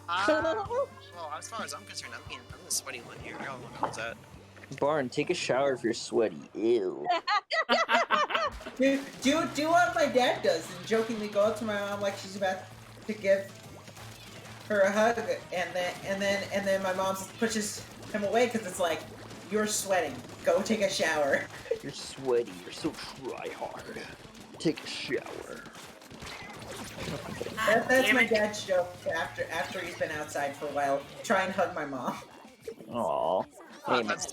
Well, as far as I'm concerned, I'm the sweaty one here. Everyone knows that. Barn, take a shower if you're sweaty. Ew. do what my dad does and jokingly go up to my mom like she's about to give her a hug, and then my mom pushes him away because it's like, you're sweating. Go take a shower. You're sweaty. You're so try hard. Take a shower. That's my dad's joke after he's been outside for a while. Try and hug my mom. Aww. Hey, but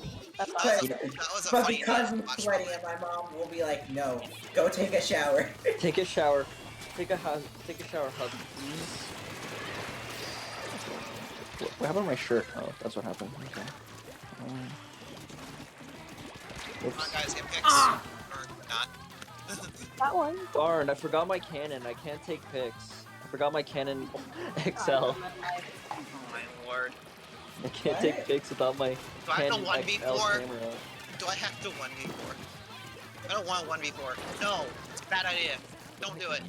because I'm sweaty, and my mom will be like, "No, go take a shower." Take a shower. Take a shower, hug, please. What happened to my shirt? Oh, that's what happened. Okay. Come on, guys, get picks. Or not. That one. Darn, I forgot my cannon. I can't take pics. I forgot my Canon XL. Oh my lord. I can't take pics without my Canon XL camera. Do I have to 1v4? I don't want 1v4. No, it's a bad idea. Don't do it.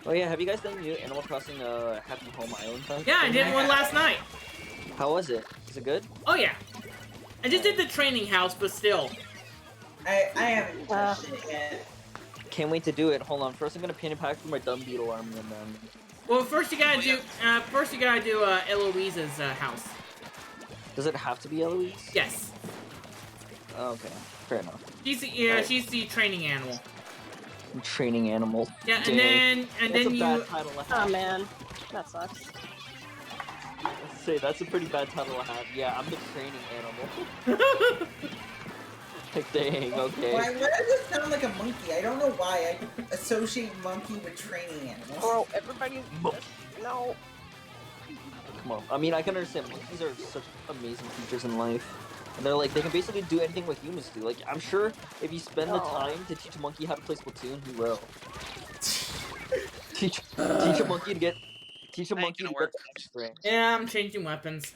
Oh yeah, have you guys done the new Animal Crossing Happy Home Island thing? Yeah, I did one last night. How was it? Is it good? Oh yeah. I just did the training house, but still. I haven't touched it yet. Can't wait to do it. Hold on. First, I'm gonna paint a pack for my Dumb Beetle army, and then. Well, first you gotta do Eloise's house. Does it have to be Eloise? Yes. Oh, okay, fair enough. She's the training animal. Training animal. Yeah, Dang. and then you. Bad title to have. Oh man, that sucks. Let's say that's a pretty bad title to have. Yeah, I'm the training animal. Like, dang, okay. Why does it sound like a monkey? I don't know why I associate monkey with training animals. Bro, everybody. No. Come on. I mean, I can understand monkeys are such amazing creatures in life. And they're like, they can basically do anything what humans do. Like, I'm sure if you spend the time to teach a monkey how to play Splatoon, he will. teach a monkey to get the strength. Yeah, I'm changing weapons.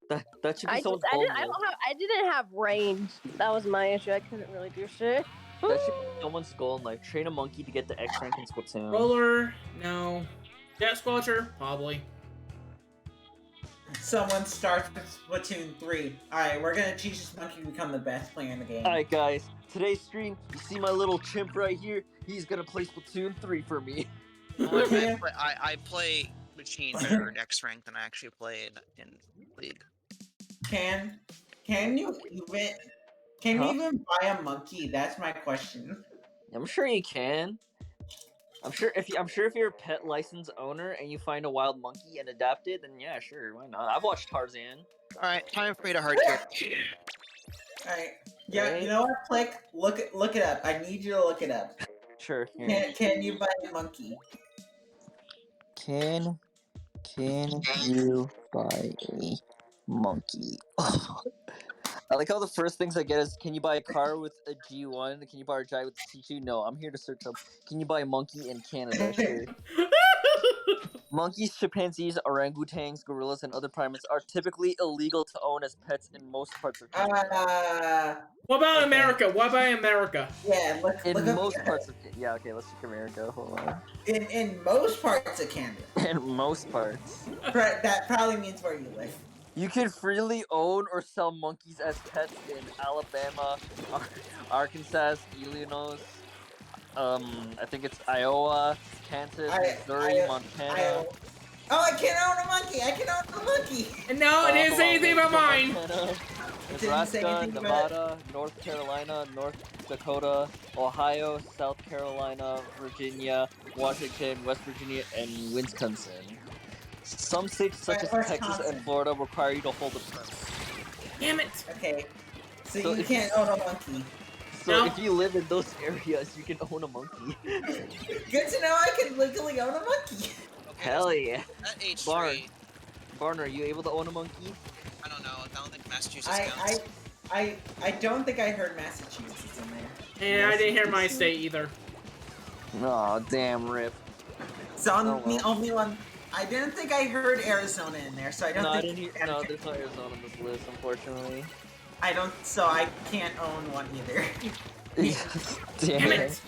That should be someone's goal. I didn't have range. That was my issue. I couldn't really do shit. That should be someone's goal in life. Train a monkey to get the X rank in Splatoon. Roller, no. Jet Squelcher, probably. someone starts with Splatoon 3. Alright, we're gonna teach this monkey to become the best player in the game. Alright guys, today's stream, you see my little chimp right here? He's gonna play Splatoon 3 for me. I play machine better X rank than I actually play in League. Can you even buy a monkey? That's my question. I'm sure you can. I'm sure if you're a pet license owner and you find a wild monkey and adapt it, then yeah, sure, why not? I've watched Tarzan. Alright, time for me to hard tier. Alright. Yeah, you know what, Click? Look it up. I need you to look it up. Sure. Can you buy a monkey? Can you buy a monkey? I like how the first things I get is, can you buy a car with a G1? Can you buy a giant with a C2? No, I'm here to search up, can you buy a monkey in Canada? Sure. Monkeys, chimpanzees, orangutans, gorillas, and other primates are typically illegal to own as pets in most parts of Canada. What about America? What about America? Yeah, in most parts of Canada. Yeah, okay, let's check America. Hold on. In most parts of Canada. In most parts. That probably means where you live. You can freely own or sell monkeys as pets in Alabama, Arkansas, Illinois, I think it's Iowa, Kansas, Missouri, Montana. Oh, I can't own a monkey! I can own a monkey! No, it didn't say anything about mine! Nebraska, Nevada, North Carolina, North Dakota, Ohio, South Carolina, Virginia, Washington, West Virginia, and Wisconsin. Some states such as Texas and Florida require you to hold a permit. Damn it! Okay, so you can't own a monkey. So if you live in those areas, you can own a monkey. Good to know I can legally own a monkey. Hell yeah. At age 3. Barn, are you able to own a monkey? I don't know. I don't think Massachusetts counts. I don't think I heard Massachusetts in there. Yeah, I didn't hear my state either. Aw, damn, rip. So only one. I didn't think I heard Arizona in there, so I don't think. I didn't hear. No, there's no Arizona on this list, unfortunately. So I can't own one either. Damn it.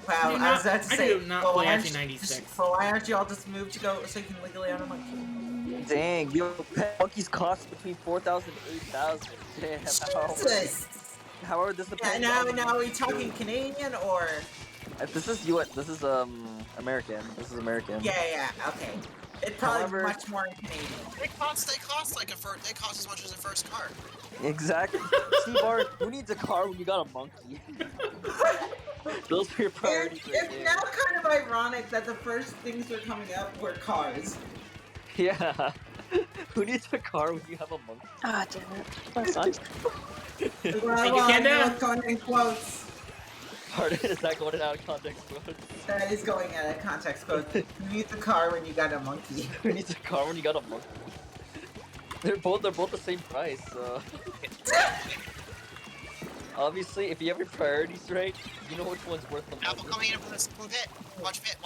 Wow, I was about to say. I do not play FC96. So why aren't you all just moved to go so you can legally own a monkey? Dang, yo, pet monkeys cost between 4,000 and 8,000. Damn. Jesus. However, this depends. Now are we talking Canadian or? This is US. This is American. This is American. Yeah. Okay. It's probably much more in Canadian. They cost like they cost as much as a first car. Exactly. Steve, who needs a car when you got a monkey? Those are your priorities. It's now kind of ironic that the first things that are coming up were cars. Yeah. Who needs a car when you have a monkey? Ah, damn it. That sucks. Thank you, Kenda. Going in quotes. Pardon, is that going out of context quotes? That is going out of context quotes. Who needs a car when you got a monkey? Who needs a car when you got a monkey? They're both the same price, so... Obviously, if you have your priorities right, you know which one's worth the most. Apple coming in from the pit. Watch pit.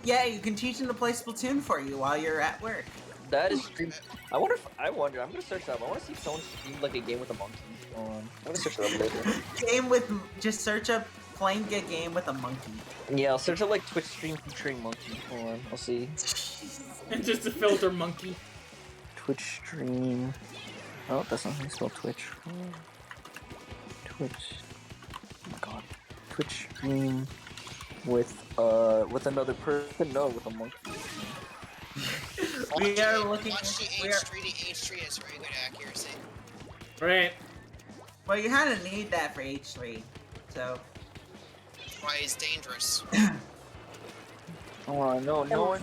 You can teach them to play Splatoon for you while you're at work. That is stream. I wonder. I'm gonna search that up. I want to see if someone streamed like a game with a monkey. I'm gonna search that up later. Just search up playing a game with a monkey. Yeah, I'll search up like Twitch stream featuring monkey. Hold on, I'll see. And just a filter monkey. Twitch stream. Oh, that's not how you spell Twitch. Twitch. Oh my god. Twitch stream with another person. No, with a monkey. We are looking. Watch the H3. The H3 has very good accuracy. Right. Well, you kind of need that for H3, so. That's why it's dangerous. Oh no one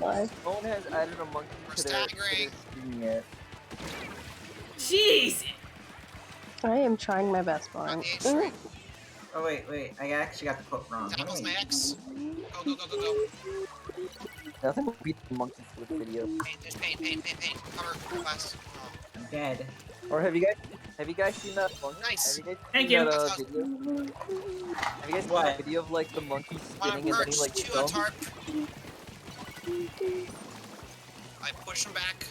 has added a monkey to their stream yet. Jeez! I am trying my best, Barn. Oh wait, I actually got the quote wrong. Apple's my ex. Go. Nothing will beat the monkey flip video. There's paint. Cover, fast. I'm dead. Or have you guys seen that monkey? Nice. Thank you. Video? Have you guys seen that video of like the monkey spinning and then he like to a tarp. I push him back.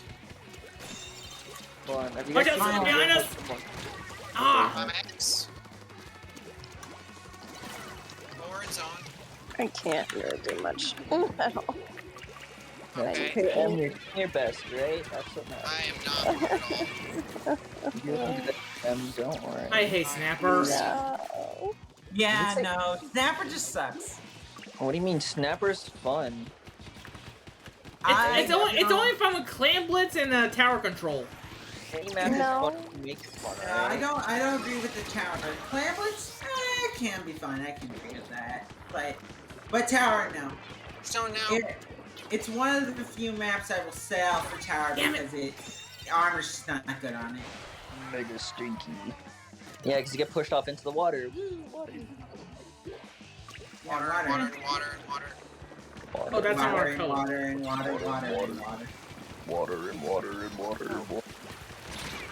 Hold on, have you Watch guys out, seen someone the behind video us! of the monkey? Ah! My ex. Lower zone. I can't really do much at all. Okay. And you're doing your best, right? That's what matters. I am not bored at all. You're good, don't worry. I hate Snapper. No. Yeah, no, Snapper just sucks. What do you mean? Snapper's fun. It's only fun with Clan Blitz and Tower Control. Any map is fun to make fun, right? I don't agree with the tower. Clan Blitz, can be fun. I can agree with that. But tower, no. So now... It's one of the few maps I will sell for tower because the armor's just not good on it. Mega stinky. Yeah, because you get pushed off into the water. Woo, water. Water. Oh, that's not our code. Water.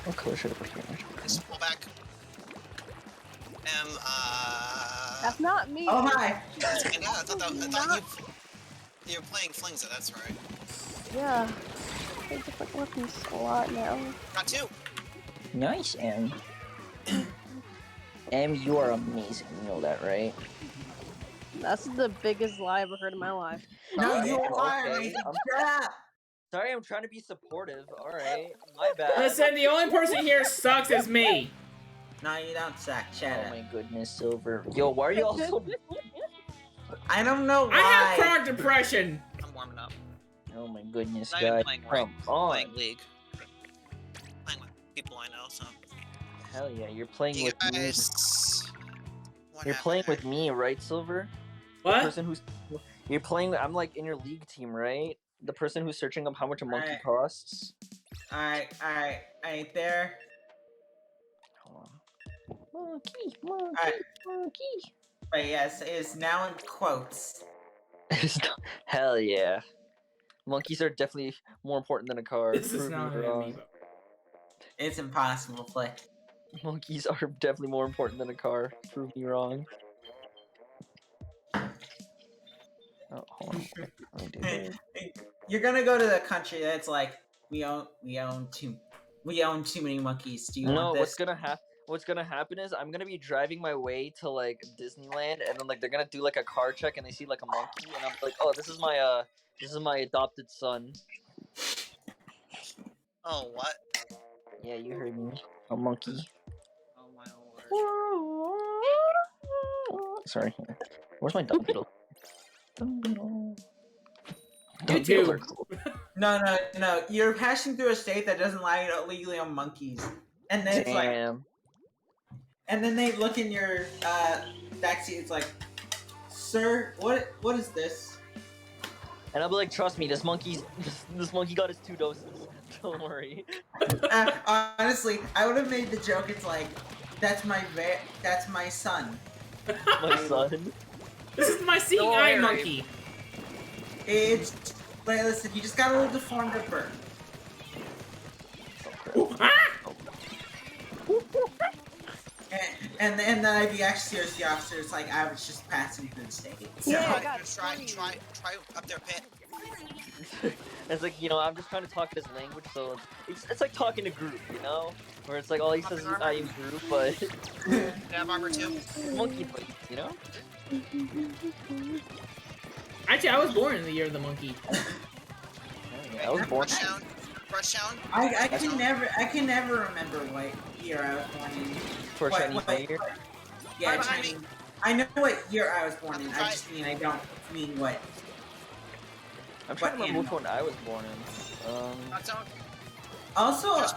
What color should I put here? Let's pull back. That's not me. Oh my! Yeah, I thought you're playing Flings, that's right. Yeah. I play different weapons a lot now. Got 2. Nice, Em. Em, you are amazing. You know that, right? That's the biggest lie I've ever heard in my life. No, you are amazing. Sorry, I'm trying to be supportive. Alright, my bad. Listen, the only person here sucks is me. No, you don't suck. Shut up. Oh my goodness, Silver. Yo, why are you all so... I don't know why. I have chronic depression. I'm warming up. Oh my goodness, Not even guys. playing Come on. Playing League. Playing with people I know, so... Hell yeah, you're playing You with me. guys... You're playing with me, right, Silver? What? The person who's... You're playing... I'm like in your league team, right? The person who's searching up how much a monkey costs. Alright, there. Monkey. But yes, it's now in quotes. Hell yeah. Monkeys are definitely more important than a car. This is Prove me not an wrong. amiibo. It's impossible to play. Monkeys are definitely more important than a car. Prove me wrong. Oh, hold on. Let me do that. You're gonna go to the country that's like we own too many monkeys. Do you want this? What's gonna happen is I'm gonna be driving my way to like Disneyland, and then like they're gonna do like a car check, and they see like a monkey, and I'm like, oh, this is my adopted son. Oh, what? Yeah, you heard me. A monkey. Oh my lord. Sorry. Where's my dumb beetle? You too. No. You're passing through a state that doesn't allow you to legally own monkeys, and then it's like, and then they look in your backseat. It's like, sir, what is this? And I'll be like, trust me, this monkey got his 2 doses. Don't worry. Honestly, I would have made the joke. It's like, that's my son. My son. This is my seeing eye monkey. It's like, listen, you just got a little deformed at birth. And then I'd be actually serious. The officer, it's like I was just passing through the state. So, Yeah, try up their pit. It's like, you know, I'm just trying to talk his language, so it's like talking to group, you know? Where it's like all he says is I am group, but... They have armor too? Monkey place, you know? Actually, I was born in the year of the monkey. Yeah, I was born. Brush down. I can never remember what year I was born in. For Chinese New Year? Yeah, Chinese. I know what year I was born in. I just mean I don't mean what. I'm trying to remember which one I was born in. Also, Where's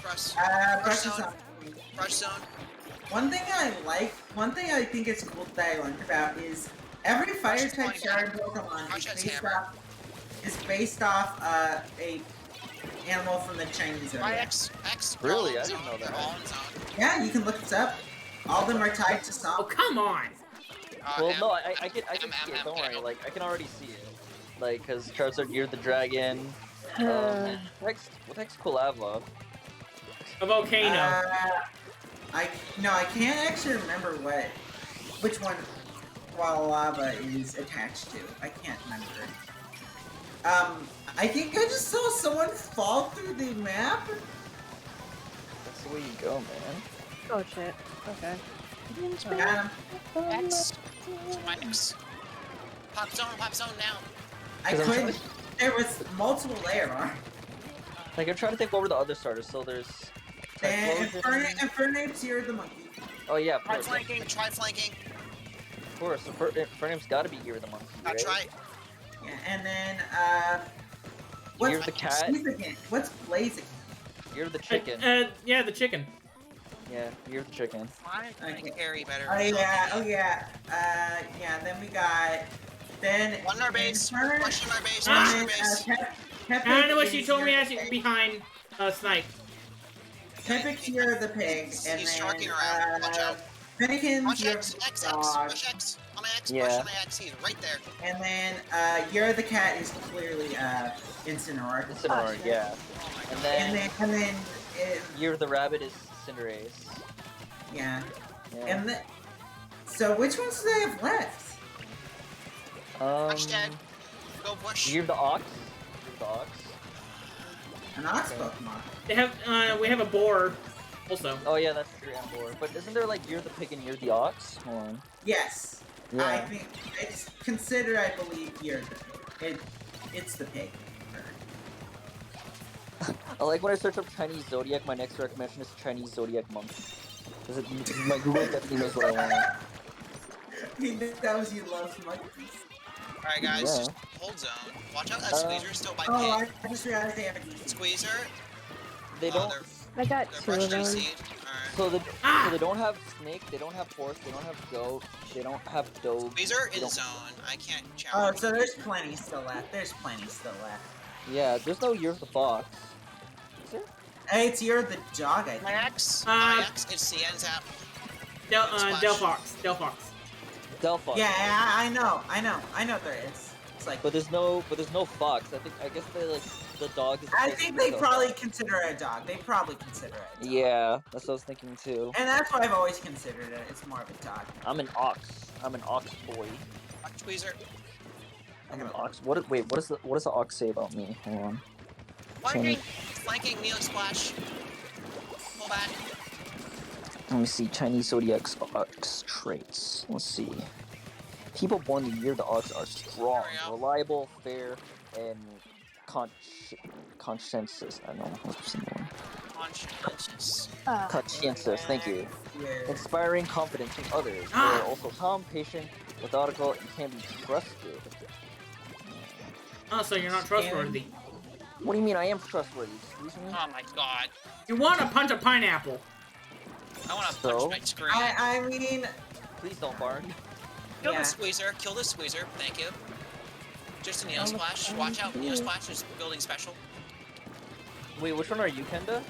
Brush? Brush zone. One thing I think is cool that I learned about is every fire type shard Pokemon is based off a animal from the Chinese zodiac. X. Really? I didn't know that. Yeah, you can look this up. All of them are tied to some. Oh, come on! Well, no, I can see it. Don't worry. Like, I can already see it. Like, cause Charizard, you're the dragon. What the heck's Quilava? A volcano. I can't actually remember which one Quilava is attached to. I can't remember. I think I just saw someone fall through the map. That's the way you go, man. Oh shit. Okay. Got him. X. My X. Pop zone now. I couldn't. There was multiple layer armor. Like, I'm trying to think what were the other starters. So there's... And Fernape's Year of the Monkey. Oh yeah, Try flanking, try flanking. Of course, Fernape's gotta be Year of the Monkey, right? That's right. Yeah, and then, Year of the Cat. What's Blaze again? Year of the Chicken. Yeah, the chicken. Yeah, Year of the Chicken. I like Harry better. Oh yeah. Yeah, then we got... Then... One in our base, pushing our base, And pushing our then, base. I don't know what she told me actually behind Snipe. Pepic's Year of the Pig, and He's then, sharking around. Watch out. Finnegan's Watch Year X, of the X, Dog. push X. On my X, Yeah. push on my X, he's right there. And then, Year of the Cat is clearly, Incineroar. Incineroar, yeah. And then Year of the Rabbit is Cinderace. Yeah. Yeah. And then, so which ones do they have left? Hashtag, go push. Year of the Ox. Year of the Ox. An Ox Pokemon. They have we have a boar also. Oh yeah, that's true, and boar. But isn't there like Year of the Pig and Year of the Ox? Hold on. Yes. Yeah. I think it's considered, I believe, Year of the Pig. It's the pig. I like when I search up Chinese Zodiac, my next recommendation is Chinese Zodiac Monk. Because my Google definitely knows what I want. He knows you love monkeys. Alright guys, Yeah. just hold zone. Watch out, that Squeezer's still by Oh, pig. I just realized they have a DC. Squeezer, They don't. I got they're two brush of them. GC'd. Alright. So they don't have Snake, they don't have Horse, they don't have Goat, they don't have Doe. Squeezer they in don't- zone. I can't Oh, challenge. so there's plenty still left. Yeah, there's no Year of the Fox. Is there? Hey, it's Year of the Dog, I My think. X, my X, it's the end tap. Delphox. Delphox. Yeah, I know there is. It's like, But there's no fox. I guess they like the dog is. I think they probably consider it a dog. They probably consider it a dog. Yeah, that's what I was thinking too. And that's what I've always considered it. It's more of a dog. I'm an ox. I'm an ox boy. Squeezer. I'm an ox. What does the ox say about me? Hold on. Flanking, Neo Splash. Pull back. Let me see. Chinese Zodiac's ox traits. Let's see. People born in the year of the ox are strong, There we go. reliable, fair, and conscientious. I don't know what's the one. Conscientious. Conscientious. Thank you. Yeah. Inspiring confidence in others. They are also calm, patient, methodical, and can be trusted. Oh, so you're not trustworthy. What do you mean I am trustworthy? Excuse me? Oh my god. You want to punch a pineapple? I want to So? punch my screen. I mean, Please don't barn. Kill yeah. the Squeezer. Kill the Squeezer. Thank you. Just a Neo Splash. Watch out. Neo Splash is building special. Wait, which one are you, Kenda?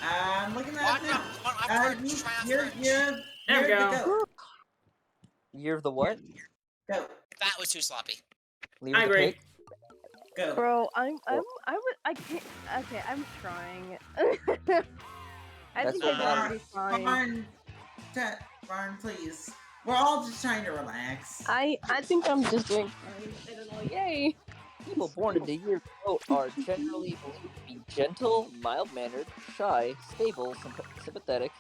I'm looking at Watch it out. now. Try You're There we go. Year of the what? Go. That was too sloppy. Year I of the agree. pig? Go. Bro, I can't. Okay, I'm trying. I That's think what I'm gonna be fine. Barn, please. We're all just trying to relax. I think I'm just doing fine. I don't know. Yay! People born in the year of the goat are generally believed to be gentle, mild-mannered, shy, stable, sympathetic,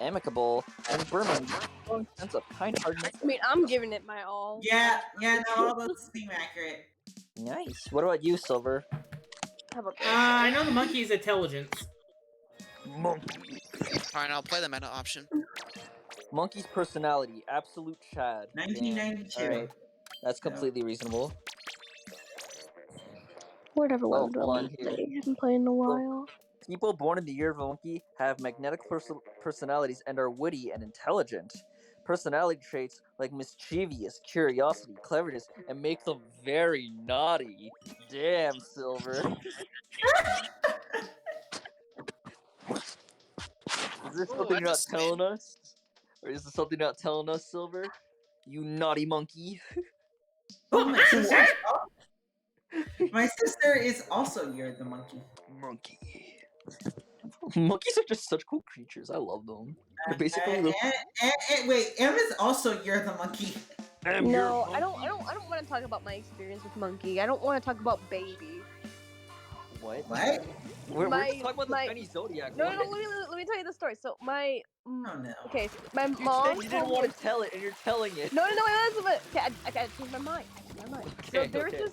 amicable, and brimming with a strong sense of kind-heartedness. I mean, I'm giving it my all. Yeah, no, all those seem accurate. Nice. What about you, Silver? How about that? I know the monkey's intelligence. Monkey. Alright, I'll play the meta option. Monkey's personality, absolute Chad. 1992. Alright, that's completely reasonable. Whatever Oh, one do I hold on want to here. play? I haven't played in a while. People born in the year of a monkey have magnetic personalities and are witty and intelligent. Personality traits like mischievous, curiosity, cleverness, and make them very naughty. Damn, Silver. Is this something you're not that's a telling us? Or is this something you're not telling us, Silver? You naughty monkey. Oh, my sister is also Year of the Monkey. Monkey. Monkeys are just such cool creatures. I love them. They're basically and wait, Em is also Year of the Monkey. No, I don't want to talk about my experience with Monkey. I don't want to talk about Baby. What? What? We're just talking about the Chinese zodiac. No, let me tell you the story. So my Oh no. okay, so my You mom said you told didn't me want to tell it, and you're telling it. No, wait, okay, I gotta change my mind. Okay, So there's okay. this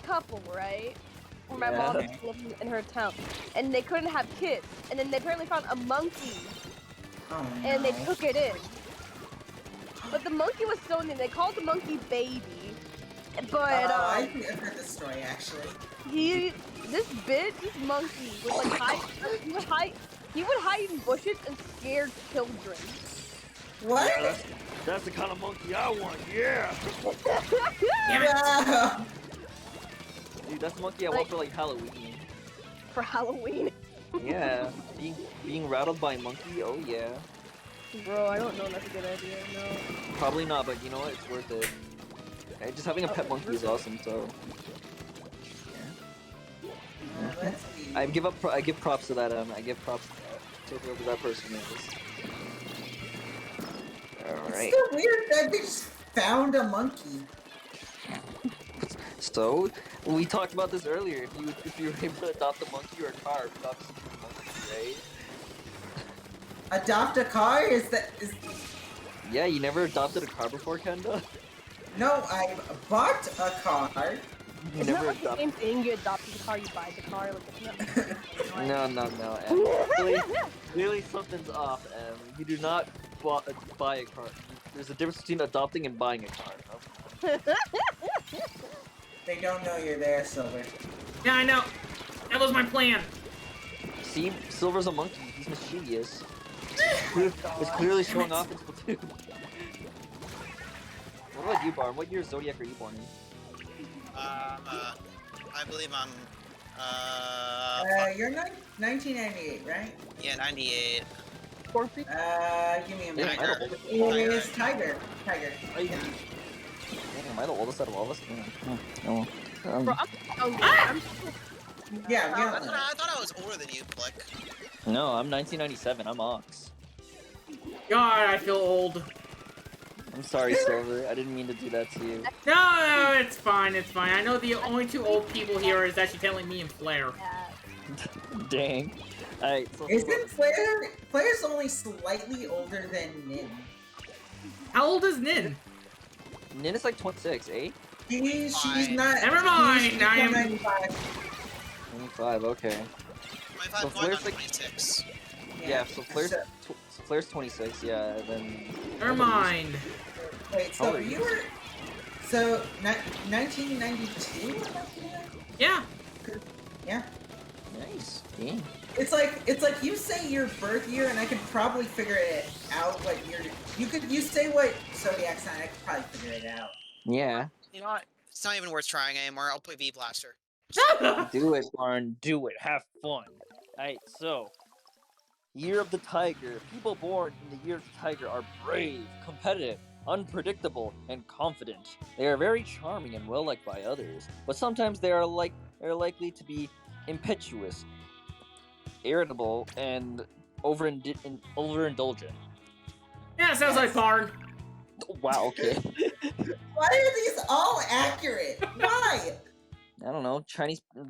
couple, right? Where my Yeah. mom used to live in her town, and they couldn't have kids, and then they apparently found a monkey, Oh no. and they took it in. But the monkey was so new. They called the monkey Baby, but I think I've heard this story actually. this monkey would like he would hide in bushes and scare children. What? Yeah, that's the kind of monkey I want. Yeah. Yeah. Dude, that's the monkey I want for like Halloween. For Halloween. Yeah, being rattled by a monkey. Oh yeah. Bro, I don't know. That's a good idea. No. Probably not, but you know what? It's worth it. Just having a pet monkey is awesome. So. Let's see. I give props to that. I give props to that. To whoever that person is. All right. It's so weird that they just found a monkey. So we talked about this earlier. If you were able to adopt a monkey or a car, you'd obviously choose a monkey, right? Adopt a car? Is Yeah, you never adopted a car before, Kenda? No, I bought a car. You Isn't never that like the same thing? You adopt the car, you buy the car. Like, isn't that No, clearly something's off, Em. You do not buy a car. There's a difference between adopting and buying a car. They don't know you're there, Silver. Yeah, I know. That was my plan. See, Silver's a monkey. He's mischievous. It's clearly showing off in Splatoon. What about you, Barn? What year Zodiac are you born in? I believe I'm, You're 1998, right? yeah, 98. Give me a Yeah, minute. am I the oldest? It's Tiger. Am I the oldest out of all of us? No. Bro, I'm Yeah, I thought I was older than you, Flick. No, I'm 1997. I'm Ox. God, I feel old. I'm sorry, Silver. I didn't mean to do that to you. No, it's fine, it's fine. I know the only two old people here is actually telling me and Flair. Dang. Alright, so Isn't Flair's only slightly older than Nin? How old is Nin? Nin is like 26, eh? She's not. Never mind, I am 95. 25, okay. 25 So going on Flair's like 26. Yeah, so Flair's 26, yeah, then Never mind. Wait, How so old are you you? were 1992? Yeah. Yeah. Nice. Dang. It's like you say your birth year, and I could probably figure it out. What you say what zodiac sign? I could probably figure it out. Yeah. You know what? It's not even worth trying anymore. I'll play V-Blaster. Do it, Barn. Do it. Have fun. Alright, so Year of the Tiger. People born in the Year of the Tiger are brave, competitive, unpredictable, and confident. They are very charming and well liked by others, but sometimes they are likely to be impetuous, irritable, and overindulgent. Yeah, sounds like Barn. Wow, okay. Why are these all accurate? Why? I don't know.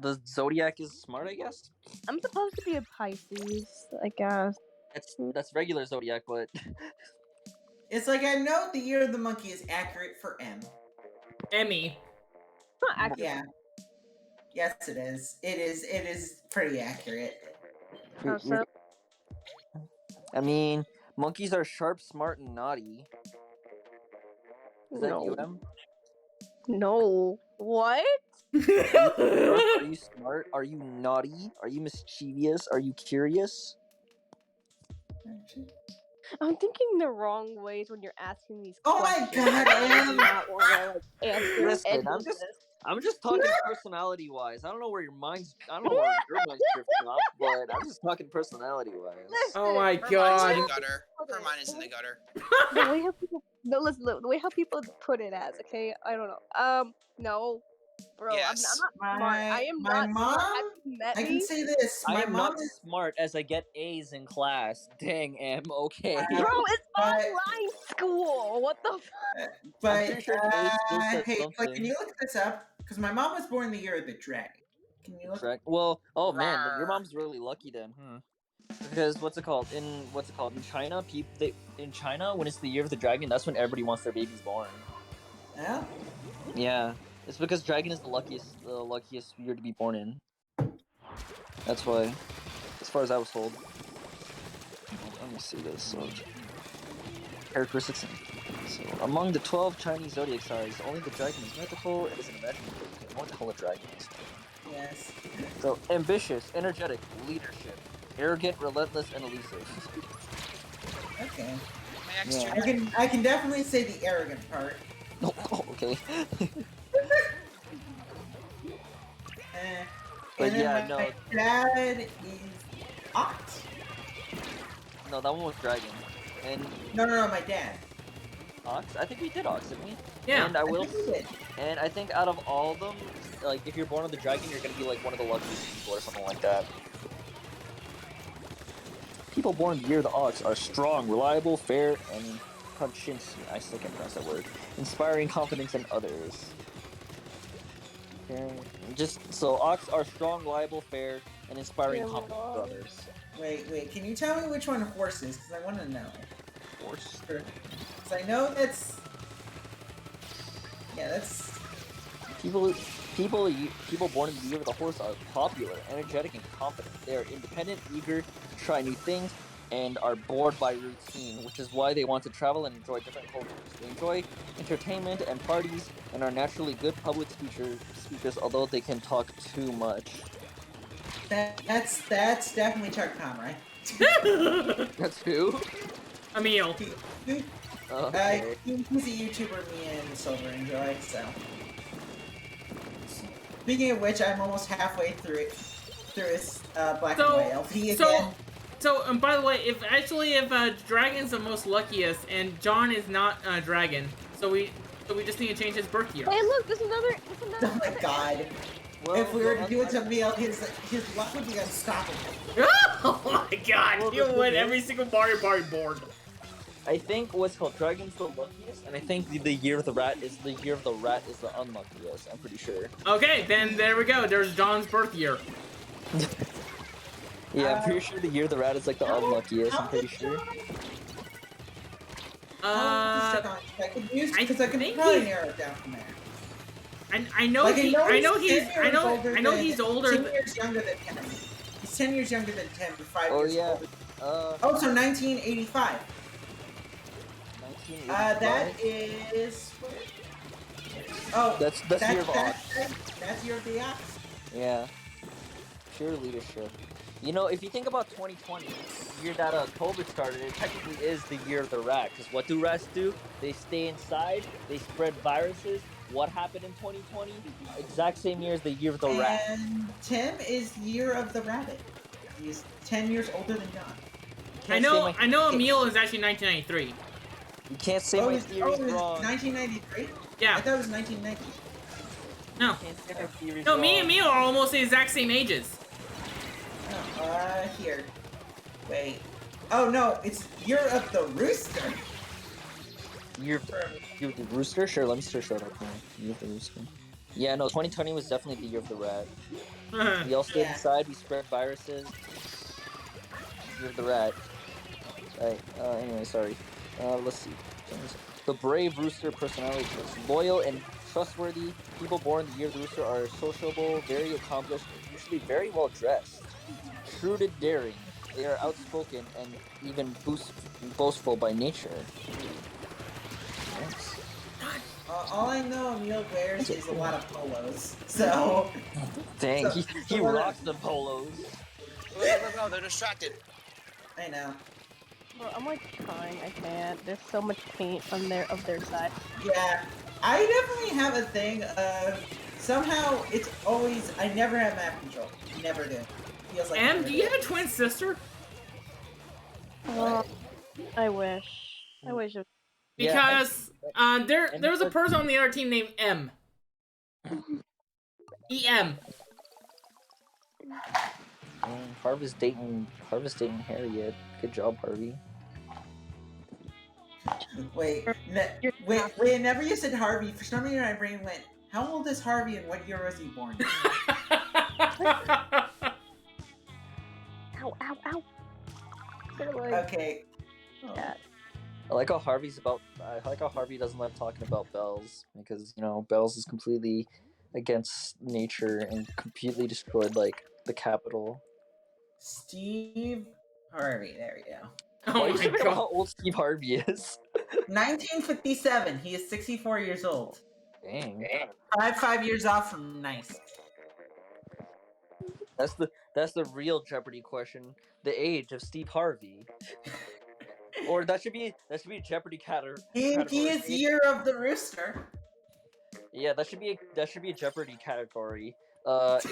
The zodiac is smart, I guess. I'm supposed to be a Pisces, I guess. That's regular zodiac, but It's like I know the year of the monkey is accurate for M. Emmy. Not accurate. Yeah. Yes, it is. It is pretty accurate. Oh, so I mean, monkeys are sharp, smart, and naughty. Is that you, Em? No. What? Are you smart? Are you naughty? Are you mischievous? Are you curious? I'm thinking the wrong ways when you're asking these Oh my questions. God, I do not want to answer Listen, any I'm just talking personality-wise. I don't know where your mind's drifting off, but I'm just talking personality-wise. Oh my Her God. mind's in the gutter. Her mind is in the gutter. The way how people the way how people put it as, okay? I don't know. No. Bro, Yes. I'm not smart. I am my not mom, smart. Have you met I me? can say this. I My am mom not is smart as I get A's in class. Dang, Em, okay. Bro, it's But- online school. What the but pretty sure A's still said hey, something. can you look this up? Because my mom was born the year of the dragon. Can you look? Well, oh man, your mom's really lucky then, Because what's it called? In China, in China, when it's the year of the dragon, that's when everybody wants their babies born. Yeah. Yeah, it's because dragon is the luckiest year to be born in. That's why, as far as I was told. Let me see this. So, characteristics. So, among the 12 Chinese zodiac signs, only the dragon is mythical. It is an imaginary. What the hell a dragon is? Yes. So, ambitious, energetic, leadership, arrogant, relentless, and elusive. Okay. Yeah. I can definitely say the arrogant part. Oh, okay. But yeah, no. My dad is Ox. No, that one was dragon. And no, my dad. Ox? I think we did Ox, didn't we? Yeah. And I think out of all of them, like if you're born with the dragon, you're gonna be like one of the luckiest people or something like that. People born in the year of the Ox are strong, reliable, fair, and conscientious. I still can't pronounce that word. Inspiring confidence in others. Okay. Just so Ox are strong, reliable, fair, and inspiring confidence in others. Wait. Can you tell me which one horse is? Because I want to know. Horse? Because I know that's... Yeah, that's... People born in the year of the horse are popular, energetic, and confident. They are independent, eager to try new things, and are bored by routine, which is why they want to travel and enjoy different cultures. They enjoy entertainment and parties, and are naturally good public speakers, although they can talk too much. That's definitely Chuck Tom, right? That's who? Emil. He's a YouTuber me and Silver enjoy, so... Speaking of which, I'm almost halfway through his Black and White LP again. So, by the way, if Dragon's the most luckiest, and John is not a dragon, so we just need to change his birth year. Hey, look, there's another. Oh my god. Well, if we were to do it to Emil, his luck would be unstoppable. Oh my god, he'll win every single Mario Party board. I think what's called Dragon's the luckiest, and I think the year of the rat is the unluckiest. I'm pretty sure. Okay, then there we go. There's John's birth year. Yeah, I'm pretty sure the year of the rat is like the unluckiest. I'm pretty sure. Because I can probably narrow it down from there. I know he's older. 10 years younger than 10. He's 10 years younger than 10, but 5 years older. So 1985. That is... Oh, that's year of Ox. That's year of the Ox. Yeah. Pure leadership. You know, if you think about 2020, the year that COVID started, it technically is the year of the rat. Because what do rats do? They stay inside, they spread viruses. What happened in 2020? Exact same year as the year of the rat. And Tim is year of the rabbit. He's 10 years older than John. I know Emil is actually 1993. You can't say my theory's wrong. 1993? Yeah. I thought it was 1990. No. No, me and Emil are almost the exact same ages. Oh, here. Wait. Oh no, it's year of the rooster. Year of the rooster? Sure, let me search that up now. Year of the rooster. Yeah, no, 2020 was definitely the year of the rat. We all stayed inside, we spread viruses. Year of the rat. Right, anyway, sorry. Let's see. The brave rooster personality is loyal and trustworthy. People born the year of the rooster are sociable, very accomplished, and usually very well dressed. Shrewd and daring. They are outspoken and even boastful by nature. Yes. All I know Emil wears is a lot of polos. So. Dang, he rocks the polos. No, they're distracted. I know. Bro, I'm like crying. I can't. There's so much paint on their side. Yeah, I definitely have a thing of somehow it's always I never have map control. Never do. Feels like. Do you have a twin sister? I wish. I wish. Because there's a person on the other team named M. EM. Harvey's dating Harriet. Good job, Harvey. Wait, whenever you said Harvey, for some reason my brain went, how old is Harvey and what year was he born? Ow, ow, ow. Okay. Yeah. I like how Harvey doesn't like talking about bells because bells is completely against nature and completely destroyed like the capital. Steve Harvey. There we go. Oh Why are you my talking about god. how old Steve Harvey is? 1957. He is 64 years old. Dang. 5 years off from nice. That's the real Jeopardy question. The age of Steve Harvey. Or that should be a Jeopardy category. He is year of the rooster. Yeah, that should be a Jeopardy category.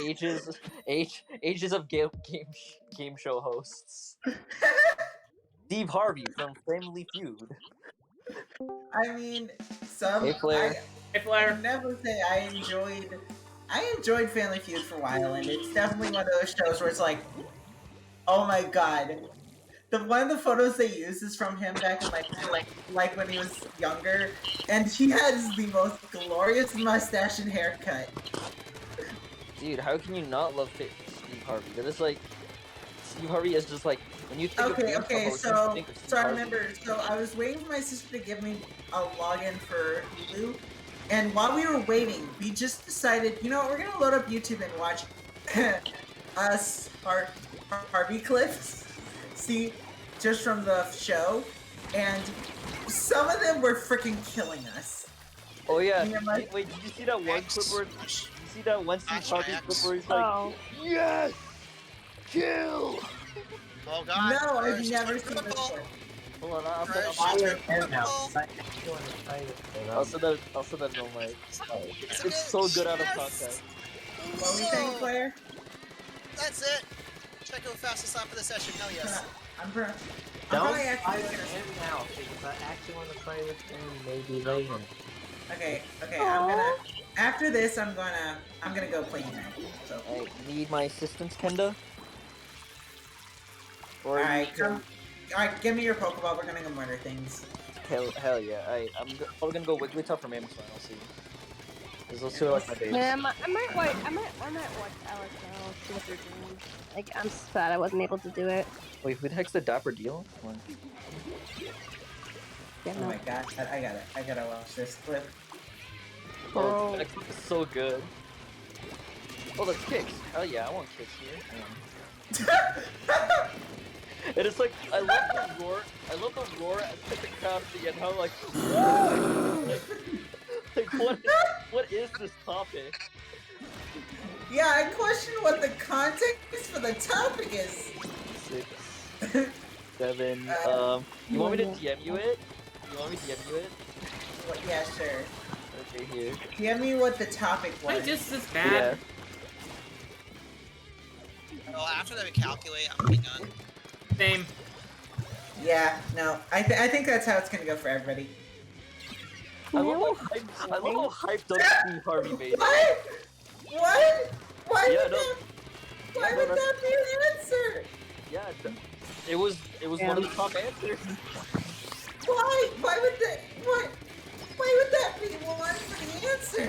Ages of game show hosts. Steve Harvey from Family Feud. I mean, some. Hey, Flair. Hey, Flair. I never say I enjoyed Family Feud for a while, and it's definitely one of those shows where it's like, oh my god. One of the photos they use is from him back in like when he was younger, and he has the most glorious mustache and haircut. Dude, how can you not love Steve Harvey? That is like Steve Harvey is just like when you think of Okay, host, so you think of Steve I Harvey. remember. So I was waiting for my sister to give me a login for Hulu, and while we were waiting, we just decided, we're gonna load up YouTube and watch us Harvey clips. See, just from the show, and some of them were freaking killing us. Oh yeah. Like, Wait, did you see that one clip where? Did you see that one Steve Harvey clip where he's like, "Yes, kill." Oh god. No, I've never seen this before. Hold on, I'll send that on my. It's so good out of context. What were you saying, Claire? That's it. Check out fastest lap of the session. Hell yes. I'm probably I actually am now because I actually want to play this game maybe later. Okay. After this, I'm gonna go play Unite. So. I need my assistance, Kenda. Alright, give me your Pokeball. We're gonna go murder things. Hell yeah! I'm probably gonna go Wigglytuff from Amazon. I'll see. Cause those two are like my days. Yeah, I might watch Alex now. See what they're doing. Like, I'm sad I wasn't able to do it. Wait, who the heck's the Dapper Deal? Come on. Yeah, Oh no. my god, I gotta watch this clip. Oh, that clip is so good. Oh, there's kicks. Hell yeah, I want kicks here. And it's like I love the roar. I love the roar at the crowd at the end. How like what is this topic? Yeah, I question what the context for the topic is. 6, 7. You want me to DM you it? You want me to DM you it? Yeah, sure. Okay, here. DM me what the topic was. Am I just this bad? Well, after that we calculate, I'm gonna be done. Same. Yeah, no, I think that's how it's gonna go for everybody. I love how hyped up Steve Harvey made it. What? Why Yeah, would no. that? Why would that be an answer? Yeah, it was one of the top answers. Why? Why would that? What? Why would that be one for the answer?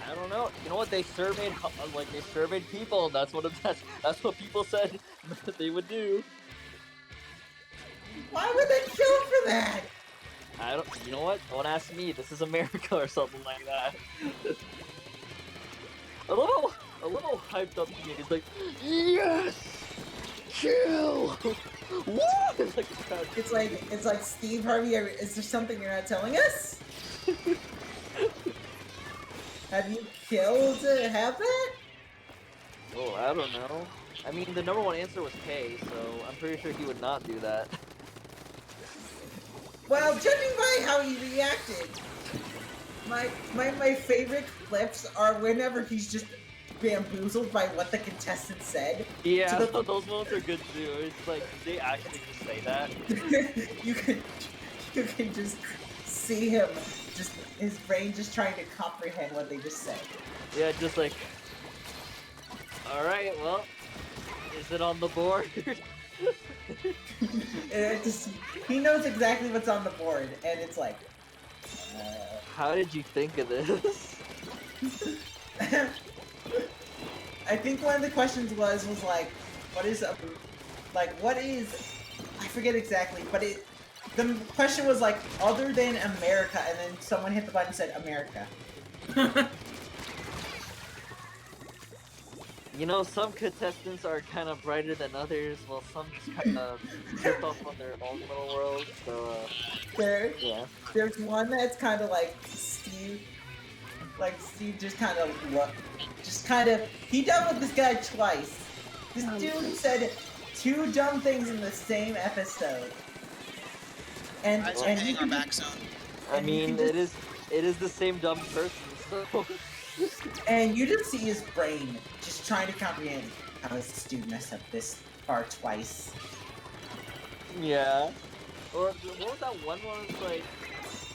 I don't know. You know what? They surveyed people. And that's what people said that they would do. Why would they kill for that? I don't. You know what? Don't ask me. This is America or something like that. A little hyped up to me. It's like, yes, kill. What? It's like Steve Harvey. Is there something you're not telling us? Have you killed to have that? Oh, I don't know. I mean, the number one answer was K, so I'm pretty sure he would not do that. Well, judging by how he reacted, my favorite clips are whenever he's just bamboozled by what the contestant said. Yeah, those moments are good too. It's like, did they actually just say that? you can just see him, just his brain just trying to comprehend what they just said. Yeah, just like, all right, well, is it on the board? He knows exactly what's on the board, and it's like, how did you think of this? I think one of the questions was like, what is a, like, what is, I forget exactly, but the question was like, other than America, and then someone hit the button and said America. You know, some contestants are kind of brighter than others, while some just kind of drift off on their own little world. So, yeah. There's one that's kind of like Steve. Like Steve just kind of he dealt with this guy twice. This dude said 2 dumb things in the same episode. And hang our back zone. I mean, it is the same dumb person, so. And you just see his brain just trying to comprehend how does this dude mess up this far twice. Yeah. Or what was that one where it's like,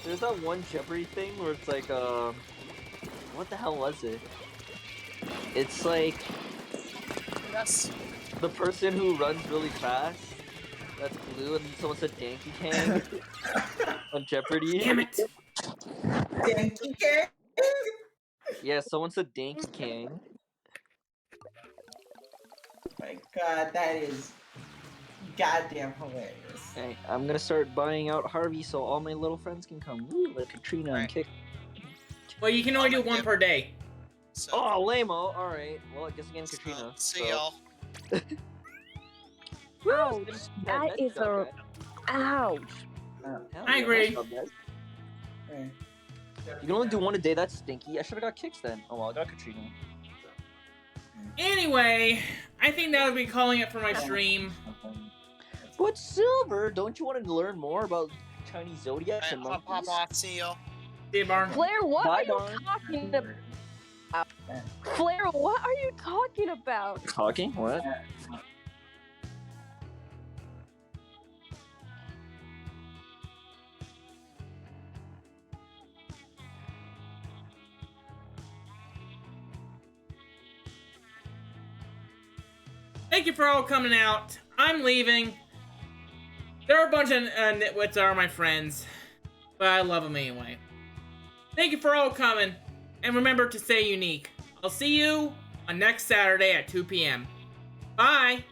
there's that one Jeopardy thing where it's like, what the hell was it? It's like, Yes. the person who runs really fast, that's blue, and someone said Danky Kang on Jeopardy. Damn it! Danky Kang? Yeah, someone said Danky Kang. My god, that is goddamn hilarious. Hey, I'm gonna start buying out Harvey so all my little friends can come. Woo, like Katrina and Kick. Well, you can only do 1 per day. So, Oh, lame-o. Alright. Well, I guess again, Katrina. see y'all. Ouch! That is a... Ouch! I agree. Okay. You can only do 1 a day, that's stinky. I should've got Kicks then. Oh well, I got Katrina. Anyway, I think that would be calling it for my stream. But Silver, don't you want to learn more about Chinese zodiacs and Pop monkeys? off, see y'all. See you, Barn. Flair, what Bye, are you Barn. talking about? Flair, what are you talking about? Talking? What? Thank you for all coming out. I'm leaving. There are a bunch of nitwits that are my friends, but I love them anyway. Thank you for all coming, and remember to stay unique. I'll see you on next Saturday at 2 p.m. Bye!